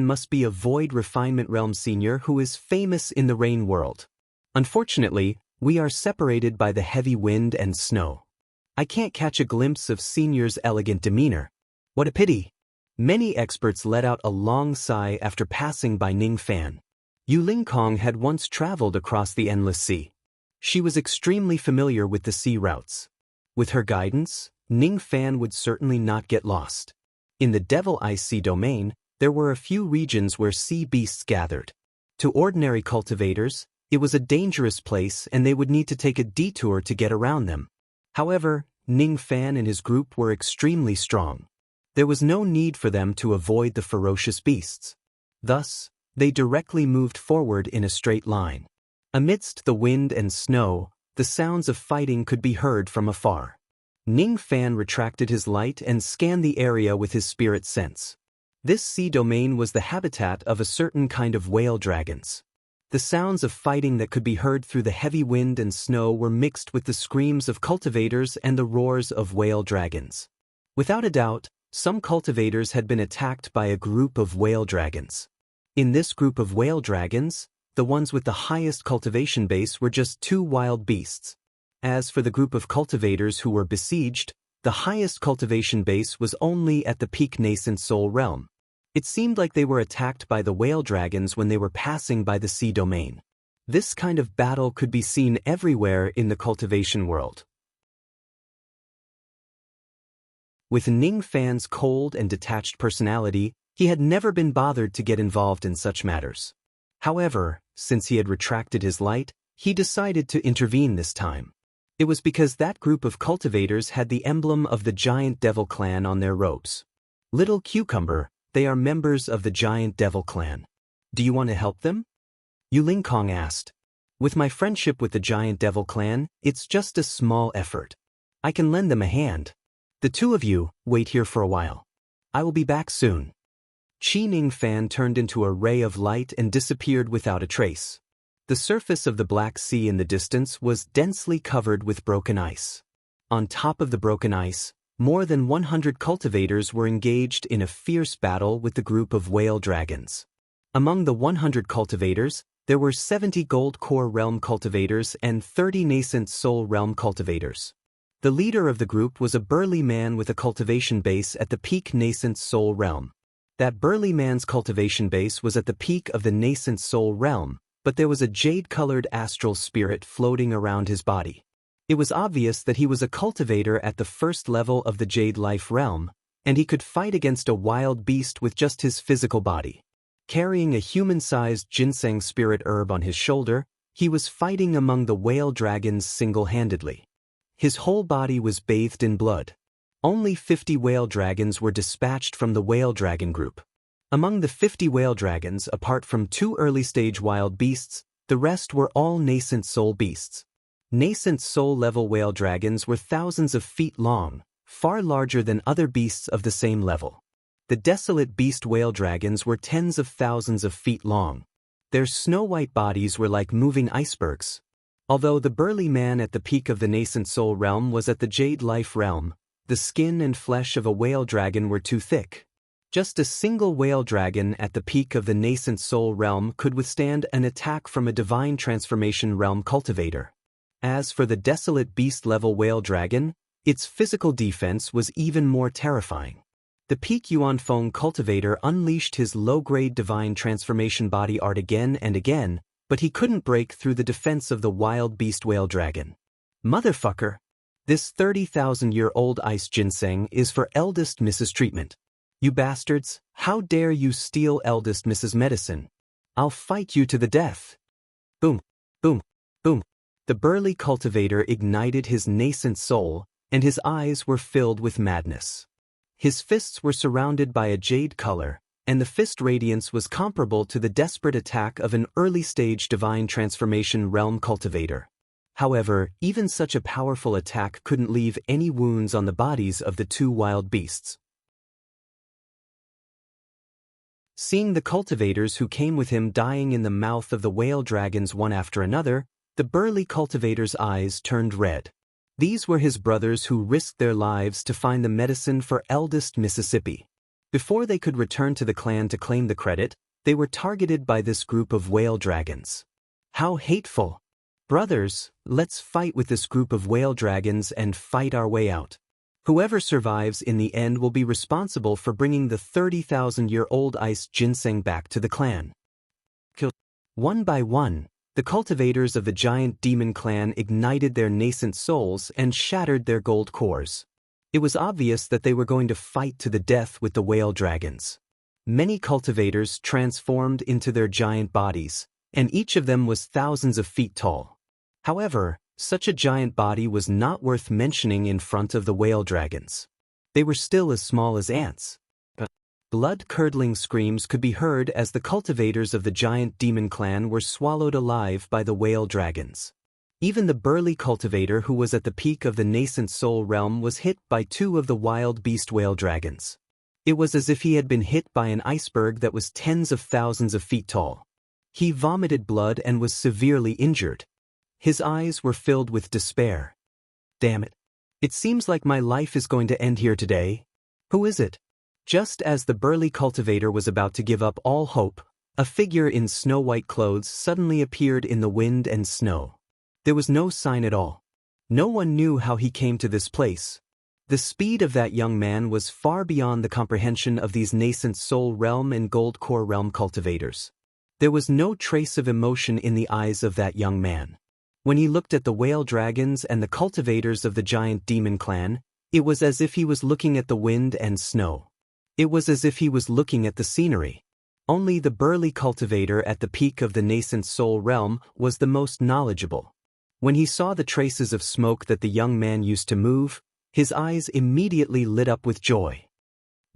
[SPEAKER 1] must be a Void Refinement Realm Senior who is famous in the Rain World. Unfortunately, we are separated by the heavy wind and snow. I can't catch a glimpse of Senior's elegant demeanor. What a pity. Many experts let out a long sigh after passing by Ning Fan. Yu Lingkong had once traveled across the endless sea. She was extremely familiar with the sea routes. With her guidance, Ning Fan would certainly not get lost. In the Devil Ice Sea domain, there were a few regions where sea beasts gathered. To ordinary cultivators, it was a dangerous place and they would need to take a detour to get around them. However, Ning Fan and his group were extremely strong. There was no need for them to avoid the ferocious beasts. Thus, they directly moved forward in a straight line. Amidst the wind and snow, the sounds of fighting could be heard from afar. Ning Fan retracted his light and scanned the area with his spirit sense. This sea domain was the habitat of a certain kind of whale dragons. The sounds of fighting that could be heard through the heavy wind and snow were mixed with the screams of cultivators and the roars of whale dragons. Without a doubt, some cultivators had been attacked by a group of whale dragons. In this group of whale dragons, the ones with the highest cultivation base were just 2 wild beasts. As for the group of cultivators who were besieged, the highest cultivation base was only at the peak Nascent Soul Realm. It seemed like they were attacked by the whale dragons when they were passing by the sea domain. This kind of battle could be seen everywhere in the cultivation world. With Ning Fan's cold and detached personality, he had never been bothered to get involved in such matters. However, since he had retracted his light, he decided to intervene this time. It was because that group of cultivators had the emblem of the Giant Devil Clan on their robes. Little Cucumber, they are members of the Giant Devil Clan. Do you want to help them? Yu Lingkong asked. With my friendship with the Giant Devil Clan, it's just a small effort. I can lend them a hand. The 2 of you, wait here for a while. I will be back soon. Ning Fan turned into a ray of light and disappeared without a trace. The surface of the Black Sea in the distance was densely covered with broken ice. On top of the broken ice, more than 100 cultivators were engaged in a fierce battle with the group of whale dragons. Among the 100 cultivators, there were 70 Gold Core Realm cultivators and 30 Nascent Soul Realm cultivators. The leader of the group was a burly man with a cultivation base at the peak Nascent Soul Realm. That burly man's cultivation base was at the peak of the Nascent Soul Realm, but there was a jade-colored astral spirit floating around his body. It was obvious that he was a cultivator at the first level of the Jade Life Realm, and he could fight against a wild beast with just his physical body. Carrying a human-sized ginseng spirit herb on his shoulder, he was fighting among the whale dragons single-handedly. His whole body was bathed in blood. Only 50 whale dragons were dispatched from the whale dragon group. Among the 50 whale dragons, apart from 2 early-stage wild beasts, the rest were all nascent soul beasts. Nascent soul-level whale dragons were thousands of feet long, far larger than other beasts of the same level. The desolate beast whale dragons were tens of thousands of feet long. Their snow-white bodies were like moving icebergs. Although the burly man at the peak of the Nascent Soul Realm was at the Jade Life Realm, the skin and flesh of a whale dragon were too thick. Just a single whale dragon at the peak of the Nascent Soul Realm could withstand an attack from a Divine Transformation Realm cultivator. As for the desolate beast-level whale dragon, its physical defense was even more terrifying. The peak Yuanfeng cultivator unleashed his low-grade Divine Transformation body art again and again, but he couldn't break through the defense of the wild beast whale dragon. Motherfucker! This 30,000-year-old ice ginseng is for eldest Mrs. treatment. You bastards, how dare you steal eldest Mrs. medicine? I'll fight you to the death. Boom, boom, boom. The burly cultivator ignited his nascent soul, and his eyes were filled with madness. His fists were surrounded by a jade color, and the fist radiance was comparable to the desperate attack of an early-stage Divine Transformation Realm cultivator. However, even such a powerful attack couldn't leave any wounds on the bodies of the 2 wild beasts. Seeing the cultivators who came with him dying in the mouth of the whale dragons one after another, the burly cultivator's eyes turned red. These were his brothers who risked their lives to find the medicine for eldest Mississippi. Before they could return to the clan to claim the credit, they were targeted by this group of whale dragons. How hateful! Brothers, let's fight with this group of whale dragons and fight our way out. Whoever survives in the end will be responsible for bringing the 30,000-year-old ice ginseng back to the clan. One by one, the cultivators of the giant demon clan ignited their nascent souls and shattered their gold cores. It was obvious that they were going to fight to the death with the whale dragons. Many cultivators transformed into their giant bodies, and each of them was thousands of feet tall. However, such a giant body was not worth mentioning in front of the whale dragons. They were still as small as ants. Blood-curdling screams could be heard as the cultivators of the giant demon clan were swallowed alive by the whale dragons. Even the burly cultivator who was at the peak of the Nascent Soul Realm was hit by 2 of the wild beast whale dragons. It was as if he had been hit by an iceberg that was tens of thousands of feet tall. He vomited blood and was severely injured. His eyes were filled with despair. Damn it. It seems like my life is going to end here today. Who is it? Just as the burly cultivator was about to give up all hope, a figure in snow-white clothes suddenly appeared in the wind and snow. There was no sign at all. No one knew how he came to this place. The speed of that young man was far beyond the comprehension of these nascent soul realm and gold core realm cultivators. There was no trace of emotion in the eyes of that young man. When he looked at the whale dragons and the cultivators of the giant demon clan, it was as if he was looking at the wind and snow. It was as if he was looking at the scenery. Only the burly cultivator at the peak of the nascent soul realm was the most knowledgeable. When he saw the traces of smoke that the young man used to move, his eyes immediately lit up with joy.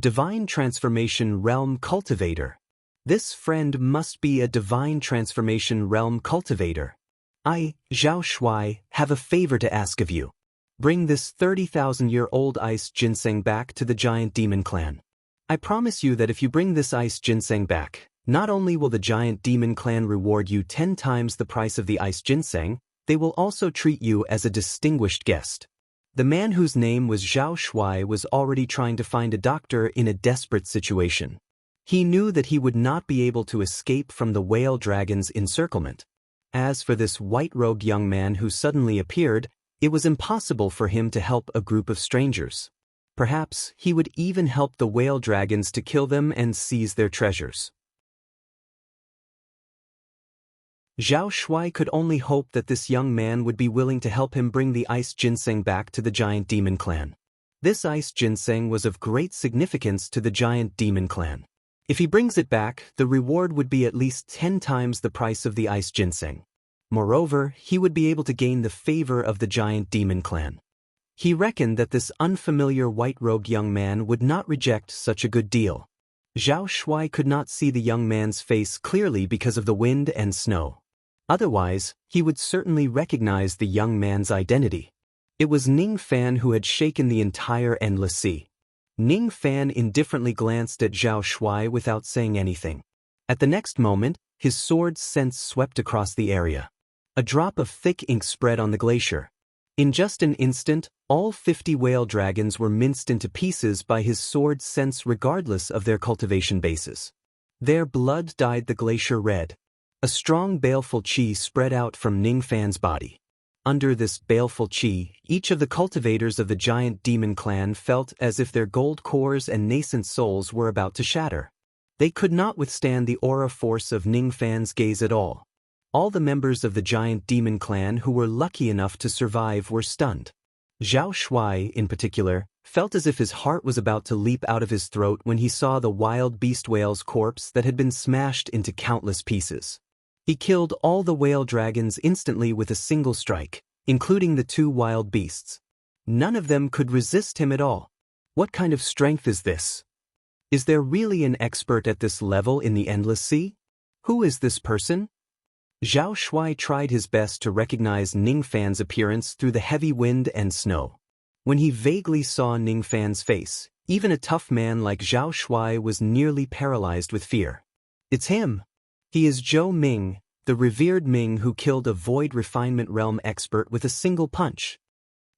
[SPEAKER 1] Divine Transformation Realm Cultivator. This friend must be a Divine Transformation Realm Cultivator. I, Zhao Shuai, have a favor to ask of you. Bring this 30,000-year-old ice ginseng back to the giant demon clan. I promise you that if you bring this ice ginseng back, not only will the giant demon clan reward you 10 times the price of the ice ginseng, they will also treat you as a distinguished guest. The man whose name was Zhao Shuai was already trying to find a doctor in a desperate situation. He knew that he would not be able to escape from the whale dragon's encirclement. As for this white-robed young man who suddenly appeared, it was impossible for him to help a group of strangers. Perhaps he would even help the whale dragons to kill them and seize their treasures. Zhao Shuai could only hope that this young man would be willing to help him bring the ice ginseng back to the giant demon clan. This ice ginseng was of great significance to the giant demon clan. If he brings it back, the reward would be at least 10 times the price of the ice ginseng. Moreover, he would be able to gain the favor of the giant demon clan. He reckoned that this unfamiliar white-robed young man would not reject such a good deal. Zhao Shuai could not see the young man's face clearly because of the wind and snow. Otherwise, he would certainly recognize the young man's identity. It was Ning Fan who had shaken the entire endless sea. Ning Fan indifferently glanced at Zhao Shuai without saying anything. At the next moment, his sword's sense swept across the area. A drop of thick ink spread on the glacier. In just an instant, all 50 whale dragons were minced into pieces by his sword's sense regardless of their cultivation bases. Their blood dyed the glacier red. A strong baleful qi spread out from Ning Fan's body. Under this baleful qi, each of the cultivators of the giant demon clan felt as if their gold cores and nascent souls were about to shatter. They could not withstand the aura force of Ning Fan's gaze at all. All the members of the giant demon clan who were lucky enough to survive were stunned. Zhao Shuai, in particular, felt as if his heart was about to leap out of his throat when he saw the wild beast whale's corpse that had been smashed into countless pieces. He killed all the whale dragons instantly with a single strike, including the 2 wild beasts. None of them could resist him at all. What kind of strength is this? Is there really an expert at this level in the Endless Sea? Who is this person? Zhao Shuai tried his best to recognize Ning Fan's appearance through the heavy wind and snow. When he vaguely saw Ning Fan's face, even a tough man like Zhao Shuai was nearly paralyzed with fear. It's him. He is Zhou Ming, the revered Ming who killed a Void Refinement Realm expert with a single punch.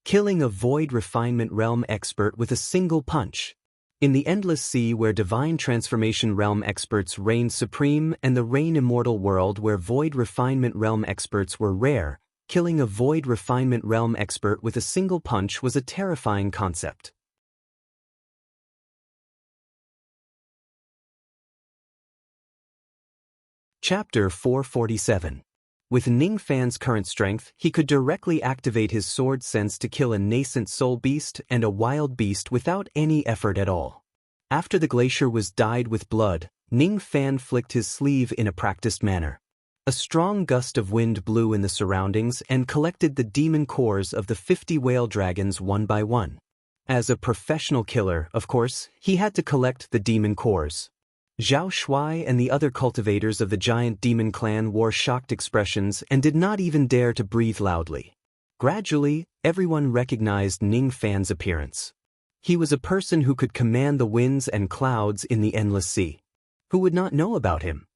[SPEAKER 1] Killing a Void Refinement Realm expert with a single punch. In the Endless Sea where Divine Transformation Realm experts reigned supreme and the Reign Immortal world where Void Refinement Realm experts were rare, killing a Void Refinement Realm expert with a single punch was a terrifying concept. Chapter 447. With Ning Fan's current strength, he could directly activate his sword sense to kill a nascent soul beast and a wild beast without any effort at all. After the glacier was dyed with blood, Ning Fan flicked his sleeve in a practiced manner. A strong gust of wind blew in the surroundings and collected the demon cores of the 50 whale dragons one by one. As a professional killer, of course, he had to collect the demon cores. Zhao Shuai and the other cultivators of the giant demon clan wore shocked expressions and did not even dare to breathe loudly. Gradually, everyone recognized Ning Fan's appearance. He was a person who could command the winds and clouds in the Endless Sea. Who would not know about him?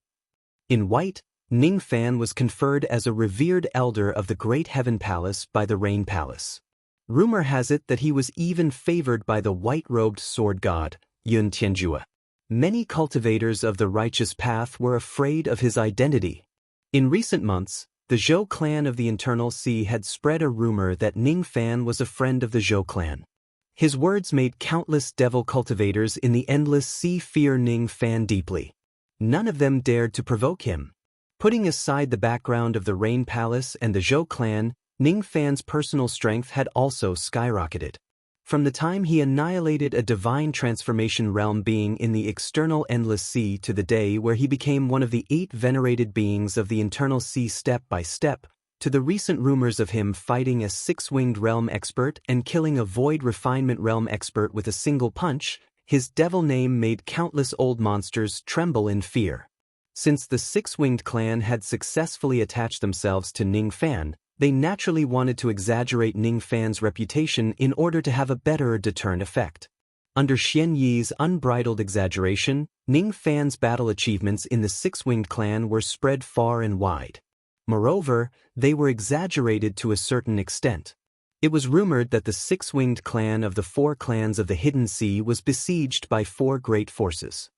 [SPEAKER 1] In white, Ning Fan was conferred as a revered elder of the Great Heaven Palace by the Rain Palace. Rumor has it that he was even favored by the white-robed sword god, Yun Tianjue. Many cultivators of the righteous path were afraid of his identity. In recent months, the Zhou clan of the Internal Sea had spread a rumor that Ning Fan was a friend of the Zhou clan. His words made countless devil cultivators in the Endless Sea fear Ning Fan deeply. None of them dared to provoke him. Putting aside the background of the Rain Palace and the Zhou clan, Ning Fan's personal strength had also skyrocketed. From the time he annihilated a divine transformation realm being in the external Endless Sea to the day where he became one of the 8 venerated beings of the Internal Sea step by step, to the recent rumors of him fighting a 6-winged realm expert and killing a Void Refinement Realm expert with a single punch, his devil name made countless old monsters tremble in fear. Since the 6-winged clan had successfully attached themselves to Ning Fan, they naturally wanted to exaggerate Ning Fan's reputation in order to have a better deterrent effect. Under Xian Yi's unbridled exaggeration, Ning Fan's battle achievements in the 6-winged clan were spread far and wide. Moreover, they were exaggerated to a certain extent. It was rumored that the 6-winged clan of the 4 clans of the Hidden Sea was besieged by 4 great forces.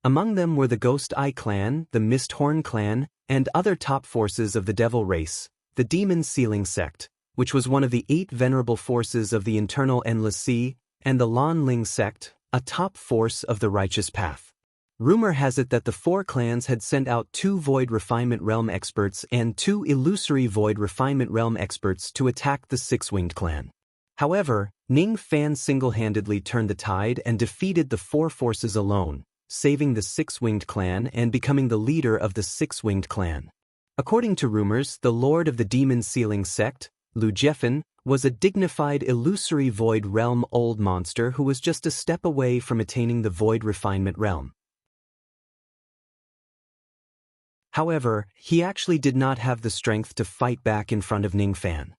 [SPEAKER 1] Among them were the Ghost Eye clan, the Misthorn clan, and other top forces of the Devil race, the Demon Sealing sect, which was one of the 8 venerable forces of the Eternal Endless Sea, and the Lan Ling sect, a top force of the Righteous Path. Rumor has it that the 4 clans had sent out 2 Void Refinement Realm experts and 2 Illusory Void Refinement Realm experts to attack the 6-Winged clan. However, Ning Fan single-handedly turned the tide and defeated the 4 forces alone, saving the 6-Winged clan and becoming the leader of the 6-Winged clan. According to rumors, the Lord of the Demon Sealing sect, Lu Jiefan, was a dignified Illusory Void Realm old monster who was just a step away from attaining the Void Refinement Realm. However, he actually did not have the strength to fight back in front of Ning Fan.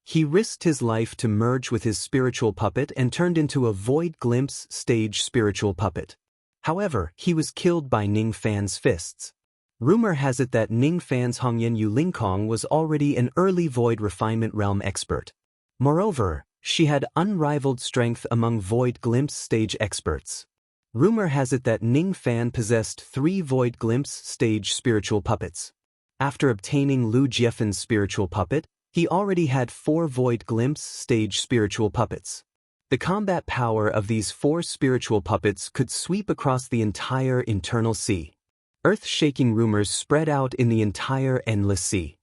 [SPEAKER 1] He risked his life to merge with his spiritual puppet and turned into a Void Glimpse stage spiritual puppet. However, he was killed by Ning Fan's fists. Rumor has it that Ning Fan's Hongyan Yu Lingkong was already an early Void Refinement Realm expert. Moreover, she had unrivaled strength among Void Glimpse stage experts. Rumor has it that Ning Fan possessed 3 Void Glimpse stage spiritual puppets. After obtaining Lu Jiefan's spiritual puppet, he already had 4 Void Glimpse stage spiritual puppets. The combat power of these 4 spiritual puppets could sweep across the entire Eternal Sea. Earth-shaking rumors spread out in the entire Endless Sea.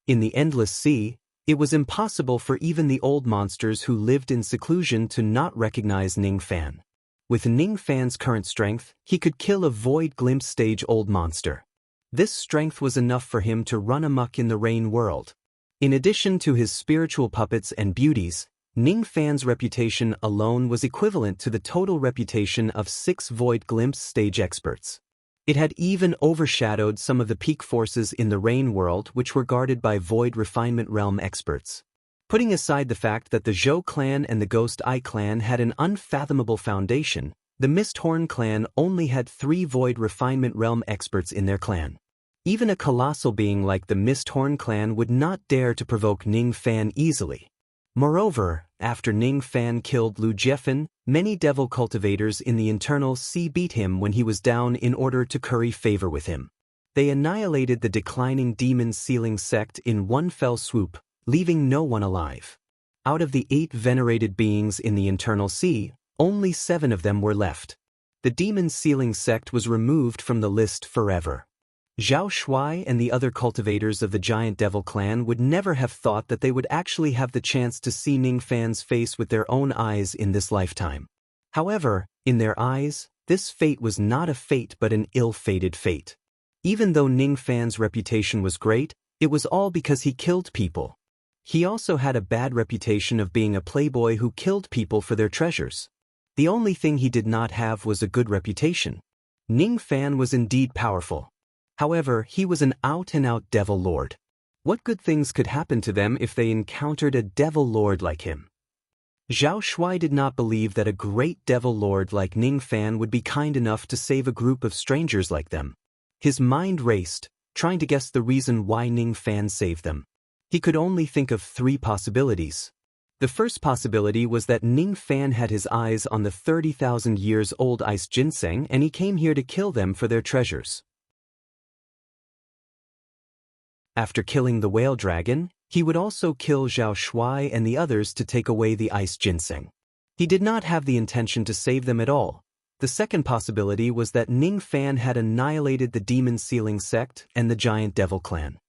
[SPEAKER 1] In the Endless Sea, it was impossible for even the old monsters who lived in seclusion to not recognize Ning Fan. With Ning Fan's current strength, he could kill a Void Glimpse stage old monster. This strength was enough for him to run amok in the Rain world. In addition to his spiritual puppets and beauties, Ning Fan's reputation alone was equivalent to the total reputation of 6 Void Glimpse stage experts. It had even overshadowed some of the peak forces in the Rain world which were guarded by Void Refinement Realm experts. Putting aside the fact that the Zhou clan and the Ghost Eye clan had an unfathomable foundation, the Misthorn clan only had 3 Void Refinement Realm experts in their clan. Even a colossal being like the Misthorn clan would not dare to provoke Ning Fan easily. Moreover, after Ning Fan killed Lu Jiefan, many devil cultivators in the Eternal Sea beat him when he was down in order to curry favor with him. They annihilated the declining Demon Sealing sect in one fell swoop, leaving no one alive. Out of the 8 venerated beings in the Eternal Sea, only 7 of them were left. The Demon Sealing sect was removed from the list forever. Zhao Shuai and the other cultivators of the Giant Devil clan would never have thought that they would actually have the chance to see Ning Fan's face with their own eyes in this lifetime. However, in their eyes, this fate was not a fate but an ill-fated fate. Even though Ning Fan's reputation was great, it was all because he killed people. He also had a bad reputation of being a playboy who killed people for their treasures. The only thing he did not have was a good reputation. Ning Fan was indeed powerful. However, he was an out-and-out devil lord. What good things could happen to them if they encountered a devil lord like him? Zhao Shuai did not believe that a great devil lord like Ning Fan would be kind enough to save a group of strangers like them. His mind raced, trying to guess the reason why Ning Fan saved them. He could only think of 3 possibilities. The first possibility was that Ning Fan had his eyes on the 30,000 years old ice ginseng and he came here to kill them for their treasures. After killing the whale dragon, he would also kill Zhao Shuai and the others to take away the ice ginseng. He did not have the intention to save them at all. The second possibility was that Ning Fan had annihilated the Demon Sealing sect and the Giant Devil clan.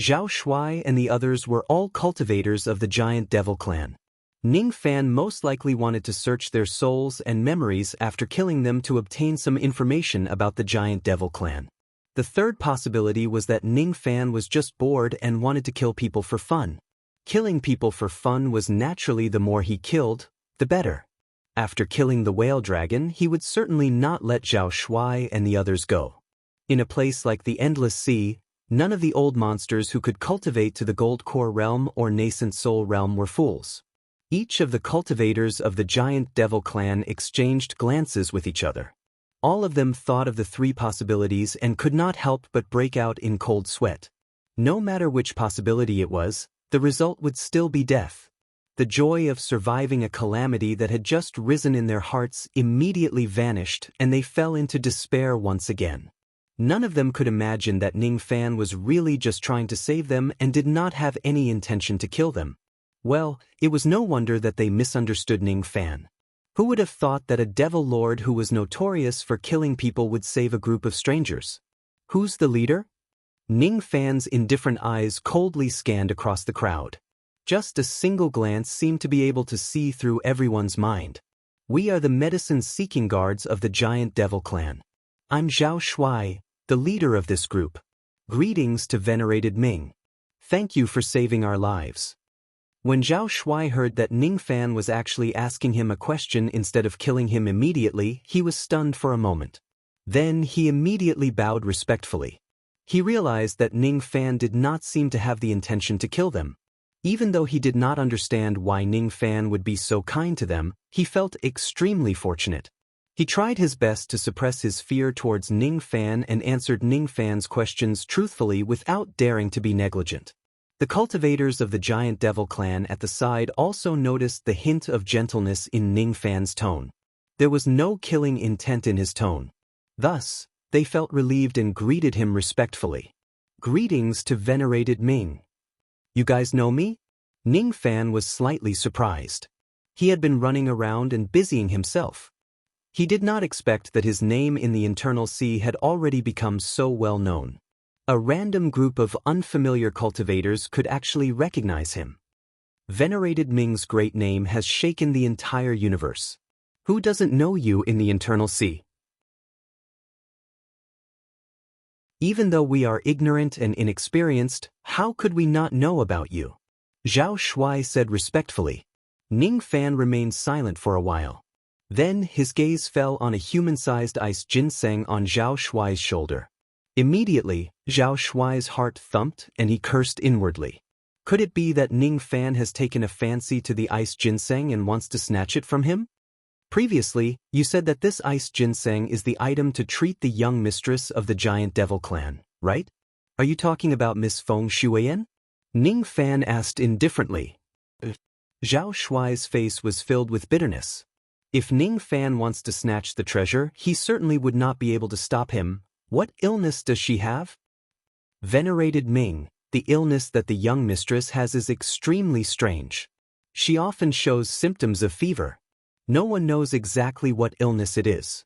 [SPEAKER 1] Zhao Shuai and the others were all cultivators of the Giant Devil clan. Ning Fan most likely wanted to search their souls and memories after killing them to obtain some information about the Giant Devil clan. The third possibility was that Ning Fan was just bored and wanted to kill people for fun. Killing people for fun was naturally the more he killed, the better. After killing the whale dragon, he would certainly not let Zhao Shuai and the others go. In a place like the Endless Sea, none of the old monsters who could cultivate to the Gold Core realm or Nascent Soul realm were fools. Each of the cultivators of the Giant Devil clan exchanged glances with each other. All of them thought of the 3 possibilities and could not help but break out in cold sweat. No matter which possibility it was, the result would still be death. The joy of surviving a calamity that had just risen in their hearts immediately vanished, and they fell into despair once again. None of them could imagine that Ning Fan was really just trying to save them and did not have any intention to kill them. Well, it was no wonder that they misunderstood Ning Fan. Who would have thought that a devil lord who was notorious for killing people would save a group of strangers? Who's the leader? Ning Fan's indifferent eyes coldly scanned across the crowd. Just a single glance seemed to be able to see through everyone's mind. We are the medicine-seeking guards of the giant devil clan. I'm Zhao Shuai, the leader of this group. Greetings to venerated Ming. Thank you for saving our lives. When Zhao Shuai heard that Ning Fan was actually asking him a question instead of killing him immediately, he was stunned for a moment. Then he immediately bowed respectfully. He realized that Ning Fan did not seem to have the intention to kill them. Even though he did not understand why Ning Fan would be so kind to them, he felt extremely fortunate. He tried his best to suppress his fear towards Ning Fan and answered Ning Fan's questions truthfully without daring to be negligent. The cultivators of the giant devil clan at the side also noticed the hint of gentleness in Ning Fan's tone. There was no killing intent in his tone. Thus, they felt relieved and greeted him respectfully. Greetings to venerated Ming. You guys know me? Ning Fan was slightly surprised. He had been running around and busying himself. He did not expect that his name in the internal sea had already become so well known. A random group of unfamiliar cultivators could actually recognize him. Venerated Ming's great name has shaken the entire universe. Who doesn't know you in the internal sea? Even though we are ignorant and inexperienced, how could we not know about you? Zhao Shuai said respectfully. Ning Fan remained silent for a while. Then his gaze fell on a human-sized ice ginseng on Zhao Shuai's shoulder. Immediately, Zhao Shuai's heart thumped and he cursed inwardly. Could it be that Ning Fan has taken a fancy to the ice ginseng and wants to snatch it from him? Previously, you said that this ice ginseng is the item to treat the young mistress of the giant devil clan, right? Are you talking about Miss Feng Shuiyan? Ning Fan asked indifferently. Zhao Shuai's face was filled with bitterness. If Ning Fan wants to snatch the treasure, he certainly would not be able to stop him. What illness does she have? Venerated Ming, the illness that the young mistress has is extremely strange. She often shows symptoms of fever. No one knows exactly what illness it is.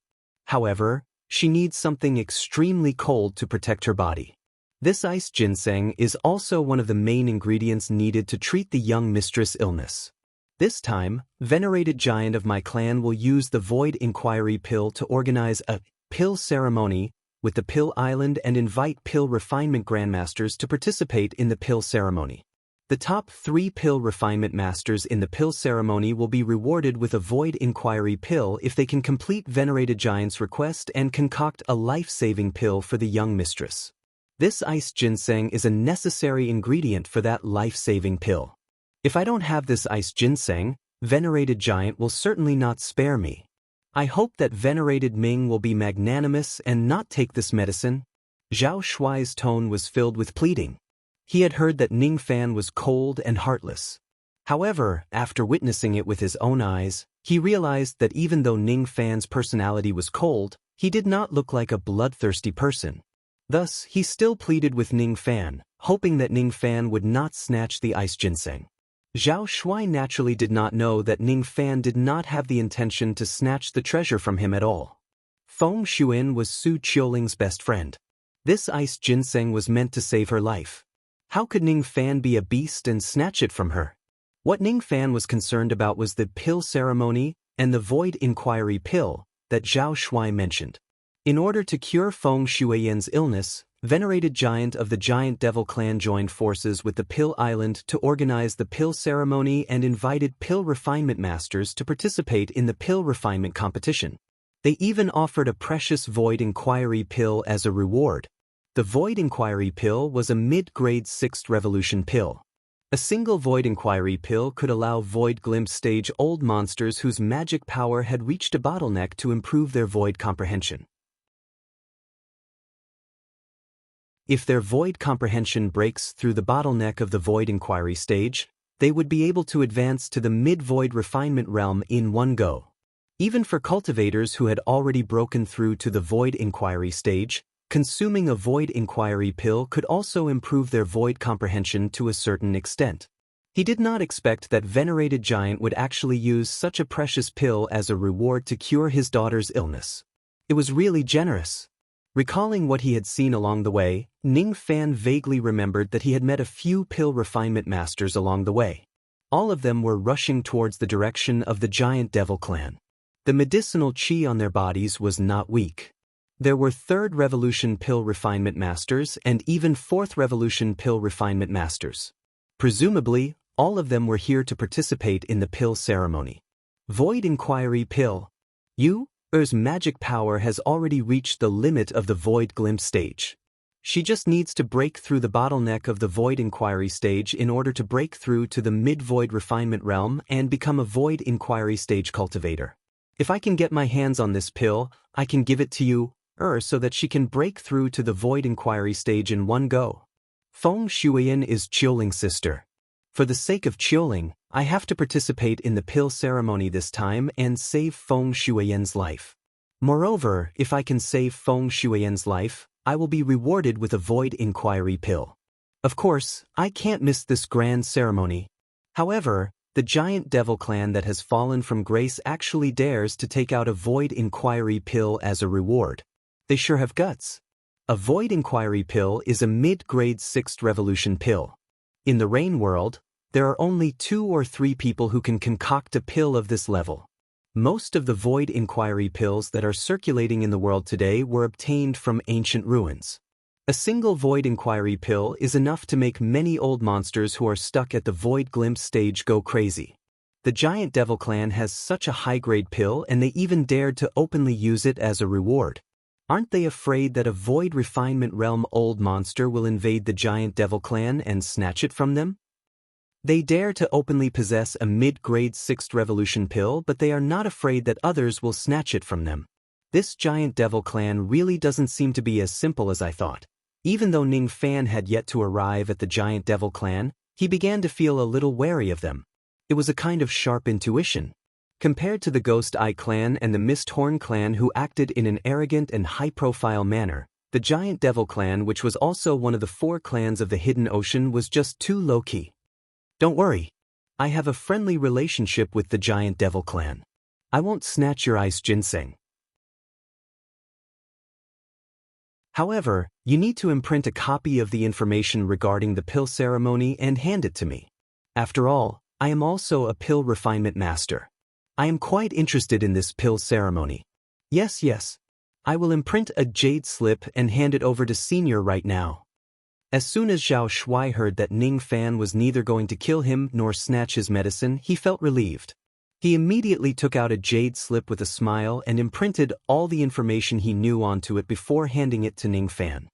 [SPEAKER 1] However, she needs something extremely cold to protect her body. This ice ginseng is also one of the main ingredients needed to treat the young mistress' illness. This time, venerated giant of my clan will use the Void Inquiry Pill to organize a pill ceremony with the Pill Island and invite pill refinement grandmasters to participate in the pill ceremony. The top 3 pill refinement masters in the pill ceremony will be rewarded with a Void Inquiry Pill if they can complete venerated giant's request and concoct a life-saving pill for the young mistress. This ice ginseng is a necessary ingredient for that life-saving pill. If I don't have this ice ginseng, venerated giant will certainly not spare me. I hope that venerated Ming will be magnanimous and not take this medicine. Zhao Shuai's tone was filled with pleading. He had heard that Ning Fan was cold and heartless. However, after witnessing it with his own eyes, he realized that even though Ning Fan's personality was cold, he did not look like a bloodthirsty person. Thus, he still pleaded with Ning Fan, hoping that Ning Fan would not snatch the ice ginseng. Zhao Shuai naturally did not know that Ning Fan did not have the intention to snatch the treasure from him at all. Feng Shuin was Su Qiuling's best friend. This ice ginseng was meant to save her life. How could Ning Fan be a beast and snatch it from her? What Ning Fan was concerned about was the pill ceremony and the Void Inquiry Pill that Zhao Shuai mentioned. In order to cure Feng Shuiyan's illness, venerated giant of the giant devil clan joined forces with the Pill Island to organize the pill ceremony and invited pill refinement masters to participate in the pill refinement competition. They even offered a precious Void Inquiry Pill as a reward. The Void Inquiry Pill was a mid-grade 6th Revolution pill. A single Void Inquiry Pill could allow Void Glimpse stage old monsters whose magic power had reached a bottleneck to improve their Void comprehension. If their Void comprehension breaks through the bottleneck of the Void Inquiry stage, they would be able to advance to the mid-void refinement realm in one go. Even for cultivators who had already broken through to the void inquiry stage, consuming a void inquiry pill could also improve their void comprehension to a certain extent. He did not expect that venerated giant would actually use such a precious pill as a reward to cure his daughter's illness. It was really generous. Recalling what he had seen along the way, Ning Fan vaguely remembered that he had met a few pill refinement masters along the way. All of them were rushing towards the direction of the giant devil clan. The medicinal chi on their bodies was not weak. There were 3rd Revolution pill refinement masters and even 4th Revolution pill refinement masters. Presumably, all of them were here to participate in the pill ceremony. Void Inquiry Pill. Er's magic power has already reached the limit of the Void Glimpse stage. She just needs to break through the bottleneck of the Void Inquiry stage in order to break through to the mid-void refinement realm and become a Void Inquiry stage cultivator. If I can get my hands on this pill, I can give it to you, so that she can break through to the Void Inquiry stage in one go. Feng Shuiyan is Qiuling's sister. For the sake of Qiuling, I have to participate in the pill ceremony this time and save Feng Shuiyan's life. Moreover, if I can save Feng Shuiyan's life, I will be rewarded with a Void Inquiry pill. Of course, I can't miss this grand ceremony. However, the giant devil clan that has fallen from grace actually dares to take out a Void Inquiry pill as a reward. They sure have guts. A Void Inquiry pill is a mid-grade 6th Revolution pill. In the Rain world, there are only 2 or 3 people who can concoct a pill of this level. Most of the Void Inquiry pills that are circulating in the world today were obtained from ancient ruins. A single Void Inquiry pill is enough to make many old monsters who are stuck at the Void Glimpse stage go crazy. The giant devil clan has such a high-grade pill and they even dared to openly use it as a reward. Aren't they afraid that a Void Refinement Realm old monster will invade the giant devil clan and snatch it from them? They dare to openly possess a mid-grade 6th Revolution pill, but they are not afraid that others will snatch it from them. This giant devil clan really doesn't seem to be as simple as I thought. Even though Ning Fan had yet to arrive at the giant devil clan, he began to feel a little wary of them. It was a kind of sharp intuition. Compared to the Ghost Eye clan and the Mist Horn clan who acted in an arrogant and high-profile manner, the Giant Devil clan, which was also one of the 4 clans of the Hidden Ocean, was just too low-key. Don't worry. I have a friendly relationship with the Giant Devil clan. I won't snatch your ice ginseng. However, you need to imprint a copy of the information regarding the pill ceremony and hand it to me. After all, I am also a pill refinement master. I am quite interested in this pill ceremony. Yes. I will imprint a jade slip and hand it over to Senior right now. As soon as Zhao Shuai heard that Ning Fan was neither going to kill him nor snatch his medicine, he felt relieved. He immediately took out a jade slip with a smile and imprinted all the information he knew onto it before handing it to Ning Fan.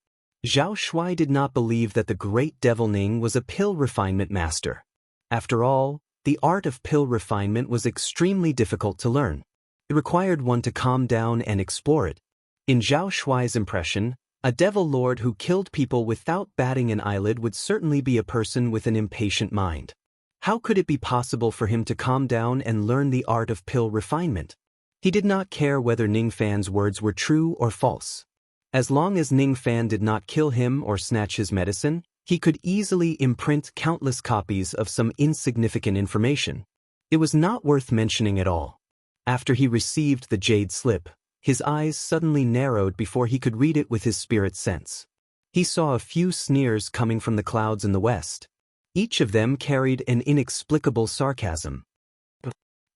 [SPEAKER 1] Zhao Shuai did not believe that the great devil Ning was a pill refinement master. After all, the art of pill refinement was extremely difficult to learn. It required one to calm down and explore it. In Zhao Shuai's impression, a devil lord who killed people without batting an eyelid would certainly be a person with an impatient mind. How could it be possible for him to calm down and learn the art of pill refinement? He did not care whether Ning Fan's words were true or false. As long as Ning Fan did not kill him or snatch his medicine, he could easily imprint countless copies of some insignificant information. It was not worth mentioning at all. After he received the jade slip, his eyes suddenly narrowed before he could read it with his spirit sense. He saw a few sneers coming from the clouds in the west. Each of them carried an inexplicable sarcasm.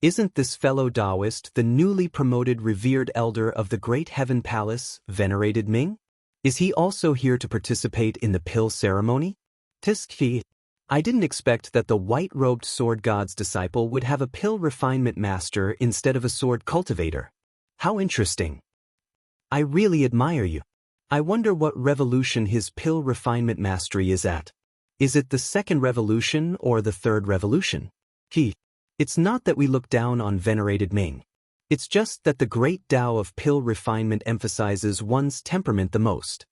[SPEAKER 1] Isn't this fellow Taoist the newly promoted revered elder of the Great Heaven Palace, venerated Ming? Is he also here to participate in the pill ceremony? Tiskfi. I didn't expect that the white-robed sword god's disciple would have a pill refinement master instead of a sword cultivator. How interesting. I really admire you. I wonder what revolution his pill refinement mastery is at. Is it the 2nd revolution or the 3rd revolution? It's not that we look down on venerated Ming. It's just that the great Tao of pill refinement emphasizes one's temperament the most.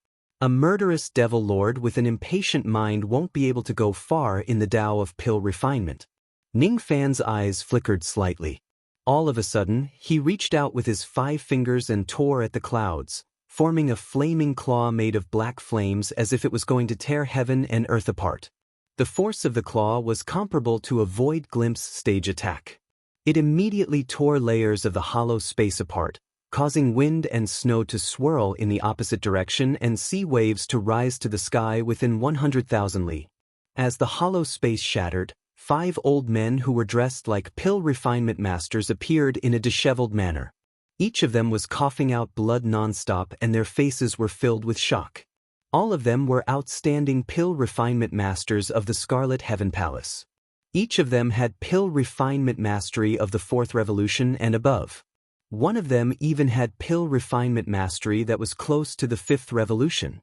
[SPEAKER 1] A murderous devil lord with an impatient mind won't be able to go far in the Tao of pill refinement. Ning Fan's eyes flickered slightly. All of a sudden, he reached out with his 5 fingers and tore at the clouds, forming a flaming claw made of black flames as if it was going to tear heaven and earth apart. The force of the claw was comparable to a void glimpse stage attack. It immediately tore layers of the hollow space apart, causing wind and snow to swirl in the opposite direction and sea waves to rise to the sky within 100,000 li. As the hollow space shattered, 5 old men who were dressed like pill refinement masters appeared in a disheveled manner. Each of them was coughing out blood non-stop and their faces were filled with shock. All of them were outstanding pill refinement masters of the Scarlet Heaven Palace. Each of them had pill refinement mastery of the 4th revolution and above. One of them even had pill refinement mastery that was close to the 5th revolution.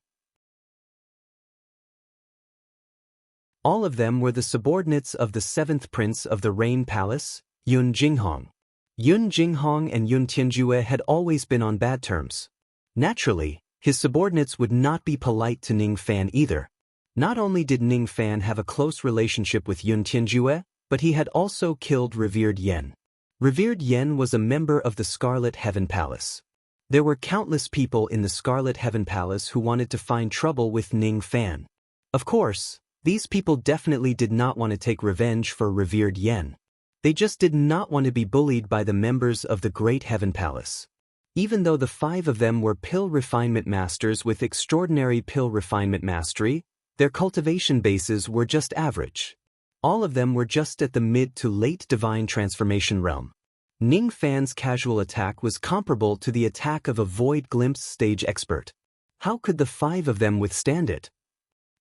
[SPEAKER 1] All of them were the subordinates of the 7th prince of the Rain Palace, Yun Jinghong. Yun Jinghong and Yun Tianjue had always been on bad terms. Naturally, his subordinates would not be polite to Ning Fan either. Not only did Ning Fan have a close relationship with Yun Tianjue, but he had also killed Revered Yen. Revered Yen was a member of the Scarlet Heaven Palace. There were countless people in the Scarlet Heaven Palace who wanted to find trouble with Ning Fan. Of course, these people definitely did not want to take revenge for Revered Yen. They just did not want to be bullied by the members of the Great Heaven Palace. Even though the 5 of them were pill refinement masters with extraordinary pill refinement mastery, their cultivation bases were just average. All of them were just at the mid to late divine transformation realm. Ning Fan's casual attack was comparable to the attack of a void glimpse stage expert. How could the 5 of them withstand it?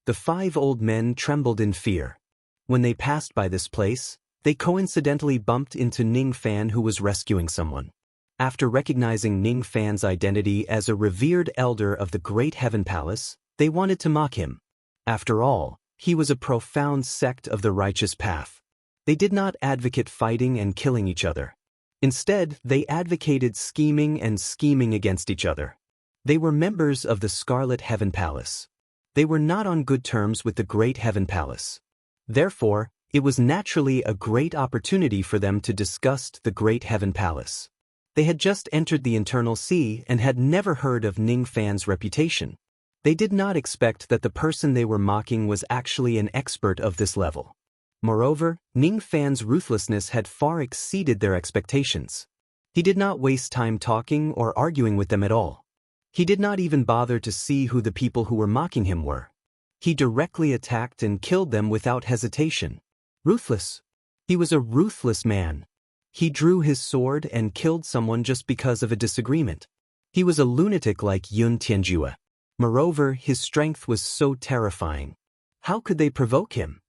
[SPEAKER 1] The 5 old men trembled in fear. When they passed by this place, they coincidentally bumped into Ning Fan, who was rescuing someone. After recognizing Ning Fan's identity as a revered elder of the Great Heaven Palace, they wanted to mock him. After all, he was a profound sect of the righteous path. They did not advocate fighting and killing each other. Instead, they advocated scheming against each other. They were members of the Scarlet Heaven Palace. They were not on good terms with the Great Heaven Palace. Therefore, it was naturally a great opportunity for them to discuss the Great Heaven Palace. They had just entered the Internal Sea and had never heard of Ning Fan's reputation. They did not expect that the person they were mocking was actually an expert of this level. Moreover, Ning Fan's ruthlessness had far exceeded their expectations. He did not waste time talking or arguing with them at all. He did not even bother to see who the people who were mocking him were. He directly attacked and killed them without hesitation. Ruthless. He was a ruthless man. He drew his sword and killed someone just because of a disagreement. He was a lunatic like Yun Tianjue. Moreover, his strength was so terrifying. How could they provoke him?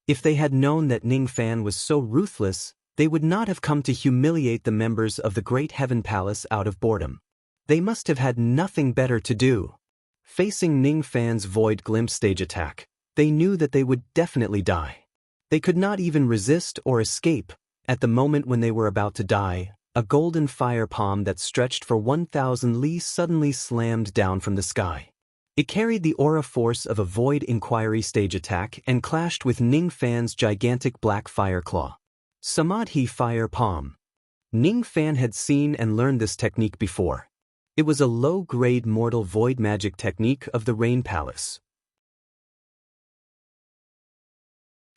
[SPEAKER 1] If they had known that Ning Fan was so ruthless, they would not have come to humiliate the members of the Great Heaven Palace out of boredom. They must have had nothing better to do. Facing Ning Fan's void glimpse stage attack, they knew that they would definitely die. They could not even resist or escape. At the moment when they were about to die, a golden fire palm that stretched for 1,000 li suddenly slammed down from the sky. It carried the aura force of a void inquiry stage attack and clashed with Ning Fan's gigantic black fire claw. Samadhi Fire Palm. Ning Fan had seen and learned this technique before. It was a low-grade mortal void magic technique of the Rain Palace.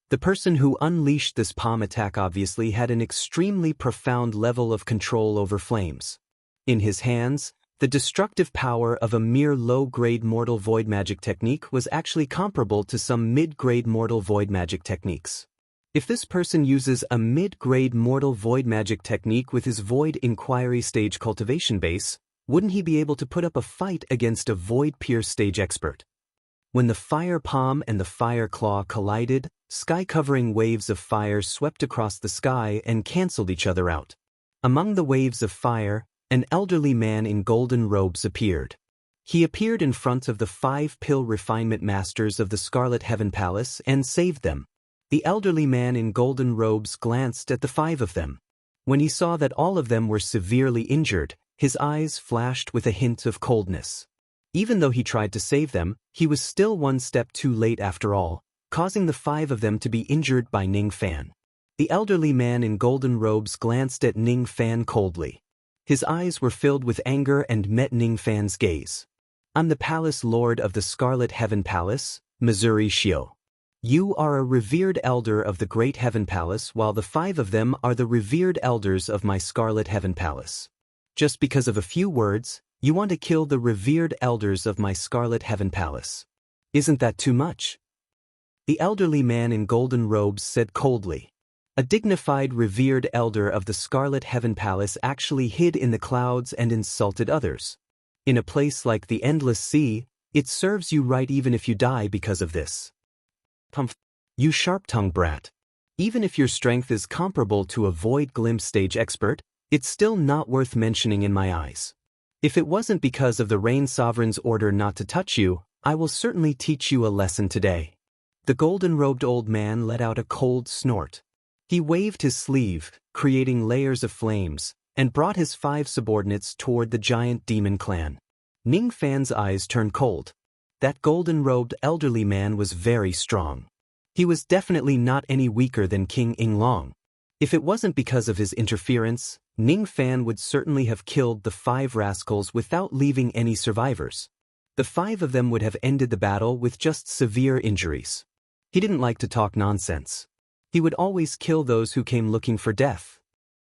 [SPEAKER 1] The person who unleashed this palm attack obviously had an extremely profound level of control over flames. In his hands, the destructive power of a mere low-grade mortal void magic technique was actually comparable to some mid-grade mortal void magic techniques. If this person uses a mid-grade mortal void magic technique with his void inquiry stage cultivation base, wouldn't he be able to put up a fight against a void pierce stage expert? When the fire palm and the fire claw collided, sky-covering waves of fire swept across the sky and cancelled each other out. Among the waves of fire, an elderly man in golden robes appeared. He appeared in front of the 5 pill refinement masters of the Scarlet Heaven Palace and saved them. The elderly man in golden robes glanced at the 5 of them. When he saw that all of them were severely injured, his eyes flashed with a hint of coldness. Even though he tried to save them, he was still one step too late after all, causing the 5 of them to be injured by Ning Fan. The elderly man in golden robes glanced at Ning Fan coldly. His eyes were filled with anger and met Ning Fan's gaze. I'm the palace lord of the Scarlet Heaven Palace, Missouri Shio. You are a revered elder of the Great Heaven Palace, while the 5 of them are the revered elders of my Scarlet Heaven Palace. Just because of a few words, you want to kill the revered elders of my Scarlet Heaven Palace. Isn't that too much? The elderly man in golden robes said coldly. A dignified revered elder of the Scarlet Heaven Palace actually hid in the clouds and insulted others. In a place like the Endless Sea, it serves you right even if you die because of this. Pumph. You sharp-tongued brat. Even if your strength is comparable to a void glimpse stage expert, it's still not worth mentioning in my eyes. If it wasn't because of the Rain Sovereign's order not to touch you, I will certainly teach you a lesson today. The golden-robed old man let out a cold snort. He waved his sleeve, creating layers of flames, and brought his 5 subordinates toward the giant demon clan. Ning Fan's eyes turned cold. That golden-robed elderly man was very strong. He was definitely not any weaker than King Yinglong. If it wasn't because of his interference, Ning Fan would certainly have killed the 5 rascals without leaving any survivors. The 5 of them would have ended the battle with just severe injuries. He didn't like to talk nonsense. He would always kill those who came looking for death.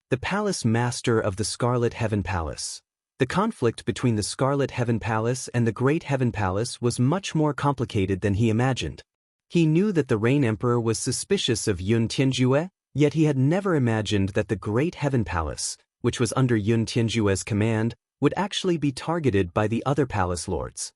[SPEAKER 1] The palace master of the Scarlet Heaven Palace. The conflict between the Scarlet Heaven Palace and the Great Heaven Palace was much more complicated than he imagined. He knew that the Rain Emperor was suspicious of Yun Tianjue, yet he had never imagined that the Great Heaven Palace, which was under Yun Tianjue's command, would actually be targeted by the other palace lords.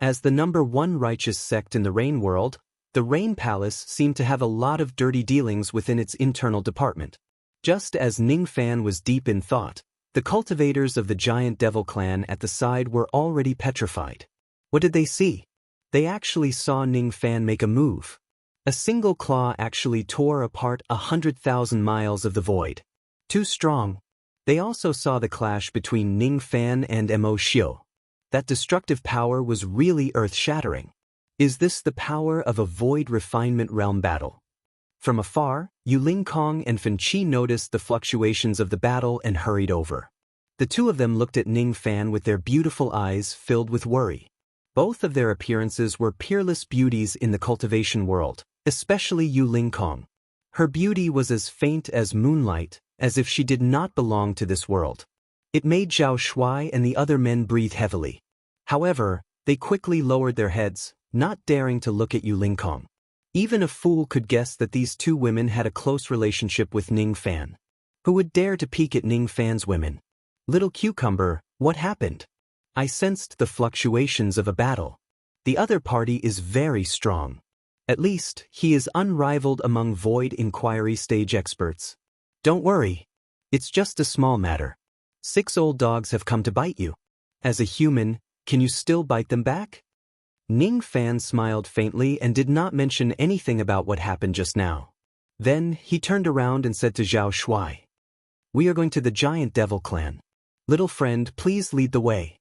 [SPEAKER 1] As the #1 righteous sect in the Rain world, the Rain Palace seemed to have a lot of dirty dealings within its internal department. Just as Ning Fan was deep in thought, the cultivators of the giant devil clan at the side were already petrified. What did they see? They actually saw Ning Fan make a move. A single claw actually tore apart 100,000 miles of the void. Too strong. They also saw the clash between Ning Fan and Mo Xiu. That destructive power was really earth-shattering. Is this the power of a void refinement realm battle? From afar, Yu Lingkong and Fen Qi noticed the fluctuations of the battle and hurried over. The 2 of them looked at Ning Fan with their beautiful eyes filled with worry. Both of their appearances were peerless beauties in the cultivation world, especially Yu Lingkong. Her beauty was as faint as moonlight, as if she did not belong to this world. It made Zhao Shuai and the other men breathe heavily. However, they quickly lowered their heads, not daring to look at Yu Lingkong. Even a fool could guess that these 2 women had a close relationship with Ning Fan. Who would dare to peek at Ning Fan's women? Little cucumber, what happened? I sensed the fluctuations of a battle. The other party is very strong. At least, he is unrivaled among Void Inquiry stage experts. Don't worry. It's just a small matter. 6 old dogs have come to bite you. As a human, can you still bite them back? Ning Fan smiled faintly and did not mention anything about what happened just now. Then, he turned around and said to Zhao Shuai, "We are going to the giant devil clan. Little friend, please lead the way."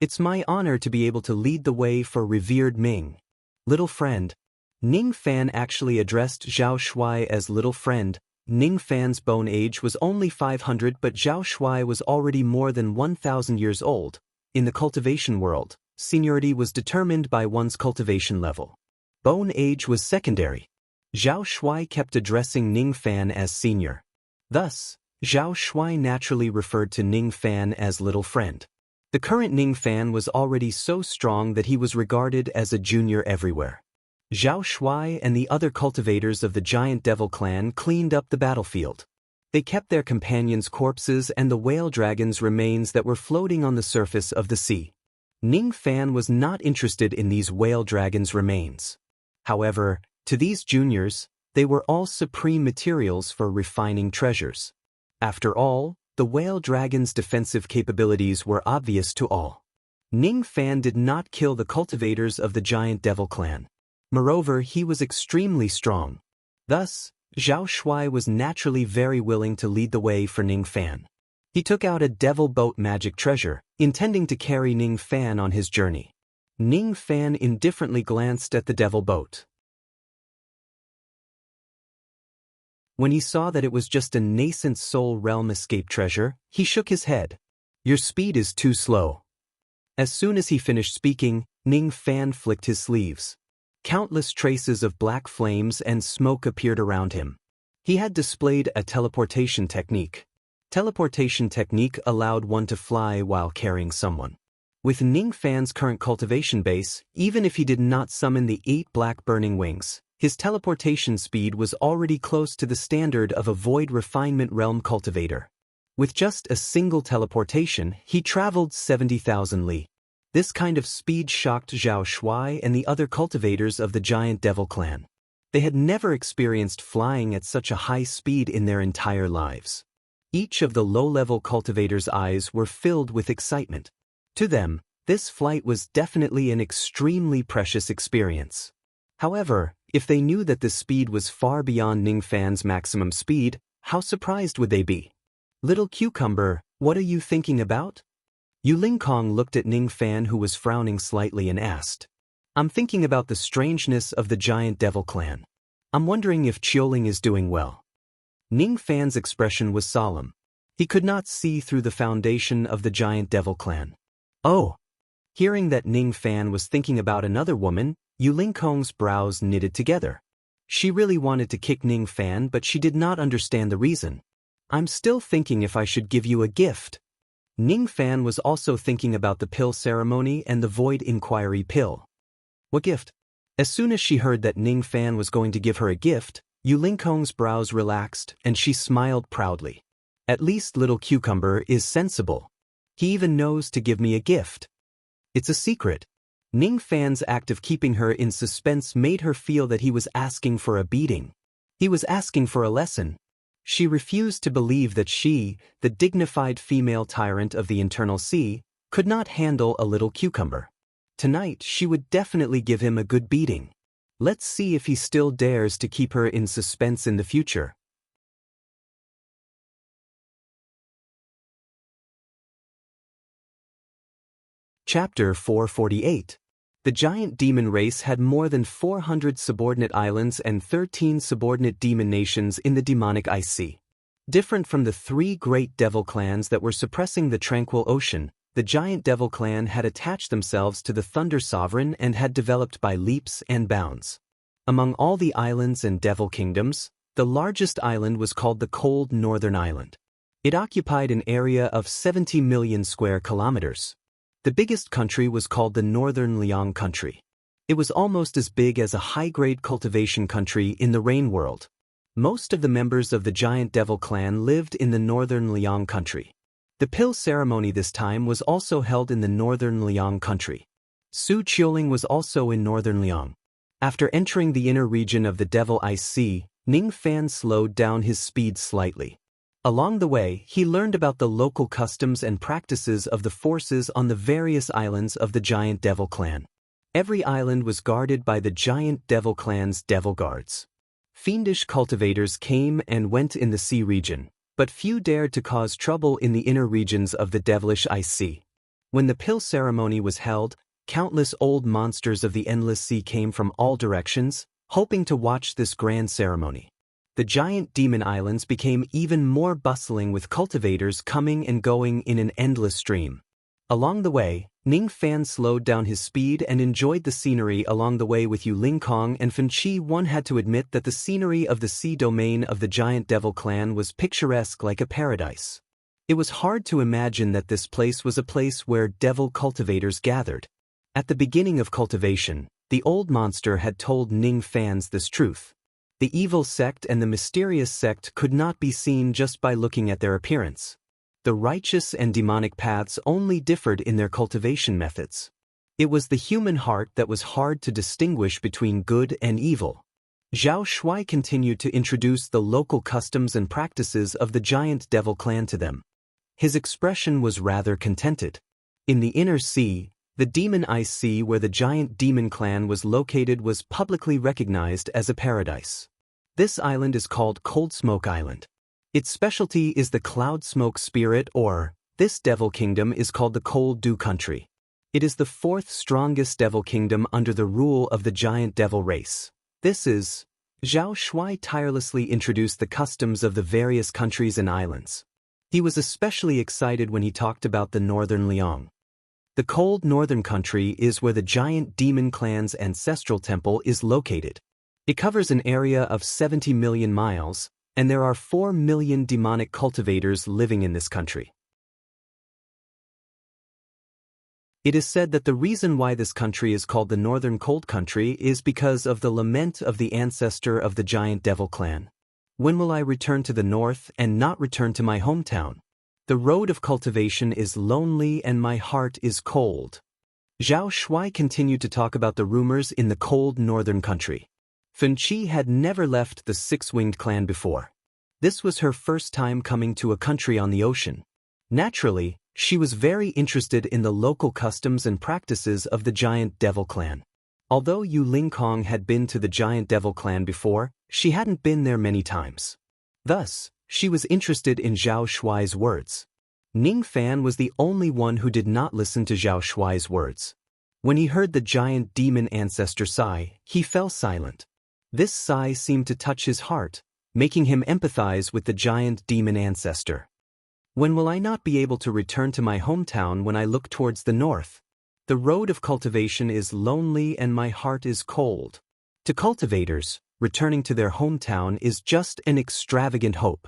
[SPEAKER 1] It's my honor to be able to lead the way for revered Ming. Little friend. Ning Fan actually addressed Zhao Shuai as little friend. Ning Fan's bone age was only 500, but Zhao Shuai was already more than 1,000 years old. In the cultivation world, seniority was determined by one's cultivation level. Bone age was secondary. Zhao Shuai kept addressing Ning Fan as senior. Thus, Zhao Shuai naturally referred to Ning Fan as little friend. The current Ning Fan was already so strong that he was regarded as a junior everywhere. Zhao Shuai and the other cultivators of the giant devil clan cleaned up the battlefield. They kept their companions' corpses and the whale dragon's remains that were floating on the surface of the sea. Ning Fan was not interested in these whale dragon's remains. However, to these juniors, they were all supreme materials for refining treasures. After all, the whale dragon's defensive capabilities were obvious to all. Ning Fan did not kill the cultivators of the giant devil clan. Moreover, he was extremely strong. Thus, Zhao Shuai was naturally very willing to lead the way for Ning Fan. He took out a devil boat magic treasure, intending to carry Ning Fan on his journey. Ning Fan indifferently glanced at the devil boat. When he saw that it was just a nascent soul realm escape treasure, he shook his head. Your speed is too slow. As soon as he finished speaking, Ning Fan flicked his sleeves. Countless traces of black flames and smoke appeared around him. He had displayed a teleportation technique. Teleportation technique allowed one to fly while carrying someone. With Ning Fan's current cultivation base, even if he did not summon the 8 black burning wings, his teleportation speed was already close to the standard of a void refinement realm cultivator. With just a single teleportation, he traveled 70,000 li. This kind of speed shocked Zhao Shuai and the other cultivators of the giant devil clan. They had never experienced flying at such a high speed in their entire lives. Each of the low-level cultivators' eyes were filled with excitement. To them, this flight was definitely an extremely precious experience. However, if they knew that the speed was far beyond Ning Fan's maximum speed, how surprised would they be? Little Cucumber, what are you thinking about? Yu Lingkong looked at Ning Fan, who was frowning slightly, and asked. I'm thinking about the strangeness of the giant devil clan. I'm wondering if Qiuling is doing well. Ning Fan's expression was solemn. He could not see through the foundation of the giant devil clan. Oh! Hearing that Ning Fan was thinking about another woman, Yu Lingkong's brows knitted together. She really wanted to kick Ning Fan, but she did not understand the reason. I'm still thinking if I should give you a gift. Ning Fan was also thinking about the pill ceremony and the void inquiry pill. What gift? As soon as she heard that Ning Fan was going to give her a gift, Yu Lingkong's brows relaxed and she smiled proudly. At least little Cucumber is sensible. He even knows to give me a gift. It's a secret. Ning Fan's act of keeping her in suspense made her feel that he was asking for a beating. He was asking for a lesson. She refused to believe that she, the dignified female tyrant of the Internal Sea, could not handle a little cucumber. Tonight she would definitely give him a good beating. Let's see if he still dares to keep her in suspense in the future. Chapter 448. The giant demon race had more than 400 subordinate islands and 13 subordinate demon nations in the demonic ice sea. Different from the 3 great devil clans that were suppressing the tranquil ocean, the giant devil clan had attached themselves to the Thunder Sovereign and had developed by leaps and bounds. Among all the islands and devil kingdoms, the largest island was called the Cold Northern Island. It occupied an area of 70 million square kilometers. The biggest country was called the Northern Liang country. It was almost as big as a high-grade cultivation country in the rain world. Most of the members of the giant devil clan lived in the Northern Liang country. The pill ceremony this time was also held in the Northern Liang country. Su Qiuling was also in Northern Liang. After entering the inner region of the Devil Ice Sea, Ning Fan slowed down his speed slightly. Along the way, he learned about the local customs and practices of the forces on the various islands of the giant devil clan. Every island was guarded by the giant devil clan's devil guards. Fiendish cultivators came and went in the sea region, but few dared to cause trouble in the inner regions of the devilish ice sea. When the pill ceremony was held, countless old monsters of the endless sea came from all directions, hoping to watch this grand ceremony. The giant demon islands became even more bustling with cultivators coming and going in an endless stream. Along the way, Ning Fan slowed down his speed and enjoyed the scenery along the way with Yu Lingkong and Fen Qi. One had to admit that the scenery of the sea domain of the giant devil clan was picturesque like a paradise. It was hard to imagine that this place was a place where devil cultivators gathered. At the beginning of cultivation, the old monster had told Ning Fan this truth. The evil sect and the mysterious sect could not be seen just by looking at their appearance. The righteous and demonic paths only differed in their cultivation methods. It was the human heart that was hard to distinguish between good and evil. Zhao Shuai continued to introduce the local customs and practices of the giant devil clan to them. His expression was rather contented. In the inner sea, the demon ice sea where the giant demon clan was located was publicly recognized as a paradise. This island is called Cold Smoke Island. Its specialty is the cloud smoke spirit, or this devil kingdom is called the Cold Dew Country. It is the 4th strongest devil kingdom under the rule of the giant devil race. This is Zhao Shuai tirelessly introduced the customs of the various countries and islands. He was especially excited when he talked about the northern Liang. The cold northern country is where the giant demon clan's ancestral temple is located. It covers an area of 70 million miles, and there are 4 million demonic cultivators living in this country. It is said that the reason why this country is called the Northern Cold Country is because of the lament of the ancestor of the giant devil clan. When will I return to the north and not return to my hometown? The road of cultivation is lonely and my heart is cold. Zhao Shuai continued to talk about the rumors in the cold northern country. Fen Qi had never left the six-winged clan before. This was her first time coming to a country on the ocean. Naturally, she was very interested in the local customs and practices of the giant devil clan. Although Yu Lingkong had been to the giant devil clan before, she hadn't been there many times. Thus, she was interested in Zhao Shuai's words. Ning Fan was the only one who did not listen to Zhao Shuai's words. When he heard the giant demon ancestor sigh, he fell silent. This sigh seemed to touch his heart, making him empathize with the giant demon ancestor. When will I not be able to return to my hometown when I look towards the north? The road of cultivation is lonely and my heart is cold. To cultivators, returning to their hometown is just an extravagant hope.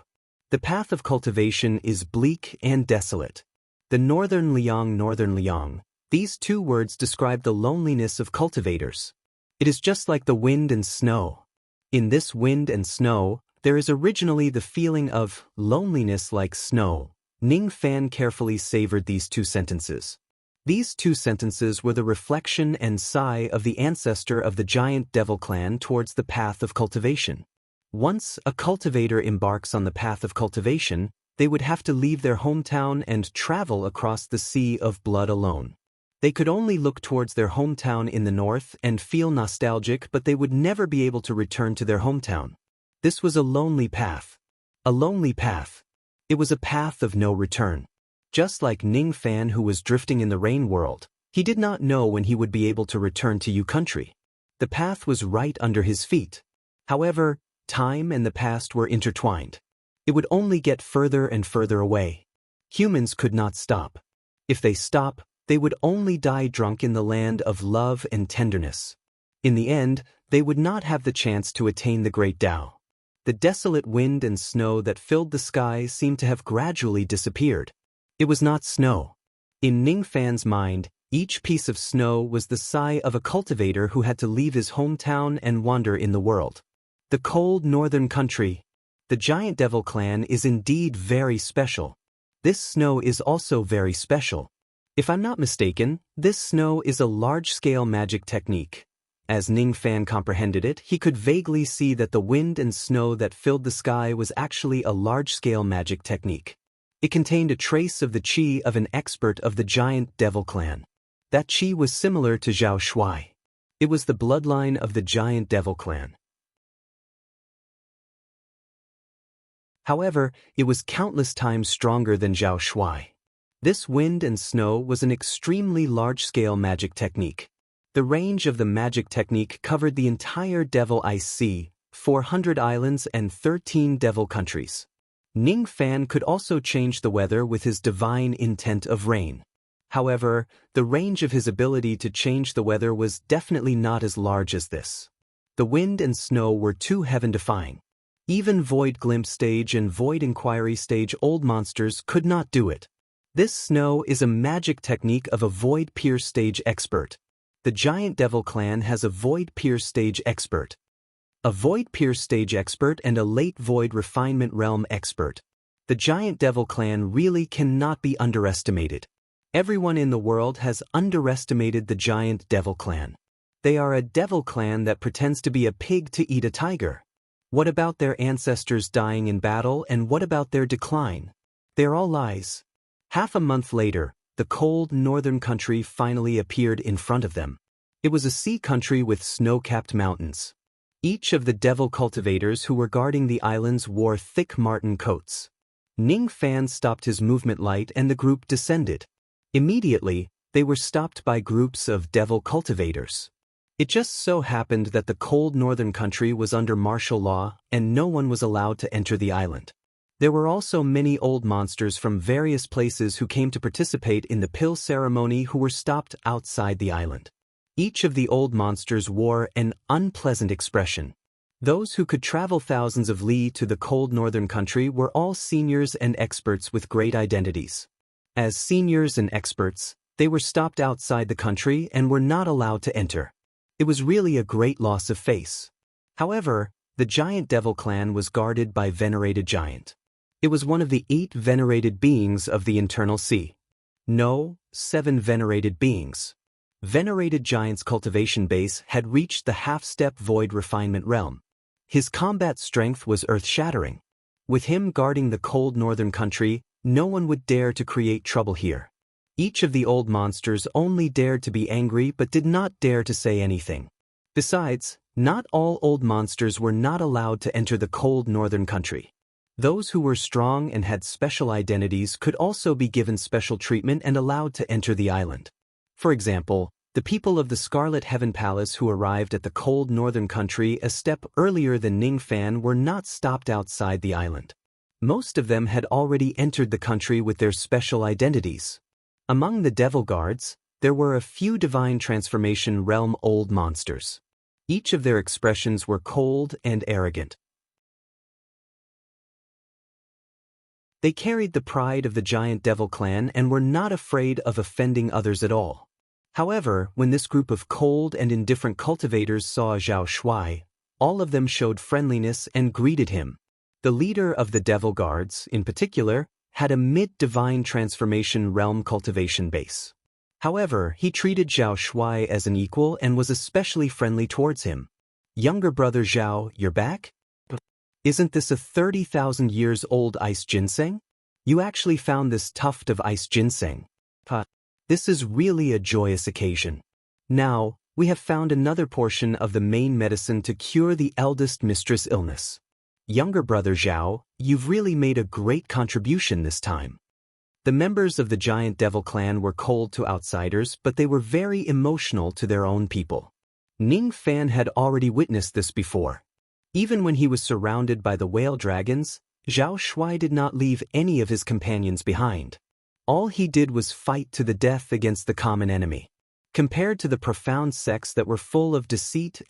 [SPEAKER 1] The path of cultivation is bleak and desolate. The northern Liang, these two words describe the loneliness of cultivators. It is just like the wind and snow. In this wind and snow, there is originally the feeling of loneliness like snow. Ning Fan carefully savored these two sentences. These two sentences were the reflection and sigh of the ancestor of the giant devil clan towards the path of cultivation. Once a cultivator embarks on the path of cultivation, they would have to leave their hometown and travel across the sea of blood alone. They could only look towards their hometown in the north and feel nostalgic, but they would never be able to return to their hometown. This was a lonely path. A lonely path. It was a path of no return. Just like Ning Fan, who was drifting in the rain world, he did not know when he would be able to return to Yu country. The path was right under his feet. However, time and the past were intertwined. It would only get further and further away. Humans could not stop. If they stop, they would only die drunk in the land of love and tenderness. In the end, they would not have the chance to attain the great Tao. The desolate wind and snow that filled the sky seemed to have gradually disappeared. It was not snow. In Ning Fan's mind, each piece of snow was the sigh of a cultivator who had to leave his hometown and wander in the world. The cold northern country. The giant devil clan is indeed very special. This snow is also very special. If I'm not mistaken, this snow is a large-scale magic technique. As Ning Fan comprehended it, he could vaguely see that the wind and snow that filled the sky was actually a large-scale magic technique. It contained a trace of the qi of an expert of the giant devil clan. That qi was similar to Zhao Shuai. It was the bloodline of the giant devil clan. However, it was countless times stronger than Zhao Shuai. This wind and snow was an extremely large-scale magic technique. The range of the magic technique covered the entire Devil Ice Sea, 400 islands and 13 devil countries. Ning Fan could also change the weather with his divine intent of rain. However, the range of his ability to change the weather was definitely not as large as this. The wind and snow were too heaven-defying. Even Void Glimpse stage and Void Inquiry stage old monsters could not do it. This snow is a magic technique of a Void Pierce stage expert. The giant devil clan has a Void Pierce stage expert, a Void Pierce stage expert and a late Void Refinement Realm expert. The giant devil clan really cannot be underestimated. Everyone in the world has underestimated the giant devil clan. They are a devil clan that pretends to be a pig to eat a tiger. What about their ancestors dying in battle, and what about their decline? They're all lies. Half a month later, the cold northern country finally appeared in front of them. It was a sea country with snow-capped mountains. Each of the devil cultivators who were guarding the islands wore thick marten coats. Ning Fan stopped his movement light and the group descended. Immediately, they were stopped by groups of devil cultivators. It just so happened that the cold northern country was under martial law and no one was allowed to enter the island. There were also many old monsters from various places who came to participate in the pill ceremony who were stopped outside the island. Each of the old monsters wore an unpleasant expression. Those who could travel thousands of li to the cold northern country were all seniors and experts with great identities. As seniors and experts, they were stopped outside the country and were not allowed to enter. It was really a great loss of face. However, the giant devil clan was guarded by venerated giant. It was one of the 8 venerated beings of the internal sea. No, 7 venerated beings. Venerated giant's cultivation base had reached the half-step void refinement realm. His combat strength was earth-shattering. With him guarding the cold northern country, no one would dare to create trouble here. Each of the old monsters only dared to be angry but did not dare to say anything. Besides, not all old monsters were not allowed to enter the cold northern country. Those who were strong and had special identities could also be given special treatment and allowed to enter the island. For example, the people of the Scarlet Heaven Palace who arrived at the cold northern country a step earlier than Ning Fan were not stopped outside the island. Most of them had already entered the country with their special identities. Among the Devil Guards, there were a few Divine Transformation Realm old monsters. Each of their expressions were cold and arrogant. They carried the pride of the giant devil clan and were not afraid of offending others at all. However, when this group of cold and indifferent cultivators saw Zhao Shuai, all of them showed friendliness and greeted him. The leader of the Devil Guards, in particular, had a mid-divine transformation realm cultivation base. However, he treated Zhao Shuai as an equal and was especially friendly towards him. Younger brother Zhao, you're back? Isn't this a 30,000 years old ice ginseng? You actually found this tuft of ice ginseng. This is really a joyous occasion. Now, we have found another portion of the main medicine to cure the eldest mistress illness. Younger brother Zhao, you've really made a great contribution this time. The members of the giant devil clan were cold to outsiders, but they were very emotional to their own people. Ning Fan had already witnessed this before. Even when he was surrounded by the whale dragons, Zhao Shuai did not leave any of his companions behind. All he did was fight to the death against the common enemy. Compared to the profound sects that were full of deceit,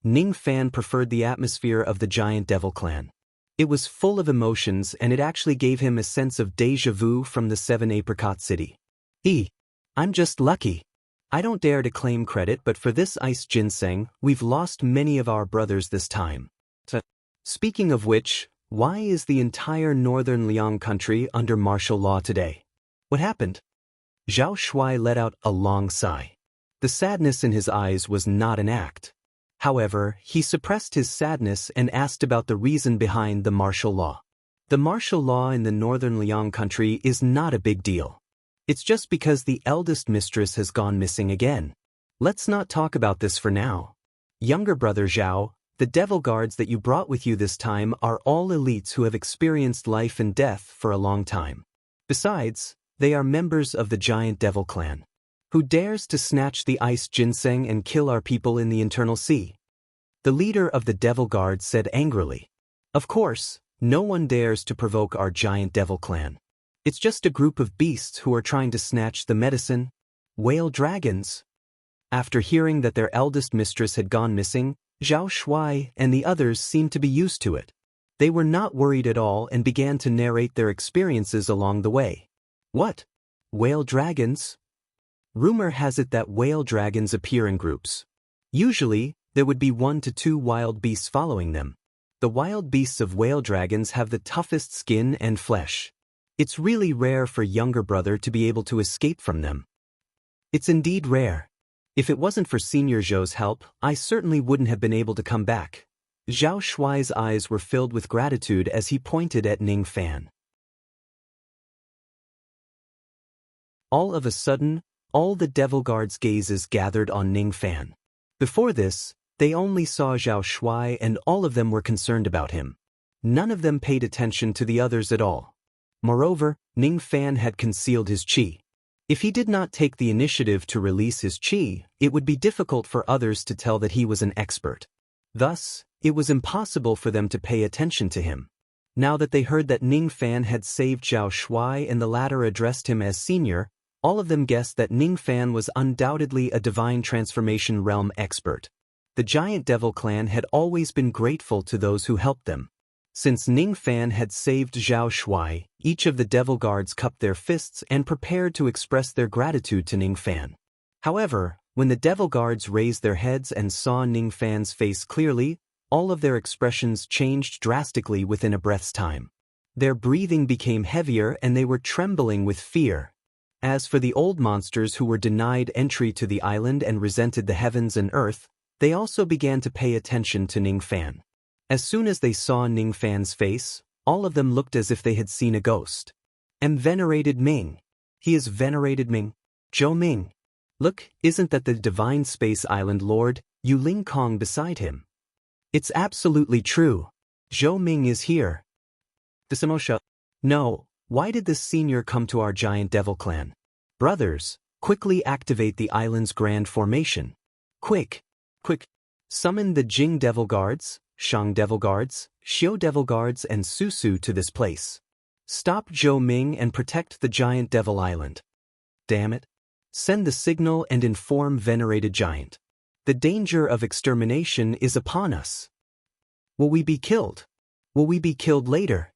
[SPEAKER 1] Ning Fan preferred the atmosphere of the giant devil clan. It was full of emotions and it actually gave him a sense of déjà vu from the 7 Apricot City. I'm just lucky. I don't dare to claim credit, but for this ice ginseng, we've lost many of our brothers this time. Speaking of which, why is the entire northern Liang country under martial law today? What happened? Zhao Shuai let out a long sigh. The sadness in his eyes was not an act. However, he suppressed his sadness and asked about the reason behind the martial law. The martial law in the northern Liang country is not a big deal. It's just because the eldest mistress has gone missing again. Let's not talk about this for now. Younger brother Zhao, the devil guards that you brought with you this time are all elites who have experienced life and death for a long time. Besides, they are members of the giant devil clan. Who dares to snatch the ice ginseng and kill our people in the internal sea? The leader of the devil guard said angrily. Of course, no one dares to provoke our giant devil clan. It's just a group of beasts who are trying to snatch the medicine. Whale dragons. After hearing that their eldest mistress had gone missing, Zhao Shuai and the others seemed to be used to it. They were not worried at all and began to narrate their experiences along the way. What? Whale dragons? Rumor has it that whale dragons appear in groups. Usually, there would be 1 to 2 wild beasts following them. The wild beasts of whale dragons have the toughest skin and flesh. It's really rare for younger brother to be able to escape from them. It's indeed rare. If it wasn't for Senior Zhou's help, I certainly wouldn't have been able to come back. Zhao Shuai's eyes were filled with gratitude as he pointed at Ning Fan. All of a sudden, all the devil guards' gazes gathered on Ning Fan. Before this, they only saw Zhao Shuai and all of them were concerned about him. None of them paid attention to the others at all. Moreover, Ning Fan had concealed his qi. If he did not take the initiative to release his chi, it would be difficult for others to tell that he was an expert. Thus, it was impossible for them to pay attention to him. Now that they heard that Ning Fan had saved Zhao Shuai and the latter addressed him as senior, all of them guessed that Ning Fan was undoubtedly a divine transformation realm expert. The giant devil clan had always been grateful to those who helped them. Since Ning Fan had saved Zhao Shuai, each of the devil guards cupped their fists and prepared to express their gratitude to Ning Fan. However, when the devil guards raised their heads and saw Ning Fan's face clearly, all of their expressions changed drastically within a breath's time. Their breathing became heavier and they were trembling with fear. As for the old monsters who were denied entry to the island and resented the heavens and earth, they also began to pay attention to Ning Fan. As soon as they saw Ning Fan's face, all of them looked as if they had seen a ghost. Venerated Ming. He is venerated Ming. Zhou Ming. Look, isn't that the divine space island lord, Yu Ling Kong beside him? It's absolutely true. Zhou Ming is here. Disamosha. No, why did this senior come to our giant devil clan? Brothers, quickly activate the island's grand formation. Quick. Summon the Jing devil guards, Shang devil guards, Xiu devil guards and Susu to this place. Stop Zhou Ming and protect the giant devil island. Damn it. Send the signal and inform venerated giant. The danger of extermination is upon us. Will we be killed? Will we be killed later?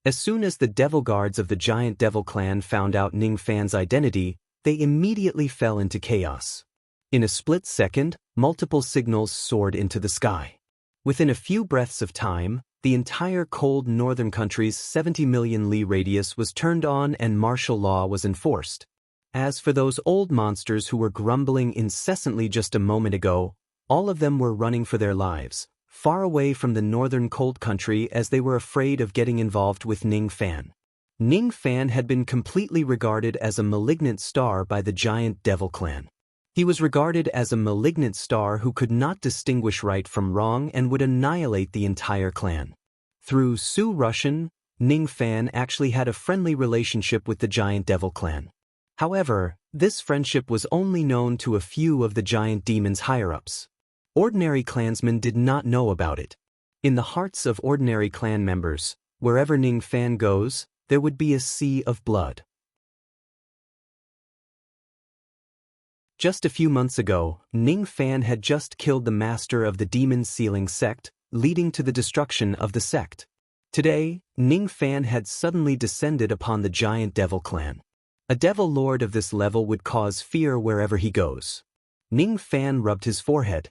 [SPEAKER 1] As soon as the devil guards of the giant devil clan found out Ning Fan's identity, they immediately fell into chaos. In a split second, multiple signals soared into the sky. Within a few breaths of time, the entire cold northern country's 70 million li radius was turned on and martial law was enforced. As for those old monsters who were grumbling incessantly just a moment ago, all of them were running for their lives, far away from the northern cold country as they were afraid of getting involved with Ning Fan. Ning Fan had been completely regarded as a malignant star by the giant devil clan. He was regarded as a malignant star who could not distinguish right from wrong and would annihilate the entire clan. Through Su Russian, Ning Fan actually had a friendly relationship with the giant devil clan. However, this friendship was only known to a few of the giant demon's higher-ups. Ordinary clansmen did not know about it. In the hearts of ordinary clan members, wherever Ning Fan goes, there would be a sea of blood. Just a few months ago, Ning Fan had just killed the master of the demon sealing sect, leading to the destruction of the sect. Today, Ning Fan had suddenly descended upon the giant devil clan. A devil lord of this level would cause fear wherever he goes. Ning Fan rubbed his forehead.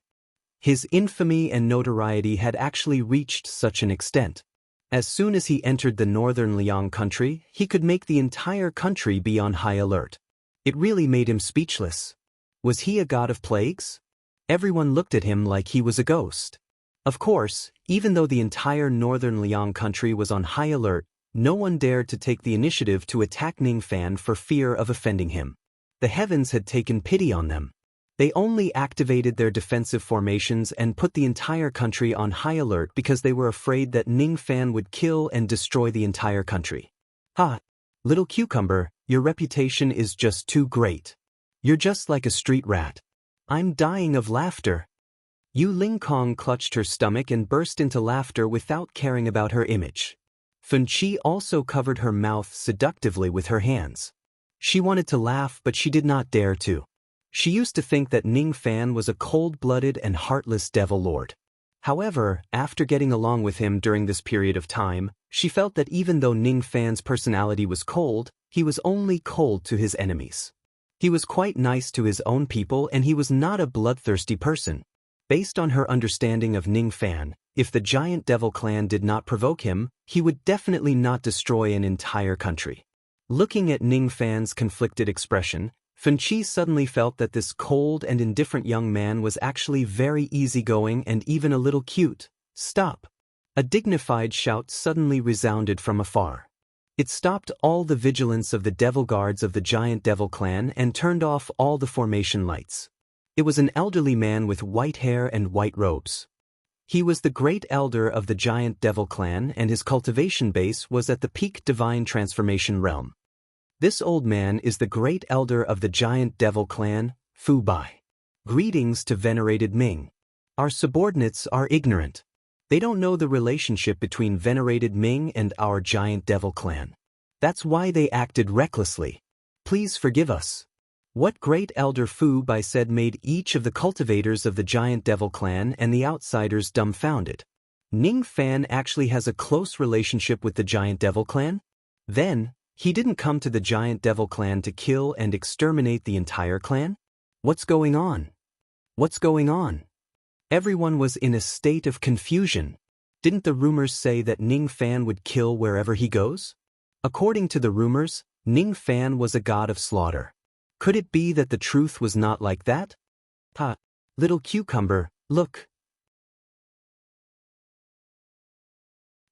[SPEAKER 1] His infamy and notoriety had actually reached such an extent. As soon as he entered the northern Liang country, he could make the entire country be on high alert. It really made him speechless. Was he a god of plagues? Everyone looked at him like he was a ghost. Of course, even though the entire northern Liang country was on high alert, no one dared to take the initiative to attack Ning Fan for fear of offending him. The heavens had taken pity on them. They only activated their defensive formations and put the entire country on high alert because they were afraid that Ning Fan would kill and destroy the entire country. Ha! Little cucumber, your reputation is just too great. You're just like a street rat. I'm dying of laughter. Yu Ling Kong clutched her stomach and burst into laughter without caring about her image. Fun Chi also covered her mouth seductively with her hands. She wanted to laugh but she did not dare to. She used to think that Ning Fan was a cold-blooded and heartless devil lord. However, after getting along with him during this period of time, she felt that even though Ning Fan's personality was cold, he was only cold to his enemies. He was quite nice to his own people and he was not a bloodthirsty person. Based on her understanding of Ning Fan, if the giant devil clan did not provoke him, he would definitely not destroy an entire country. Looking at Ning Fan's conflicted expression, Fun Chi suddenly felt that this cold and indifferent young man was actually very easygoing and even a little cute. Stop! A dignified shout suddenly resounded from afar. It stopped all the vigilance of the devil guards of the giant devil clan and turned off all the formation lights. It was an elderly man with white hair and white robes. He was the great elder of the giant devil clan and his cultivation base was at the peak divine transformation realm. This old man is the great elder of the giant devil clan, Fu Bai. Greetings to venerated Ming. Our subordinates are ignorant. They don't know the relationship between venerated Ming and our giant devil clan. That's why they acted recklessly. Please forgive us. What great elder Fu Bai said made each of the cultivators of the giant devil clan and the outsiders dumbfounded. Ning Fan actually has a close relationship with the giant devil clan? Then, he didn't come to the giant devil clan to kill and exterminate the entire clan? What's going on? What's going on? Everyone was in a state of confusion. Didn't the rumors say that Ning Fan would kill wherever he goes? According to the rumors, Ning Fan was a god of slaughter. Could it be that the truth was not like that? Ha! Little cucumber, look.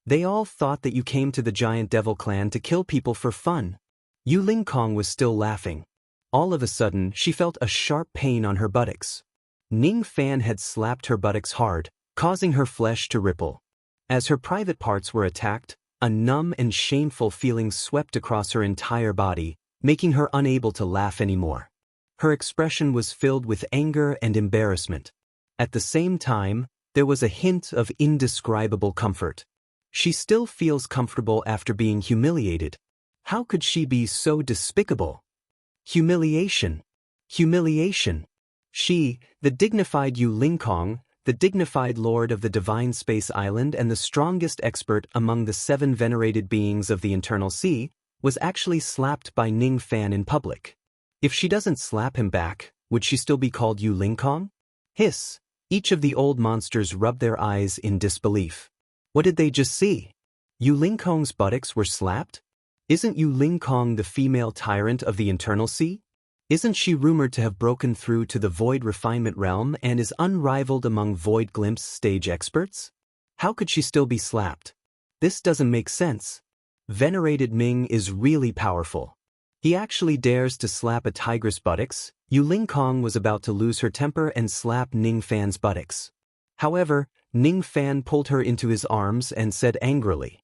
[SPEAKER 1] They all thought that you came to the giant devil clan to kill people for fun. Yu Ling Kong was still laughing. All of a sudden, she felt a sharp pain on her buttocks. Ning Fan had slapped her buttocks hard, causing her flesh to ripple. As her private parts were attacked, a numb and shameful feeling swept across her entire body, making her unable to laugh anymore. Her expression was filled with anger and embarrassment. At the same time, there was a hint of indescribable comfort. She still feels comfortable after being humiliated. How could she be so despicable? Humiliation. Humiliation. She, the dignified Yu Ling Kong, the dignified lord of the divine space island and the strongest expert among the 7 venerated beings of the internal sea, was actually slapped by Ning Fan in public. If she doesn't slap him back, would she still be called Yu Ling Kong? Hiss! Each of the old monsters rubbed their eyes in disbelief. What did they just see? Yu Ling Kong's buttocks were slapped? Isn't Yu Ling Kong the female tyrant of the internal sea? Isn't she rumored to have broken through to the Void Refinement realm and is unrivaled among Void Glimpse stage experts? How could she still be slapped? This doesn't make sense. Venerated Ming is really powerful. He actually dares to slap a tigress buttocks. Yu Ling Kong was about to lose her temper and slap Ning Fan's buttocks. However, Ning Fan pulled her into his arms and said angrily,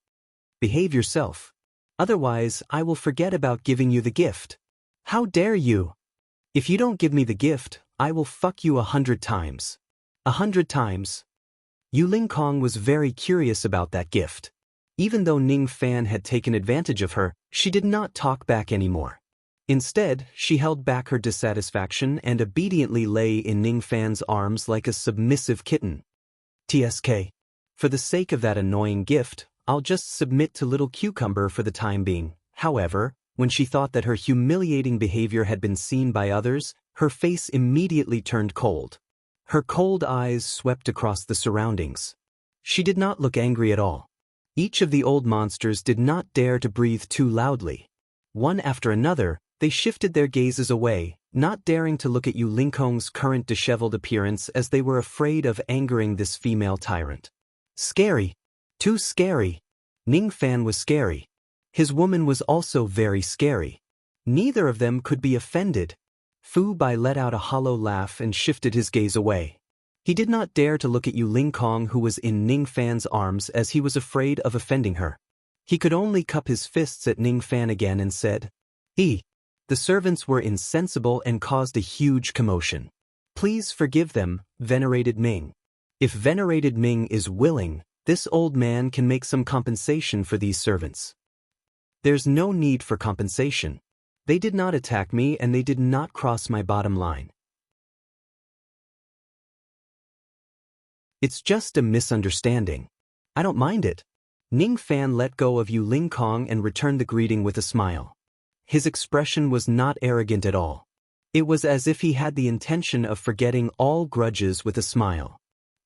[SPEAKER 1] "Behave yourself. Otherwise, I will forget about giving you the gift. How dare you? If you don't give me the gift, I will fuck you 100 times. 100 times." Yu Ling Kong was very curious about that gift. Even though Ning Fan had taken advantage of her, she did not talk back anymore. Instead, she held back her dissatisfaction and obediently lay in Ning Fan's arms like a submissive kitten. TSK. For the sake of that annoying gift, I'll just submit to Little Cucumber for the time being. However, when she thought that her humiliating behavior had been seen by others, her face immediately turned cold. Her cold eyes swept across the surroundings. She did not look angry at all. Each of the old monsters did not dare to breathe too loudly. One after another, they shifted their gazes away, not daring to look at Yu Ling Kong's current disheveled appearance as they were afraid of angering this female tyrant. Scary. Too scary. Ning Fan was scary. His woman was also very scary. Neither of them could be offended. Fu Bai let out a hollow laugh and shifted his gaze away. He did not dare to look at Yu Ling Kong, who was in Ning Fan's arms, as he was afraid of offending her. He could only cup his fists at Ning Fan again and said, The servants were insensible and caused a huge commotion. Please forgive them, venerated Ming. If venerated Ming is willing, this old man can make some compensation for these servants. There's no need for compensation. They did not attack me and they did not cross my bottom line. It's just a misunderstanding. I don't mind it. Ning Fan let go of Yu Ling Kong and returned the greeting with a smile. His expression was not arrogant at all. It was as if he had the intention of forgetting all grudges with a smile.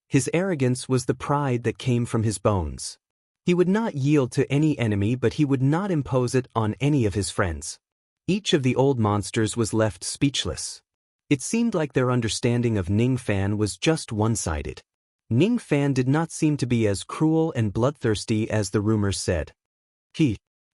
[SPEAKER 1] His arrogance was the pride that came from his bones. He would not yield to any enemy, but he would not impose it on any of his friends. Each of the old monsters was left speechless. It seemed like their understanding of Ning Fan was just one-sided. Ning Fan did not seem to be as cruel and bloodthirsty as the rumors said.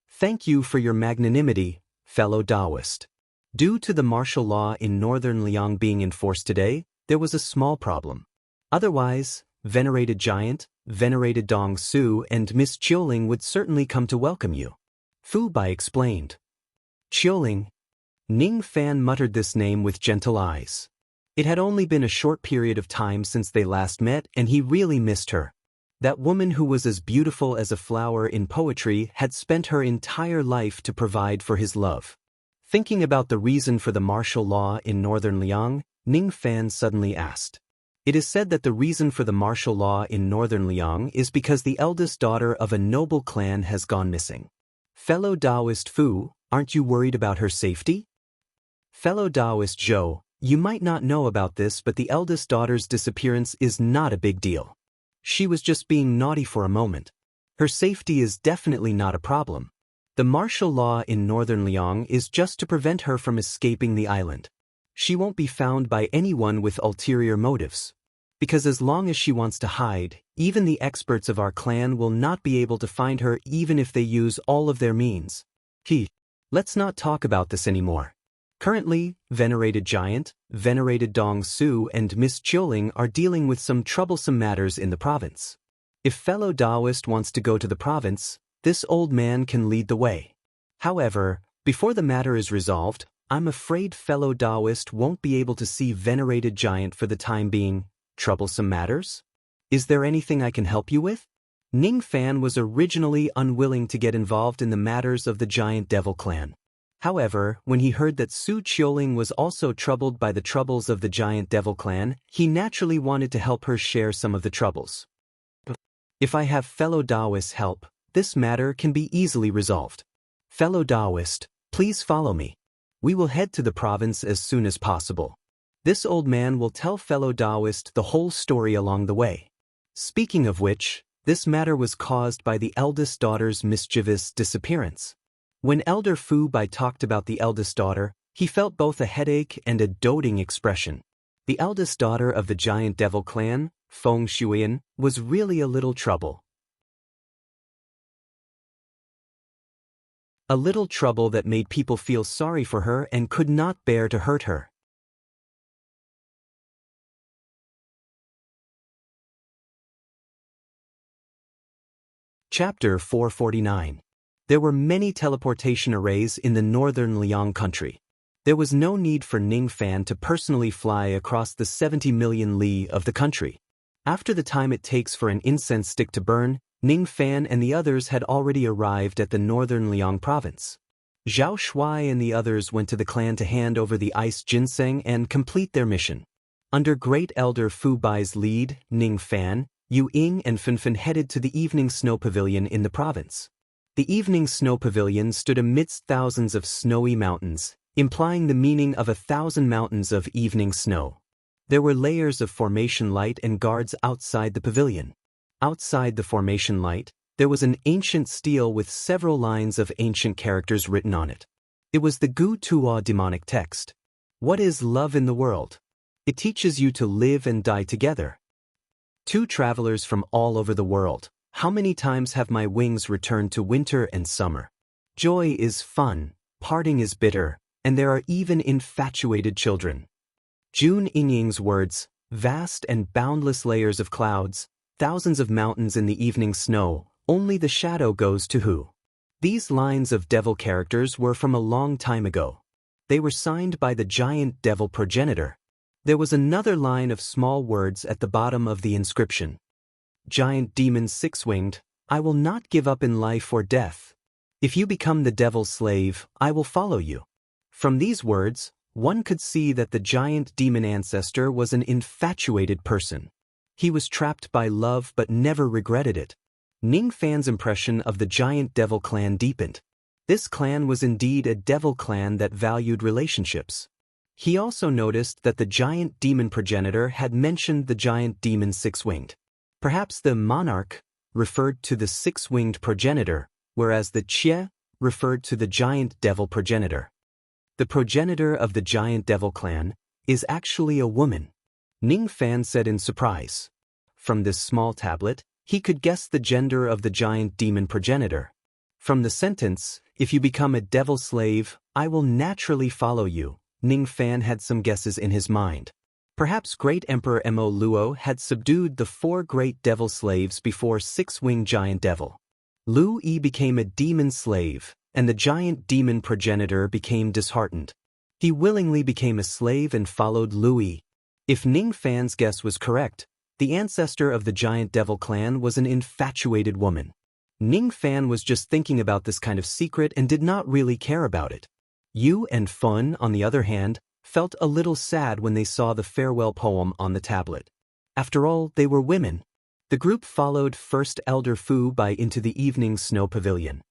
[SPEAKER 1] Thank you for your magnanimity, fellow Taoist. Due to the martial law in northern Liang being enforced today, there was a small problem. Otherwise, venerated Giant, venerated Dong Su and Miss Chioling would certainly come to welcome you. Fu Bai explained. Chioling. Ning Fan muttered this name with gentle eyes. It had only been a short period of time since they last met, and he really missed her. That woman who was as beautiful as a flower in poetry had spent her entire life to provide for his love. Thinking about the reason for the martial law in northern Liang, Ning Fan suddenly asked. It is said that the reason for the martial law in northern Liang is because the eldest daughter of a noble clan has gone missing. Fellow Taoist Fu, aren't you worried about her safety? Fellow Taoist Zhou, you might not know about this, but the eldest daughter's disappearance is not a big deal. She was just being naughty for a moment. Her safety is definitely not a problem. The martial law in northern Liang is just to prevent her from escaping the island. She won't be found by anyone with ulterior motives. Because as long as she wants to hide, even the experts of our clan will not be able to find her even if they use all of their means. Let's not talk about this anymore. Currently, Venerated Giant, Venerated Dong Su and Miss Chioling are dealing with some troublesome matters in the province. If fellow Taoist wants to go to the province, this old man can lead the way. However, before the matter is resolved, I'm afraid fellow Taoist won't be able to see Venerated Giant for the time being. Troublesome matters? Is there anything I can help you with? Ning Fan was originally unwilling to get involved in the matters of the Giant Devil clan. However, when he heard that Su Chioling was also troubled by the troubles of the Giant Devil clan, he naturally wanted to help her share some of the troubles. If I have fellow Taoist's help, this matter can be easily resolved. Fellow Taoist, please follow me. We will head to the province as soon as possible. This old man will tell fellow Taoist the whole story along the way. Speaking of which, this matter was caused by the eldest daughter's mischievous disappearance. When Elder Fu Bai talked about the eldest daughter, he felt both a headache and a doting expression. The eldest daughter of the Giant Devil clan, Feng Shuian, was really a little trouble. A little trouble that made people feel sorry for her and could not bear to hurt her. Chapter 449. There were many teleportation arrays in the northern Liang country. There was no need for Ning Fan to personally fly across the 70 million li of the country. After the time it takes for an incense stick to burn, Ning Fan and the others had already arrived at the northern Liang province. Zhao Shuai and the others went to the clan to hand over the ice ginseng and complete their mission. Under Great Elder Fu Bai's lead, Ning Fan, Yu Ying and Fenfen headed to the evening snow pavilion in the province. The evening snow pavilion stood amidst thousands of snowy mountains, implying the meaning of 1,000 mountains of evening snow. There were layers of formation light and guards outside the pavilion. Outside the formation light, there was an ancient stele with several lines of ancient characters written on it. It was the Gu Tuo demonic text. What is love in the world? It teaches you to live and die together. Two travelers from all over the world. How many times have my wings returned to winter and summer? Joy is fun, parting is bitter, and there are even infatuated children. Jun Yingying's words, vast and boundless layers of clouds, thousands of mountains in the evening snow, only the shadow goes to who? These lines of devil characters were from a long time ago. They were signed by the giant devil progenitor. There was another line of small words at the bottom of the inscription. Giant demon six-winged, I will not give up in life or death. If you become the devil's slave, I will follow you. From these words, one could see that the giant demon ancestor was an infatuated person. He was trapped by love but never regretted it. Ning Fan's impression of the giant devil clan deepened. This clan was indeed a devil clan that valued relationships. He also noticed that the giant demon progenitor had mentioned the giant demon six-winged. Perhaps the monarch referred to the six-winged progenitor, whereas the Qie referred to the giant devil progenitor. The progenitor of the giant devil clan is actually a woman, Ning Fan said in surprise. From this small tablet, he could guess the gender of the giant demon progenitor. From the sentence, if you become a devil slave, I will naturally follow you, Ning Fan had some guesses in his mind. Perhaps Great Emperor Mo Luo had subdued the 4 great devil slaves before six-winged giant devil. Lu Yi became a demon slave, and the giant demon progenitor became disheartened. He willingly became a slave and followed Louis. If Ning Fan's guess was correct, the ancestor of the giant devil clan was an infatuated woman. Ning Fan was just thinking about this kind of secret and did not really care about it. Yu and Fun, on the other hand, felt a little sad when they saw the farewell poem on the tablet. After all, they were women. The group followed First Elder Fu Bai into the evening snow pavilion.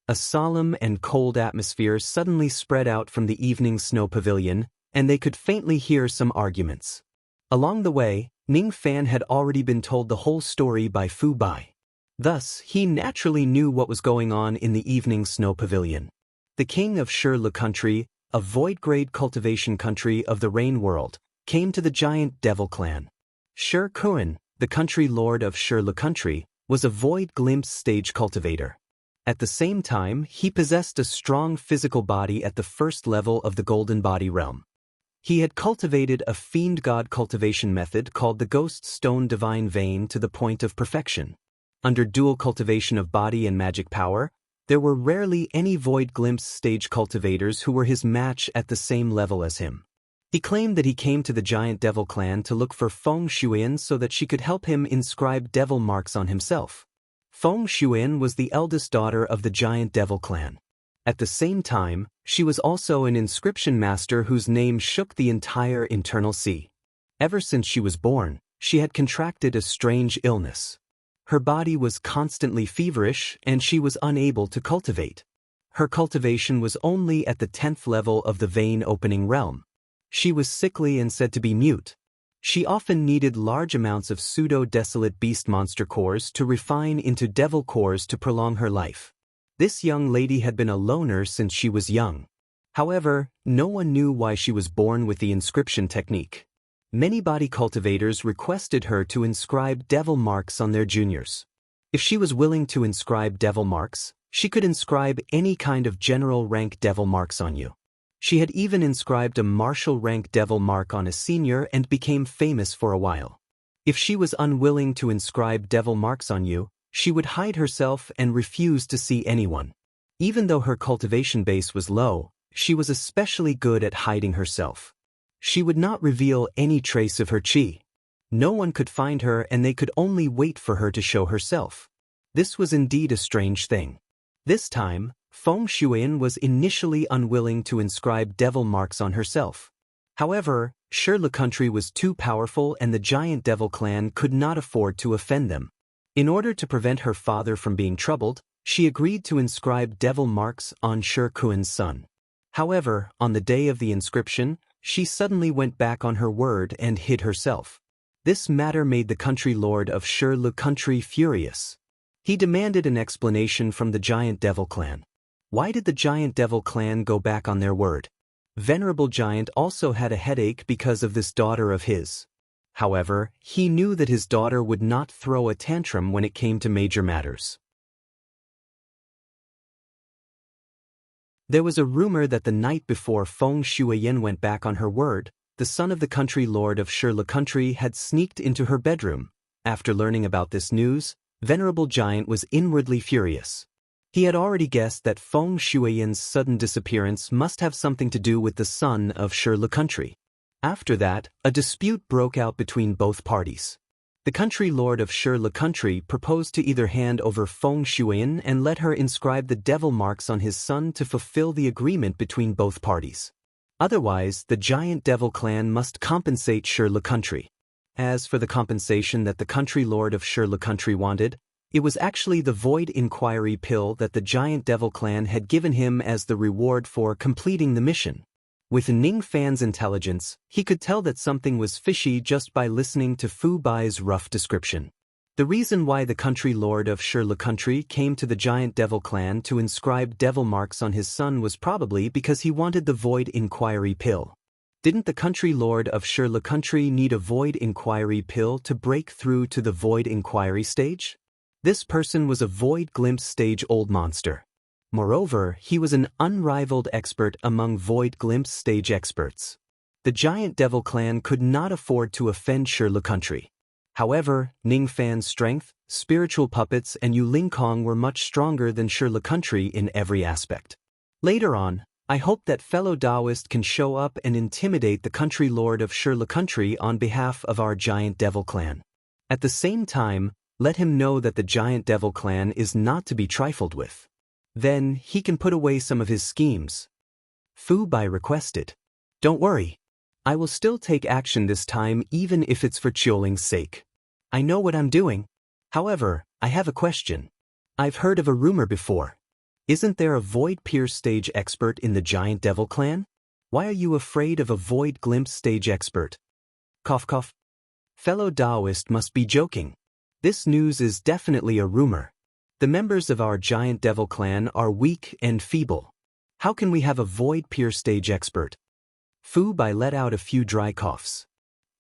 [SPEAKER 1] A solemn and cold atmosphere suddenly spread out from the evening snow pavilion, and they could faintly hear some arguments. Along the way, Ning Fan had already been told the whole story by Fu Bai. Thus, he naturally knew what was going on in the evening snow pavilion. The king of Shi Le country, a void-grade cultivation country of the rain world, came to the giant devil clan. Shi Kuan, the country lord of Shi Le country, was a void glimpse stage cultivator. At the same time, he possessed a strong physical body at the first level of the golden body realm. He had cultivated a fiend god cultivation method called the Ghost Stone Divine Vein to the point of perfection. Under dual cultivation of body and magic power, there were rarely any void glimpse stage cultivators who were his match at the same level as him. He claimed that he came to the giant devil clan to look for Feng Shuyan so that she could help him inscribe devil marks on himself. Feng Shuyan was the eldest daughter of the giant devil clan. At the same time, she was also an inscription master whose name shook the entire internal sea. Ever since she was born, she had contracted a strange illness. Her body was constantly feverish and she was unable to cultivate. Her cultivation was only at the 10th level of the vein opening realm. She was sickly and said to be mute. She often needed large amounts of pseudo-desolate beast monster cores to refine into devil cores to prolong her life. This young lady had been a loner since she was young. However, no one knew why she was born with the inscription technique. Many body cultivators requested her to inscribe devil marks on their juniors. If she was willing to inscribe devil marks, she could inscribe any kind of general rank devil marks on you. She had even inscribed a martial rank devil mark on a senior and became famous for a while. If she was unwilling to inscribe devil marks on you, she would hide herself and refuse to see anyone. Even though her cultivation base was low, she was especially good at hiding herself. She would not reveal any trace of her chi. No one could find her and they could only wait for her to show herself. This was indeed a strange thing. This time, Feng Shuyan was initially unwilling to inscribe devil marks on herself. However, Shi Le country was too powerful and the giant devil clan could not afford to offend them. In order to prevent her father from being troubled, she agreed to inscribe devil marks on Shi Kuan's son. However, on the day of the inscription, she suddenly went back on her word and hid herself. This matter made the country lord of Shi Le country furious. He demanded an explanation from the giant devil clan. Why did the giant devil clan go back on their word? Venerable Giant also had a headache because of this daughter of his. However, he knew that his daughter would not throw a tantrum when it came to major matters. There was a rumor that the night before Feng Shuyan went back on her word, the son of the country lord of Shi Le country had sneaked into her bedroom. After learning about this news, Venerable Giant was inwardly furious. He had already guessed that Feng Shuyan's sudden disappearance must have something to do with the son of Shi Le country. After that, a dispute broke out between both parties. The country lord of Shi Le country proposed to either hand over Feng Shuyan and let her inscribe the devil marks on his son to fulfill the agreement between both parties. Otherwise, the giant devil clan must compensate Shi Le country. As for the compensation that the country lord of Shi Le country wanted, it was actually the Void Inquiry pill that the giant devil clan had given him as the reward for completing the mission. With Ning Fan's intelligence, he could tell that something was fishy just by listening to Fu Bai's rough description. The reason why the country lord of Shi Le country came to the giant devil clan to inscribe devil marks on his son was probably because he wanted the Void Inquiry pill. Didn't the country lord of Shi Le country need a Void Inquiry pill to break through to the Void Inquiry stage? This person was a Void Glimpse stage old monster. Moreover, he was an unrivaled expert among Void Glimpse stage experts. The giant devil clan could not afford to offend Shi Le country. However, Ning Fan's strength, spiritual puppets and Yu Lingkong were much stronger than Shirley in every aspect. Later on, I hope that fellow Taoist can show up and intimidate the country lord of Shirley on behalf of our giant devil clan. At the same time, let him know that the giant devil clan is not to be trifled with. Then, he can put away some of his schemes. Fu Bai requested. Don't worry. I will still take action this time even if it's for Qiuling's sake. I know what I'm doing. However, I have a question. I've heard of a rumor before. Isn't there a Void Pierce stage expert in the Giant Devil clan? Why are you afraid of a Void Glimpse stage expert? Cough cough. Fellow Taoist must be joking. This news is definitely a rumor. The members of our Giant Devil clan are weak and feeble. How can we have a Void Pierce stage expert? Fu Bai let out a few dry coughs.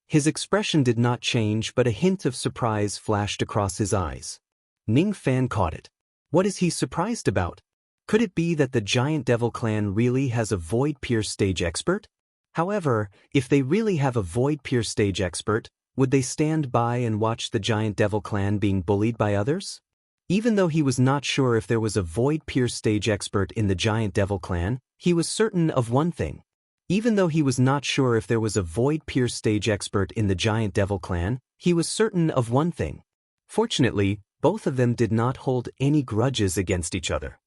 [SPEAKER 1] His expression did not change, but a hint of surprise flashed across his eyes. Ning Fan caught it. What is he surprised about? Could it be that the Giant Devil clan really has a Void Pierce stage expert? However, if they really have a Void Pierce stage expert, would they stand by and watch the Giant Devil clan being bullied by others? Even though he was not sure if there was a Void Pierce stage expert in the Giant Devil clan, he was certain of one thing. Even though he was not sure if there was a Void Pierce stage expert in the Giant Devil clan, he was certain of one thing. Fortunately, both of them did not hold any grudges against each other.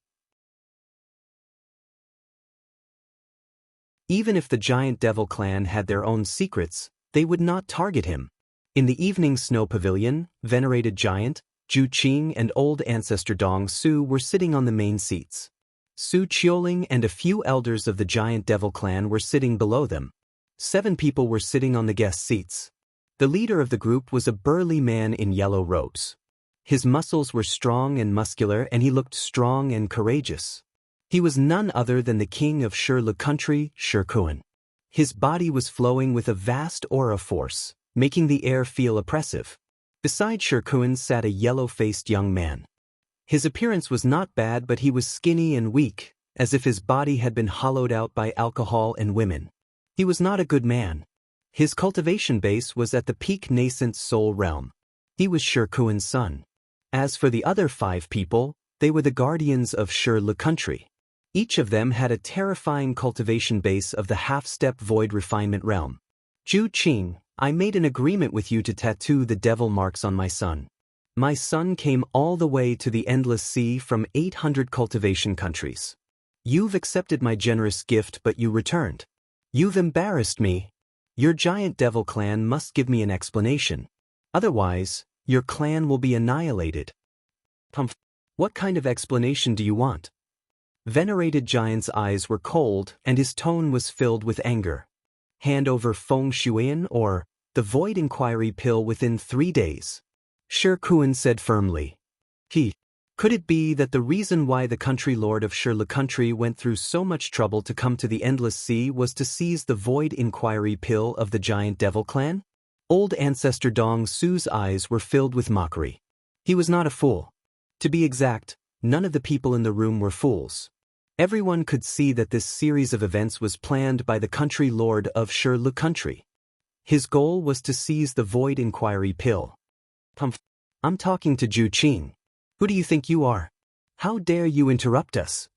[SPEAKER 1] Even if the Giant Devil clan had their own secrets, they would not target him. In the evening snow pavilion, venerated giant, Zhu Qing and old ancestor Dong Su were sitting on the main seats. Su Qiuling and a few elders of the Giant Devil clan were sitting below them. 7 people were sitting on the guest seats. The leader of the group was a burly man in yellow robes. His muscles were strong and muscular and he looked strong and courageous. He was none other than the king of Shirley country, Shirkuan. His body was flowing with a vast aura force, making the air feel oppressive. Beside Shirkuan sat a yellow-faced young man. His appearance was not bad, but he was skinny and weak, as if his body had been hollowed out by alcohol and women. He was not a good man. His cultivation base was at the peak nascent soul realm. He was Shirkuan's son. As for the other 5 people, they were the guardians of Shirley country. Each of them had a terrifying cultivation base of the half-step void refinement realm. Zhu Qing, I made an agreement with you to tattoo the devil marks on my son. My son came all the way to the endless sea from 800 cultivation countries. You've accepted my generous gift, but you returned. You've embarrassed me. Your Giant Devil clan must give me an explanation. Otherwise, your clan will be annihilated. What kind of explanation do you want? Venerated Giant's eyes were cold and his tone was filled with anger. Hand over Feng Shuian or the Void Inquiry pill within 3 days. Shirkuan said firmly. Could it be that the reason why the country lord of Shirley country went through so much trouble to come to the Endless Sea was to seize the Void Inquiry pill of the Giant Devil clan? Old ancestor Dong Su's eyes were filled with mockery. He was not a fool. To be exact, none of the people in the room were fools. Everyone could see that this series of events was planned by the country lord of Shirley country. His goal was to seize the Void Inquiry pill. I'm talking to Zhu Qing. Who do you think you are? How dare you interrupt us?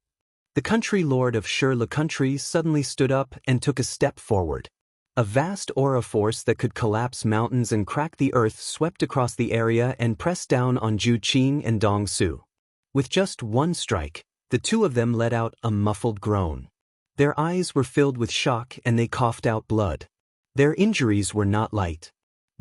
[SPEAKER 1] The country lord of Shirley country suddenly stood up and took a step forward. A vast aura force that could collapse mountains and crack the earth swept across the area and pressed down on Zhu Qing and Dong Su. With just one strike, the 2 of them let out a muffled groan. Their eyes were filled with shock and they coughed out blood. Their injuries were not light.